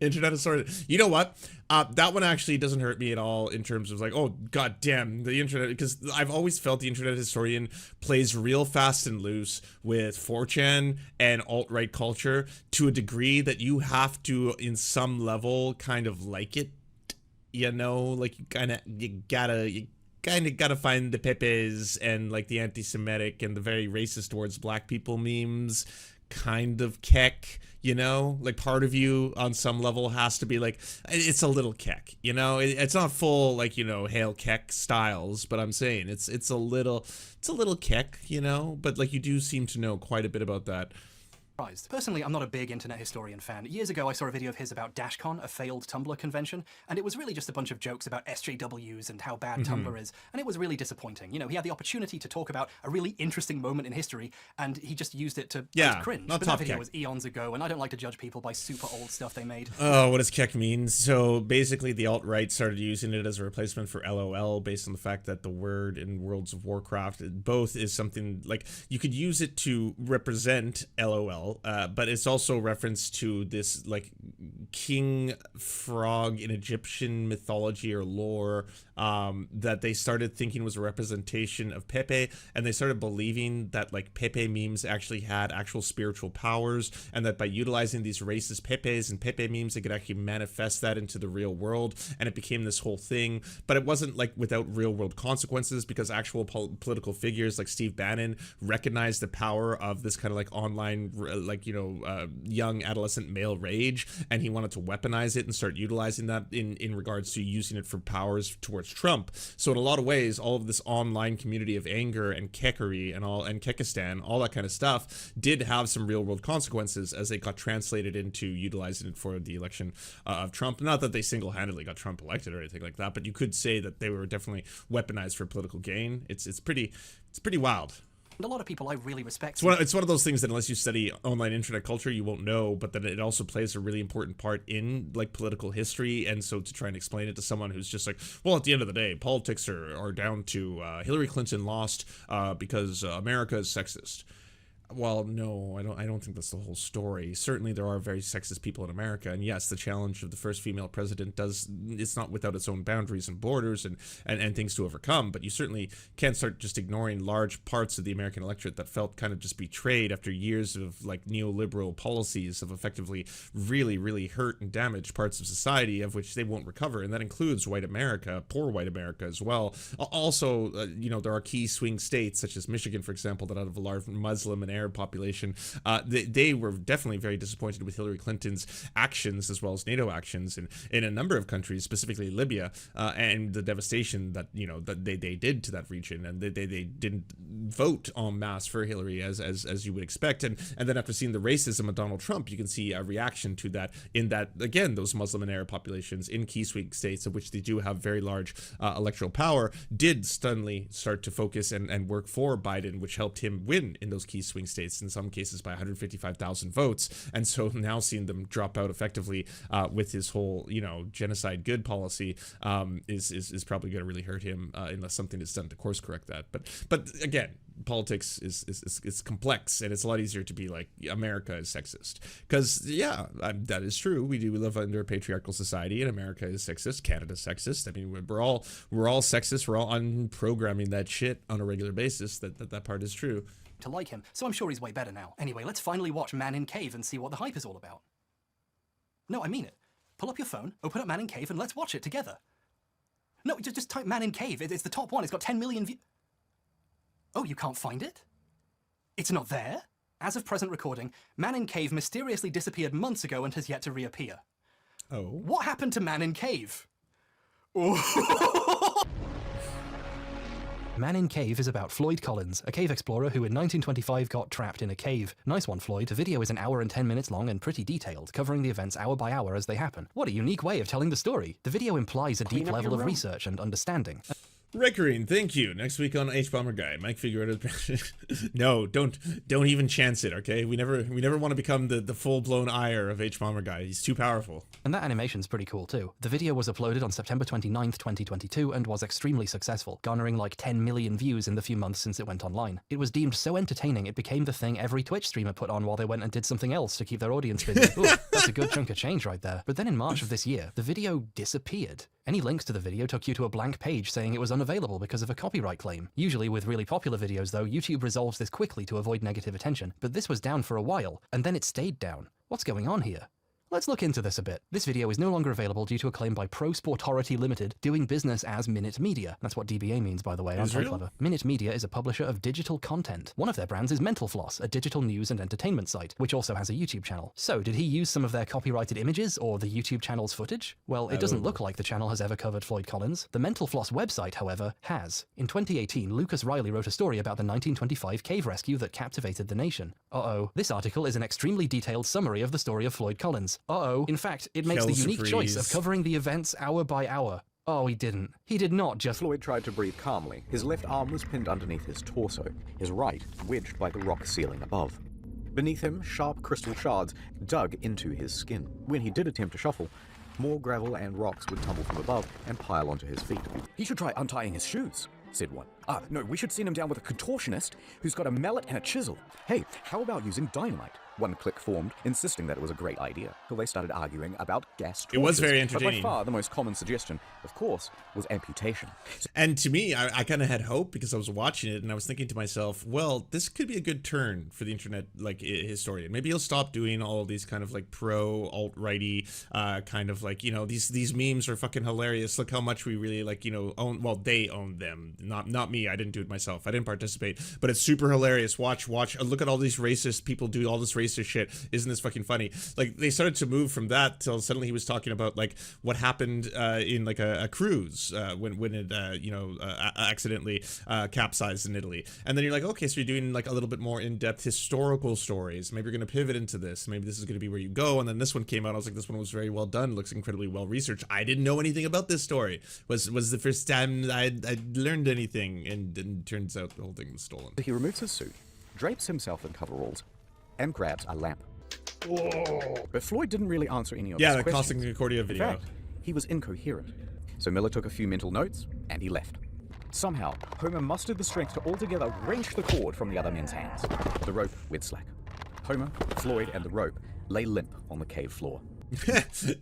Internet historian. You know what? That one actually doesn't hurt me at all in terms of like, oh god damn, the internet, because I've always felt the internet historian plays real fast and loose with 4chan and alt-right culture to a degree that you have to, in some level, kind of like it. You know, like you kind of gotta find the Pepes and like the anti-Semitic and the very racist towards black people memes kind of keck, you know, like part of you on some level has to be like, it's a little keck, you know, it's not full like, you know, Hail Keck styles, but I'm saying it's a little keck, you know, but like you do seem to know quite a bit about that. Personally, I'm not a big internet historian fan. Years ago, I saw a video of his about DashCon, a failed Tumblr convention, and it was really just a bunch of jokes about SJWs and how bad Tumblr is, and it was really disappointing. You know, he had the opportunity to talk about a really interesting moment in history, and he just used it to cringe. Not But top that video Keck. was eons ago, and I don't like to judge people by super old stuff they made. Oh, what does Keck mean? So basically the alt-right started using it as a replacement for LOL based on the fact that the word in Worlds of Warcraft, both is something like, you could use it to represent LOL, but it's also reference to this like king frog in Egyptian mythology or lore that they started thinking was a representation of Pepe, and they started believing that like Pepe memes actually had actual spiritual powers, and that by utilizing these racist Pepes and Pepe memes they could actually manifest that into the real world, and it became this whole thing. But it wasn't like without real world consequences, because actual political figures like Steve Bannon recognized the power of this kind of like online like, you know, young adolescent male rage, and he wanted to weaponize it and start utilizing that in regards to using it for powers towards Trump. So in a lot of ways, all of this online community of anger and keckery and Kekistan, all that kind of stuff did have some real world consequences as they got translated into utilizing it for the election of Trump. Not that they single-handedly got Trump elected or anything like that, but you could say that they were definitely weaponized for political gain. It's pretty wild. And a lot of people I really respect. It's one of those things that unless you study online internet culture, you won't know, but then it also plays a really important part in like political history. And so to try and explain it to someone who's just like, well, at the end of the day, politics are down to Hillary Clinton lost because America is sexist. Well, no, I don't think that's the whole story. Certainly there are very sexist people in America, and yes, the challenge of the first female president it's not without its own boundaries and borders and things to overcome, but you certainly can't start just ignoring large parts of the American electorate that felt kind of just betrayed after years of like neoliberal policies of effectively really, really hurt and damaged parts of society of which they won't recover, and that includes white America, poor white America as well. Also, you know, there are key swing states such as Michigan, for example, that out of a large Muslim and Arab population, they were definitely very disappointed with Hillary Clinton's actions as well as NATO actions in a number of countries, specifically Libya, and the devastation that, you know, that they did to that region, and they didn't vote en masse for Hillary as you would expect, and then after seeing the racism of Donald Trump, you can see a reaction to that in that, again, those Muslim and Arab populations in key swing states of which they do have very large electoral power did suddenly start to focus and work for Biden, which helped him win in those key swing states, in some cases by 155,000 votes. And so now seeing them drop out effectively with his whole, you know, genocide good policy is probably going to really hurt him unless something is done to course correct that. But again, politics is complex, and it's a lot easier to be like America is sexist, because that is true. We live under a patriarchal society, and America is sexist. Canada's sexist. I mean, we're all sexist. We're all unprogramming that shit on a regular basis. That part is true. To like him, so I'm sure he's way better now. Anyway, let's finally watch Man in Cave and see what the hype is all about. No, I mean it. Pull up your phone, open up Man in Cave, and let's watch it together. No, just type Man in Cave. It's the top one. It's got 10 million views. Oh, you can't find it? It's not there? As of present recording, Man in Cave mysteriously disappeared months ago and has yet to reappear. Oh. What happened to Man in Cave? Oh. Man in Cave is about Floyd Collins, a cave explorer who in 1925 got trapped in a cave. Nice one, Floyd. The video is an hour and 10 minutes long and pretty detailed, covering the events hour by hour as they happen. What a unique way of telling the story. The video implies a deep level of research and understanding. Recurring, thank you. Next week on Hbomberguy, Mike Figueroa. No, don't even chance it, okay? We never want to become the full-blown ire of Hbomberguy. He's too powerful. And that animation's pretty cool too. The video was uploaded on September 29th, 2022 and was extremely successful, garnering like 10 million views in the few months since it went online. It was deemed so entertaining it became the thing every Twitch streamer put on while they went and did something else to keep their audience busy. Ooh, that's a good chunk of change right there. But then in March of this year, the video disappeared. Any links to the video took you to a blank page saying it was unavailable because of a copyright claim. Usually with really popular videos though, YouTube resolves this quickly to avoid negative attention, but this was down for a while, and then it stayed down. What's going on here? Let's look into this a bit. This video is no longer available due to a claim by Pro Sportority Limited, doing business as Minute Media. That's what DBA means, by the way. I'm so clever. Minute Media is a publisher of digital content. One of their brands is Mental Floss, a digital news and entertainment site, which also has a YouTube channel. So, did he use some of their copyrighted images or the YouTube channel's footage? Well, it doesn't look like the channel has ever covered Floyd Collins. The Mental Floss website, however, has. In 2018, Lucas Riley wrote a story about the 1925 cave rescue that captivated the nation. Uh-oh. This article is an extremely detailed summary of the story of Floyd Collins. Uh-oh. In fact, it makes the unique choice of covering the events hour by hour. Oh, he didn't. He did not just— Floyd tried to breathe calmly. His left arm was pinned underneath his torso, his right wedged by the rock ceiling above. Beneath him, sharp crystal shards dug into his skin. When he did attempt to shuffle, more gravel and rocks would tumble from above and pile onto his feet. He should try untying his shoes, said one. No, we should send him down with a contortionist who's got a mallet and a chisel. Hey, how about using dynamite? One clique formed, insisting that it was a great idea, till they started arguing about gas torches. It was very entertaining. But by far, the most common suggestion, of course, was amputation. And to me, I kind of had hope because I was watching it and I was thinking to myself, well, this could be a good turn for the internet, like, historian. Maybe he'll stop doing all these kind of like pro alt-righty kind of like, you know, these memes are fucking hilarious. Look how much we really like, you know, own. Well, they own them, not me. I didn't do it myself. I didn't participate, but it's super hilarious. Watch. Look at all these racist people do all this racist shit. Isn't this fucking funny? Like, they started to move from that till suddenly he was talking about like what happened in like a cruise when it you know, accidentally capsized in Italy. And then you're like, okay, so you're doing like a little bit more in-depth historical stories. Maybe you're going to pivot into this. Maybe this is going to be where you go. And then this one came out. I was like, this one was very well done. Looks incredibly well researched. I didn't know anything about this story. Was the first time I learned anything, and turns out the whole thing was stolen. He removes his suit, drapes himself in coveralls, and grabs a lamp. Whoa. But Floyd didn't really answer any of his questions. Yeah, the Costing Concordia video. In fact, he was incoherent. So Miller took a few mental notes, and he left. Somehow, Homer mustered the strength to altogether wrench the cord from the other men's hands. The rope went slack. Homer, Floyd, and the rope lay limp on the cave floor.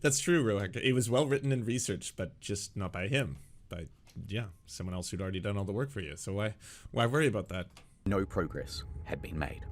That's true, Rohak. It was well written and researched, but just not by him. By, yeah, someone else who'd already done all the work for you. So why worry about that? No progress had been made.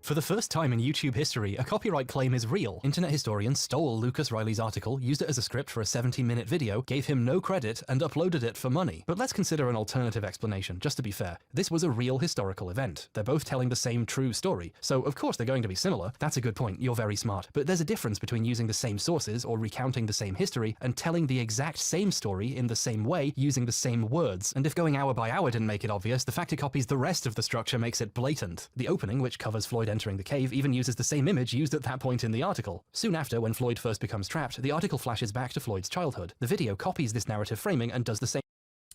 For the first time in YouTube history, a copyright claim is real. Internet historians stole Lucas Riley's article, used it as a script for a 17-minute video, gave him no credit, and uploaded it for money. But let's consider an alternative explanation, just to be fair. This was a real historical event. They're both telling the same true story. So, of course, they're going to be similar. That's a good point. You're very smart. But there's a difference between using the same sources or recounting the same history and telling the exact same story in the same way using the same words. And if going hour by hour didn't make it obvious, the fact it copies the rest of the structure makes it blatant. The opening, which covers Floyd entering the cave, even uses the same image used at that point in the article. Soon after, when Floyd first becomes trapped, the article flashes back to Floyd's childhood. The video copies this narrative framing and does the same.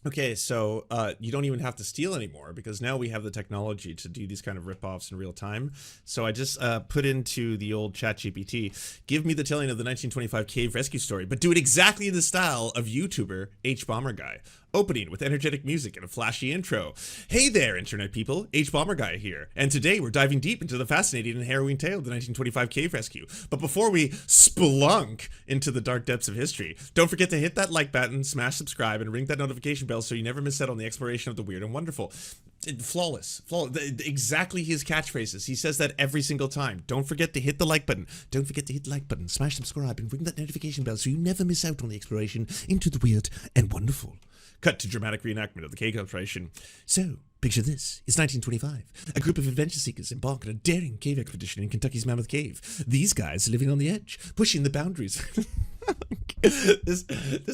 Okay, so you don't even have to steal anymore because now we have the technology to do these kind of ripoffs in real time. So I just put into the old ChatGPT, give me the telling of the 1925 cave rescue story, but do it exactly in the style of YouTuber Hbomberguy. Opening with energetic music and a flashy intro. Hey there, internet people, Hbomberguy here, and today we're diving deep into the fascinating and harrowing tale of the 1925 cave rescue. But before we spelunk into the dark depths of history, don't forget to hit that like button, smash subscribe, and ring that notification bell so you never miss out on the exploration of the weird and wonderful. Flawless. Exactly his catchphrases. He says that every single time. Don't forget to hit the like button. Don't forget to hit the like button, smash subscribe, and ring that notification bell so you never miss out on the exploration into the weird and wonderful. Cut to dramatic reenactment of the cave exploration. So, picture this. It's 1925. A group of adventure seekers embark on a daring cave expedition in Kentucky's Mammoth Cave. These guys are living on the edge, pushing the boundaries. This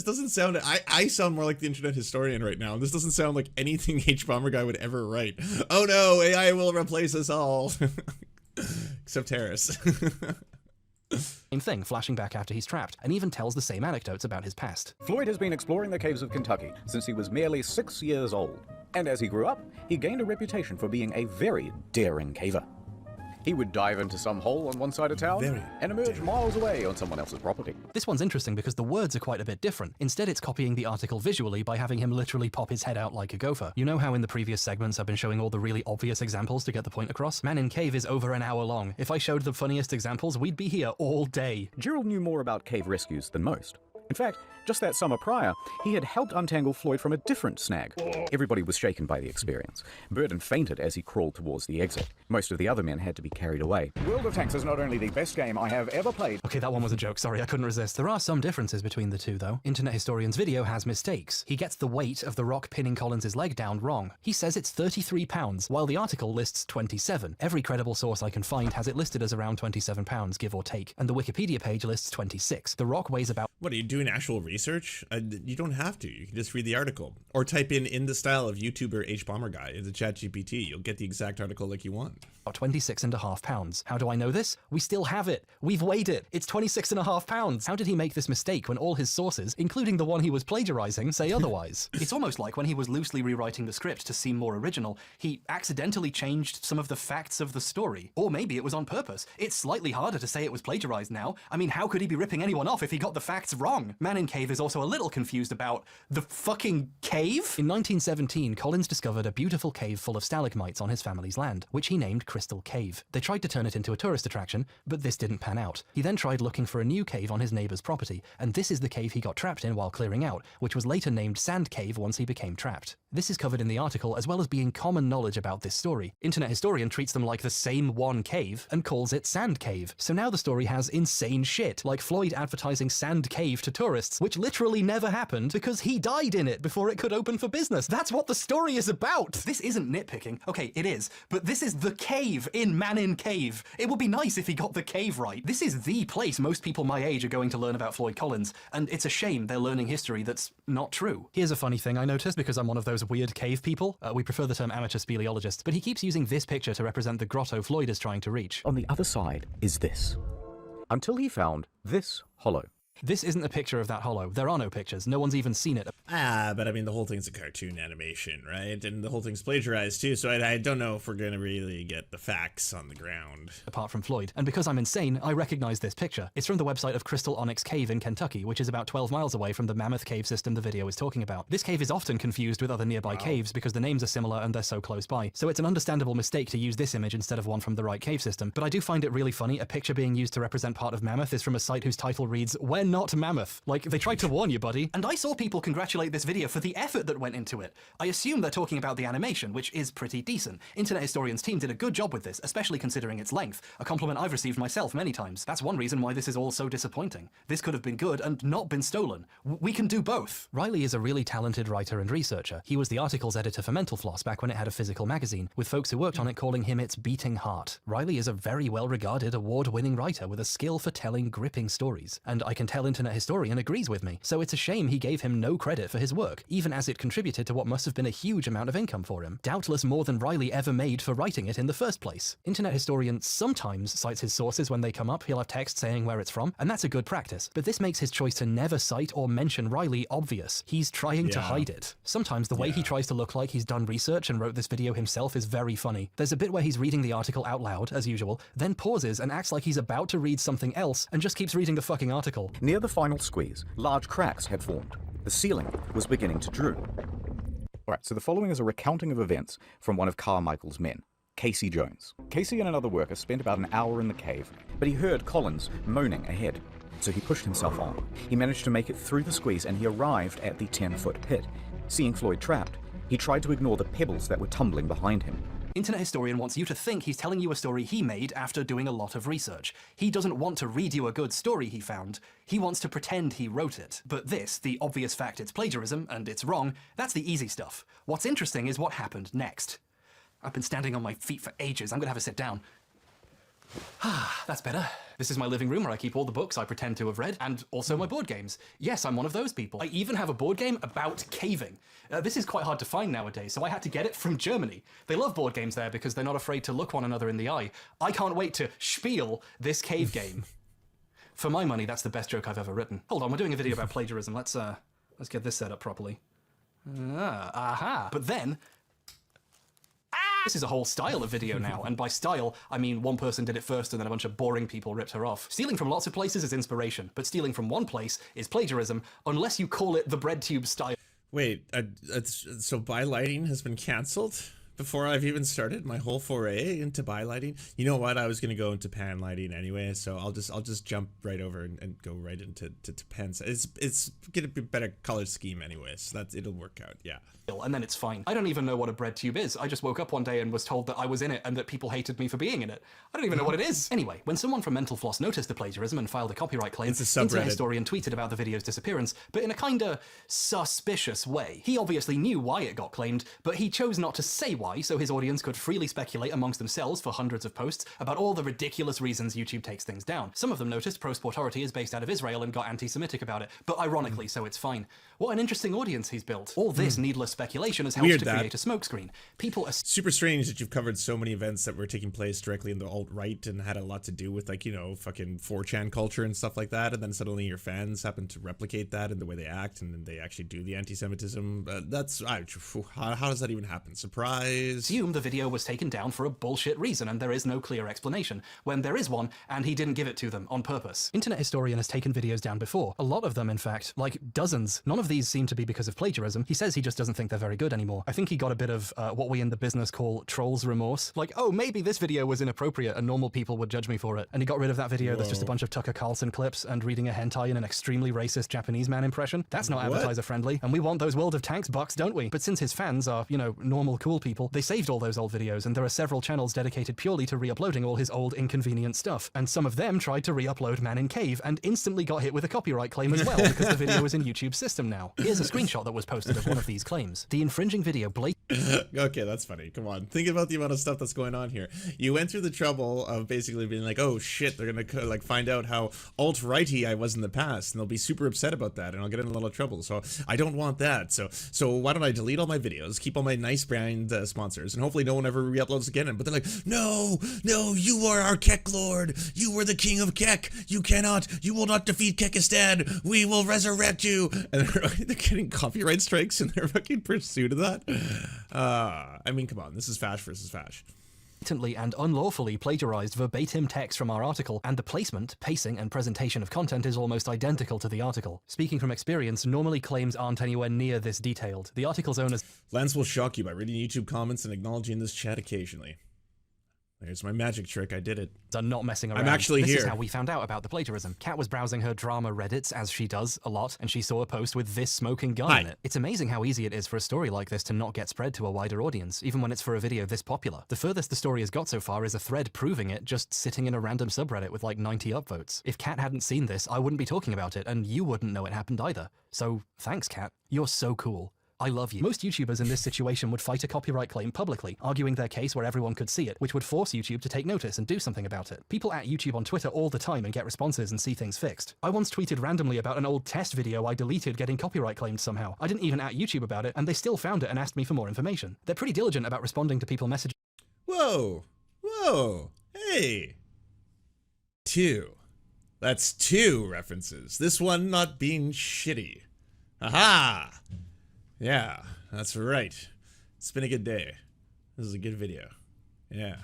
doesn't sound... I sound more like the internet historian right now. This doesn't sound like anything Hbomberguy would ever write. Oh no, AI will replace us all. Except Harris. Same thing, flashing back after he's trapped, and even tells the same anecdotes about his past. Floyd has been exploring the caves of Kentucky since he was merely 6 years old. And as he grew up, he gained a reputation for being a very daring caver. He would dive into some hole on one side of town and emerge miles away on someone else's property. This one's interesting because the words are quite a bit different. Instead, it's copying the article visually by having him literally pop his head out like a gopher. You know how in the previous segments I've been showing all the really obvious examples to get the point across? Man in Cave is over an hour long. If I showed the funniest examples, we'd be here all day. Gerald knew more about cave rescues than most. In fact, just that summer prior, he had helped untangle Floyd from a different snag. Everybody was shaken by the experience. Burden fainted as he crawled towards the exit. Most of the other men had to be carried away. World of Tanks is not only the best game I have ever played. Okay, that one was a joke, sorry, I couldn't resist. There are some differences between the two, though. Internet Historian's video has mistakes. He gets the weight of the rock pinning Collins' leg down wrong. He says it's 33 pounds, while the article lists 27. Every credible source I can find has it listed as around 27 pounds, give or take, and the Wikipedia page lists 26. The rock weighs about... What, are you doing actual research? You don't have to. You can just read the article. Or type in the style of YouTuber Hbomberguy into ChatGPT. You'll get the exact article like you want. 26.5 pounds. How do I know this? We still have it. We've weighed it. It's 26.5 pounds. How did he make this mistake when all his sources, including the one he was plagiarizing, say otherwise? It's almost like when he was loosely rewriting the script to seem more original, he accidentally changed some of the facts of the story. Or maybe it was on purpose. It's slightly harder to say it was plagiarized now. I mean, how could he be ripping anyone off if he got the facts wrong? Man in Cave is also a little confused about the fucking cave? In 1917, Collins discovered a beautiful cave full of stalagmites on his family's land, which he named Crystal Cave. They tried to turn it into a tourist attraction, but this didn't pan out. He then tried looking for a new cave on his neighbor's property, and this is the cave he got trapped in while clearing out, which was later named Sand Cave once he became trapped. This is covered in the article as well as being common knowledge about this story. Internet Historian treats them like the same one cave and calls it Sand Cave. So now the story has insane shit, like Floyd advertising Sand Cave to tourists, which literally never happened because he died in it before it could open for business. That's what the story is about! This isn't nitpicking. Okay, it is. But this is the cave in Man in Cave. It would be nice if he got the cave right. This is the place most people my age are going to learn about Floyd Collins, and it's a shame they're learning history that's not true. Here's a funny thing I noticed because I'm one of those weird cave people. We prefer the term amateur speleologist, but he keeps using this picture to represent the grotto Floyd is trying to reach. On the other side is this. Until he found this hollow. This isn't a picture of that hollow. There are no pictures. No one's even seen it. But I mean, the whole thing's a cartoon animation, right? And the whole thing's plagiarized too, so I don't know if we're gonna really get the facts on the ground. Apart from Floyd. And because I'm insane, I recognize this picture. It's from the website of Crystal Onyx Cave in Kentucky, which is about 12 miles away from the Mammoth Cave system the video is talking about. This cave is often confused with other nearby caves because the names are similar and they're so close by. So it's an understandable mistake to use this image instead of one from the right cave system. But I do find it really funny a picture being used to represent part of Mammoth is from a site whose title reads, "We're not Mammoth." Like, they tried to warn you, buddy. And I saw people congratulate this video for the effort that went into it. I assume they're talking about the animation, which is pretty decent. Internet Historian's team did a good job with this, especially considering its length, a compliment I've received myself many times. That's one reason why this is all so disappointing. This could have been good and not been stolen. We can do both. Riley is a really talented writer and researcher. He was the articles editor for Mental Floss back when it had a physical magazine, with folks who worked on it calling him its beating heart. Riley is a very well-regarded, award-winning writer with a skill for telling gripping stories, and I can tell Internet Historian agrees with me. So it's a shame he gave him no credit for his work, even as it contributed to what must have been a huge amount of income for him. Doubtless more than Riley ever made for writing it in the first place. Internet Historian sometimes cites his sources when they come up. He'll have text saying where it's from, and that's a good practice. But this makes his choice to never cite or mention Riley obvious. He's trying to hide it. Sometimes the way he tries to look like he's done research and wrote this video himself is very funny. There's a bit where he's reading the article out loud, as usual, then pauses and acts like he's about to read something else and just keeps reading the fucking article. Near the final squeeze, large cracks had formed. The ceiling was beginning to droop. Alright, so the following is a recounting of events from one of Carmichael's men, Casey Jones. Casey and another worker spent about an hour in the cave, but he heard Collins moaning ahead, so he pushed himself on. He managed to make it through the squeeze and he arrived at the 10-foot pit. Seeing Floyd trapped, he tried to ignore the pebbles that were tumbling behind him. Internet Historian wants you to think he's telling you a story he made after doing a lot of research. He doesn't want to read you a good story he found. He wants to pretend he wrote it. But this, the obvious fact it's plagiarism and it's wrong, that's the easy stuff. What's interesting is what happened next. I've been standing on my feet for ages. I'm gonna have a sit down. That's better. This is my living room where I keep all the books I pretend to have read, and also my board games. Yes, I'm one of those people. I even have a board game about caving. This is quite hard to find nowadays, so I had to get it from Germany. They love board games there because they're not afraid to look one another in the eye. I can't wait to spiel this cave game. For my money, that's the best joke I've ever written. Hold on, we're doing a video about plagiarism. Let's get this set up properly. But then, this is a whole style of video now, and by style, I mean one person did it first and then a bunch of boring people ripped her off. Stealing from lots of places is inspiration, but stealing from one place is plagiarism, unless you call it the bread tube style. Wait, so bylighting has been cancelled? before I've even started my whole foray into bi-lighting. You know what? I was gonna go into pan lighting anyway, so I'll just jump right over and go right into pan. It's gonna be better color scheme anyway, so it'll work out. Yeah. And then it's fine. I don't even know what a bread tube is. I just woke up one day and was told that I was in it and that people hated me for being in it. I don't even know what it is. Anyway, when someone from Mental Floss noticed the plagiarism and filed a copyright claim, Internet Historian tweeted about the video's disappearance, but in a kinda suspicious way. He obviously knew why it got claimed, but he chose not to say why, so his audience could freely speculate amongst themselves for hundreds of posts about all the ridiculous reasons YouTube takes things down. Some of them noticed Pro-Sport Authority is based out of Israel and got anti-Semitic about it, but ironically, so it's fine. What an interesting audience he's built. All this needless speculation has helped to create a smokescreen. People are super strange that you've covered so many events that were taking place directly in the alt-right and had a lot to do with, like, you know, fucking 4chan culture and stuff like that, and then suddenly your fans happen to replicate that in the way they act, and then they actually do the anti-Semitism. How does that even happen? Surprise. Assume the video was taken down for a bullshit reason, and there is no clear explanation, when there is one, and he didn't give it to them on purpose. Internet Historian has taken videos down before. A lot of them, in fact. Like, dozens. None of these seem to be because of plagiarism. He says he just doesn't think they're very good anymore. I think he got a bit of what we in the business call trolls remorse. Like, oh, maybe this video was inappropriate and normal people would judge me for it. And he got rid of that video that's just a bunch of Tucker Carlson clips and reading a hentai in an extremely racist Japanese man impression. That's not advertiser friendly, and we want those World of Tanks bucks, don't we? But since his fans are, you know, normal cool people, they saved all those old videos, and there are several channels dedicated purely to re-uploading all his old inconvenient stuff. And some of them tried to re-upload Man in Cave and instantly got hit with a copyright claim as well because the video is in YouTube's system now. Here's a screenshot that was posted of one of these claims. The infringing video Okay, that's funny. Come on. Think about the amount of stuff that's going on here. You went through the trouble of basically being like, oh shit, they're gonna like find out how alt-righty I was in the past, and they'll be super upset about that, and I'll get in a lot of trouble. So I don't want that. So why don't I delete all my videos, keep all my nice brand sponsors, and hopefully no one ever re-uploads again. But they're like, no, you are our Kek Lord. You were the king of Kek. You will not defeat Kekistan. We will resurrect you. And they're getting copyright strikes in their fucking pursuit of that. I mean, come on, this is Fash versus Fash. Blatantly and unlawfully plagiarized verbatim text from our article, and the placement, pacing, and presentation of content is almost identical to the article. Speaking from experience, normally claims aren't anywhere near this detailed. The article's owners— Lance will shock you by reading YouTube comments and acknowledging this chat occasionally. There's my magic trick, I did it. Are not messing around. I'm actually here. This is how we found out about the plagiarism. Kat was browsing her drama Reddits, as she does a lot, and she saw a post with this smoking gun in it. It's amazing how easy it is for a story like this to not get spread to a wider audience, even when it's for a video this popular. The furthest the story has got so far is a thread proving it, just sitting in a random subreddit with like 90 upvotes. If Kat hadn't seen this, I wouldn't be talking about it, and you wouldn't know it happened either. So thanks, Kat. You're so cool. I love you. Most YouTubers in this situation would fight a copyright claim publicly, arguing their case where everyone could see it, which would force YouTube to take notice and do something about it. People at YouTube on Twitter all the time and get responses and see things fixed. I once tweeted randomly about an old test video I deleted getting copyright claimed somehow. I didn't even at YouTube about it, and they still found it and asked me for more information. They're pretty diligent about responding to people messaging. Whoa, hey. 2. That's 2 references. This one not being shitty. Aha! Yeah, that's right. It's been a good day. This is a good video. Yeah.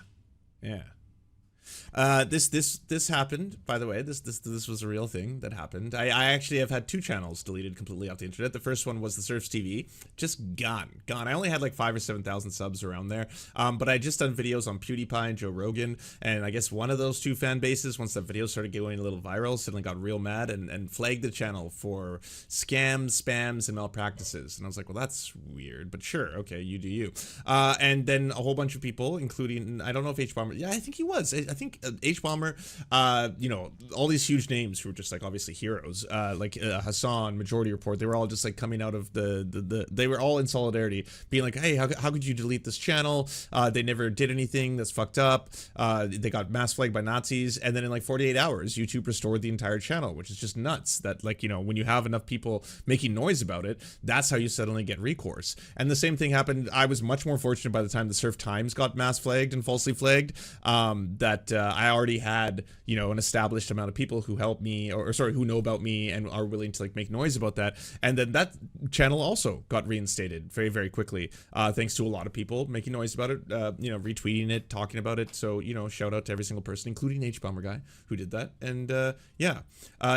This happened, by the way. This was a real thing that happened. I actually have had 2 channels deleted completely off the internet. The first one was the Serfs TV, just gone. I only had like 5,000 or 7,000 subs around there. But I just done videos on PewDiePie and Joe Rogan, and I guess one of those 2 fan bases, once that video started going a little viral, suddenly got real mad and flagged the channel for scams, spams, and malpractices. And I was like, well, that's weird, but sure, okay, you do you. And then a whole bunch of people, including, I don't know if Hbomberguy, yeah, I think he was. I think Hbomberguy, you know, all these huge names who were just like obviously heroes, like Hassan, Majority Report, they were all just like coming out of they were all in solidarity, being like, hey, how could you delete this channel? They never did anything, that's fucked up. They got mass flagged by Nazis, and then in like 48 hours, YouTube restored the entire channel, which is just nuts. That, like, you know, when you have enough people making noise about it, that's how you suddenly get recourse. And the same thing happened. I was much more fortunate by the time the Serf Times got mass flagged and falsely flagged, that that I already had, you know, an established amount of people who help me, or sorry, who know about me and are willing to like make noise about that. And then that channel also got reinstated very, very quickly, thanks to a lot of people making noise about it, you know, retweeting it, talking about it. So, you know, shout out to every single person, including Hbomberguy, who did that. And yeah,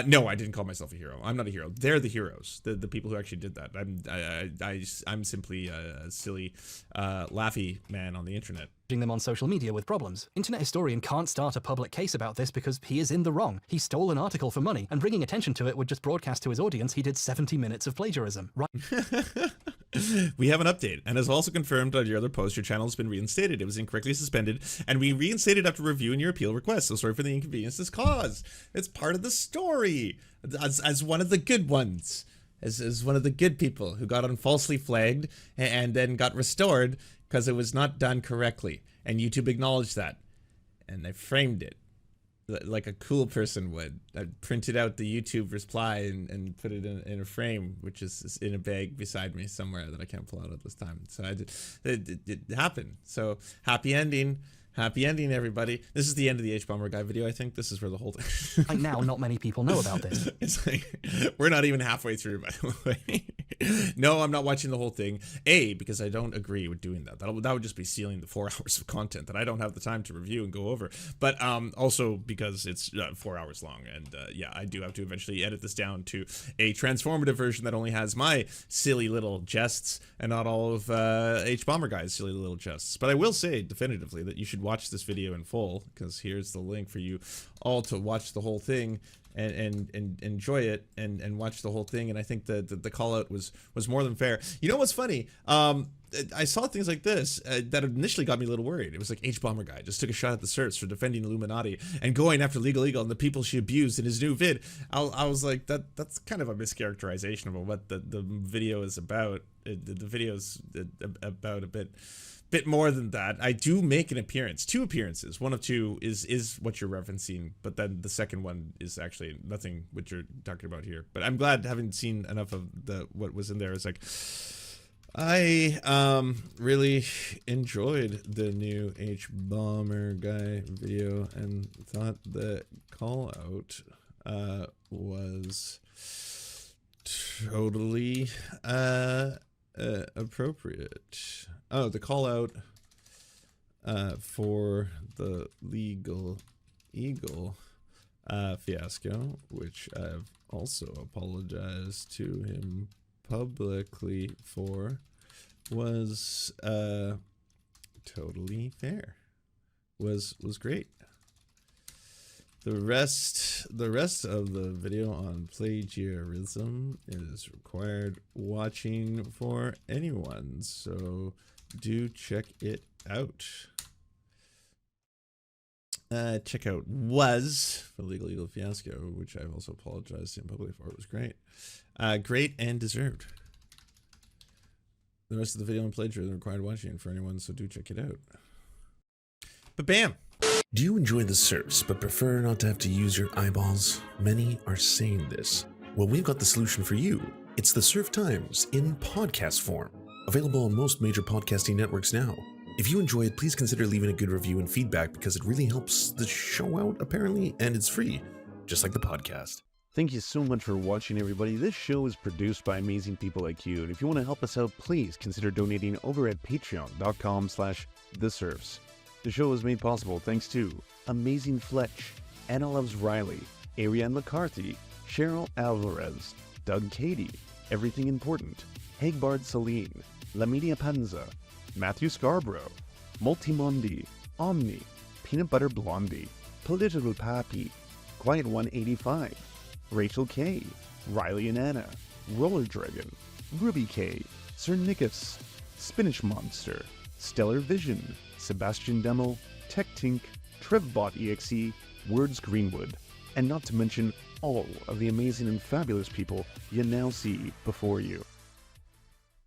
no, I didn't call myself a hero. I'm not a hero. They're the heroes, the people who actually did that. I'm simply a silly, laughy man on the internet. Them on social media with problems. Internet historian can't start a public case about this because he is in the wrong. He stole an article for money, and bringing attention to it would just broadcast to his audience he did 70 minutes of plagiarism. Right? We have an update, and as also confirmed on your other post, your channel has been reinstated. It was incorrectly suspended, and we reinstated after reviewing your appeal request. So sorry for the inconvenience this caused. It's part of the story. As one of the good ones. As one of the good people who got unfalsely flagged and then got restored because it was not done correctly, and YouTube acknowledged that, and they framed it like a cool person would. I printed out the YouTube reply and put it in a frame, which is in a bag beside me somewhere that I can't pull out at this time. So it happened. So happy ending. Happy ending, everybody. This is the end of the Hbomberguy video, I think. This is where the whole thing... Right now, not many people know about this. It's like, we're not even halfway through, by the way. No, I'm not watching the whole thing. A, because I don't agree with doing that. That would just be stealing the 4 hours of content that I don't have the time to review and go over. But also because it's 4 hours long. And yeah, I do have to eventually edit this down to a transformative version that only has my silly little jests and not all of Hbomberguy's silly little jests. But I will say definitively that you should watch this video in full, because here's the link for you all to watch the whole thing and enjoy it and watch the whole thing. And I think the call out was more than fair. You know what's funny? I saw things like this that initially got me a little worried. It was like Hbomberguy just took a shot at the Serfs for defending Illuminati and going after Legal Eagle and the people she abused in his new vid. I was like, that's kind of a mischaracterization of what the video is about. The video's about a bit more than that. I do make an appearance, 2 appearances. One of 2 is what you're referencing, but then the second one is actually nothing what you're talking about here. But I'm glad, having seen enough of what was in there, it's like, I really enjoyed the new Hbomberguy video and thought the call out was totally appropriate. Oh, the call out for the Legal Eagle fiasco, which I've also apologized to him publicly for, was totally fair. Was great. The rest of the video on plagiarism is required watching for anyone, so do check it out. Check out Was for Legal Eagle fiasco, which I've also apologized to him publicly for. It was great. Great and deserved. The rest of the video on plagiarism required watching for anyone, so do check it out. But bam! Do you enjoy the Serfs but prefer not to have to use your eyeballs? Many are saying this. Well, we've got the solution for you. It's the Serf Times in podcast form. Available on most major podcasting networks now. If you enjoy it, please consider leaving a good review and feedback, because it really helps the show out, apparently, and it's free, just like the podcast. Thank you so much for watching, everybody. This show is produced by amazing people like you, and if you want to help us out, please consider donating over at patreon.com/theserfs. The show is made possible thanks to Amazing Fletch, Anna Loves Riley, Ariane McCarthy, Cheryl Alvarez, Doug Cady, Everything Important, Hagbard Celine, Lamidia Panza, Matthew Scarborough, Multimondi, Omni, Peanut Butter Blondie, Political Pappy, Quiet 185, Rachel K, Riley and Anna, Roller Dragon, Ruby K, Sir Nickus, Spinach Monster, Stellar Vision, Sebastian Demo, Tech Tink, Trevbot EXE, Words Greenwood, and not to mention all of the amazing and fabulous people you now see before you.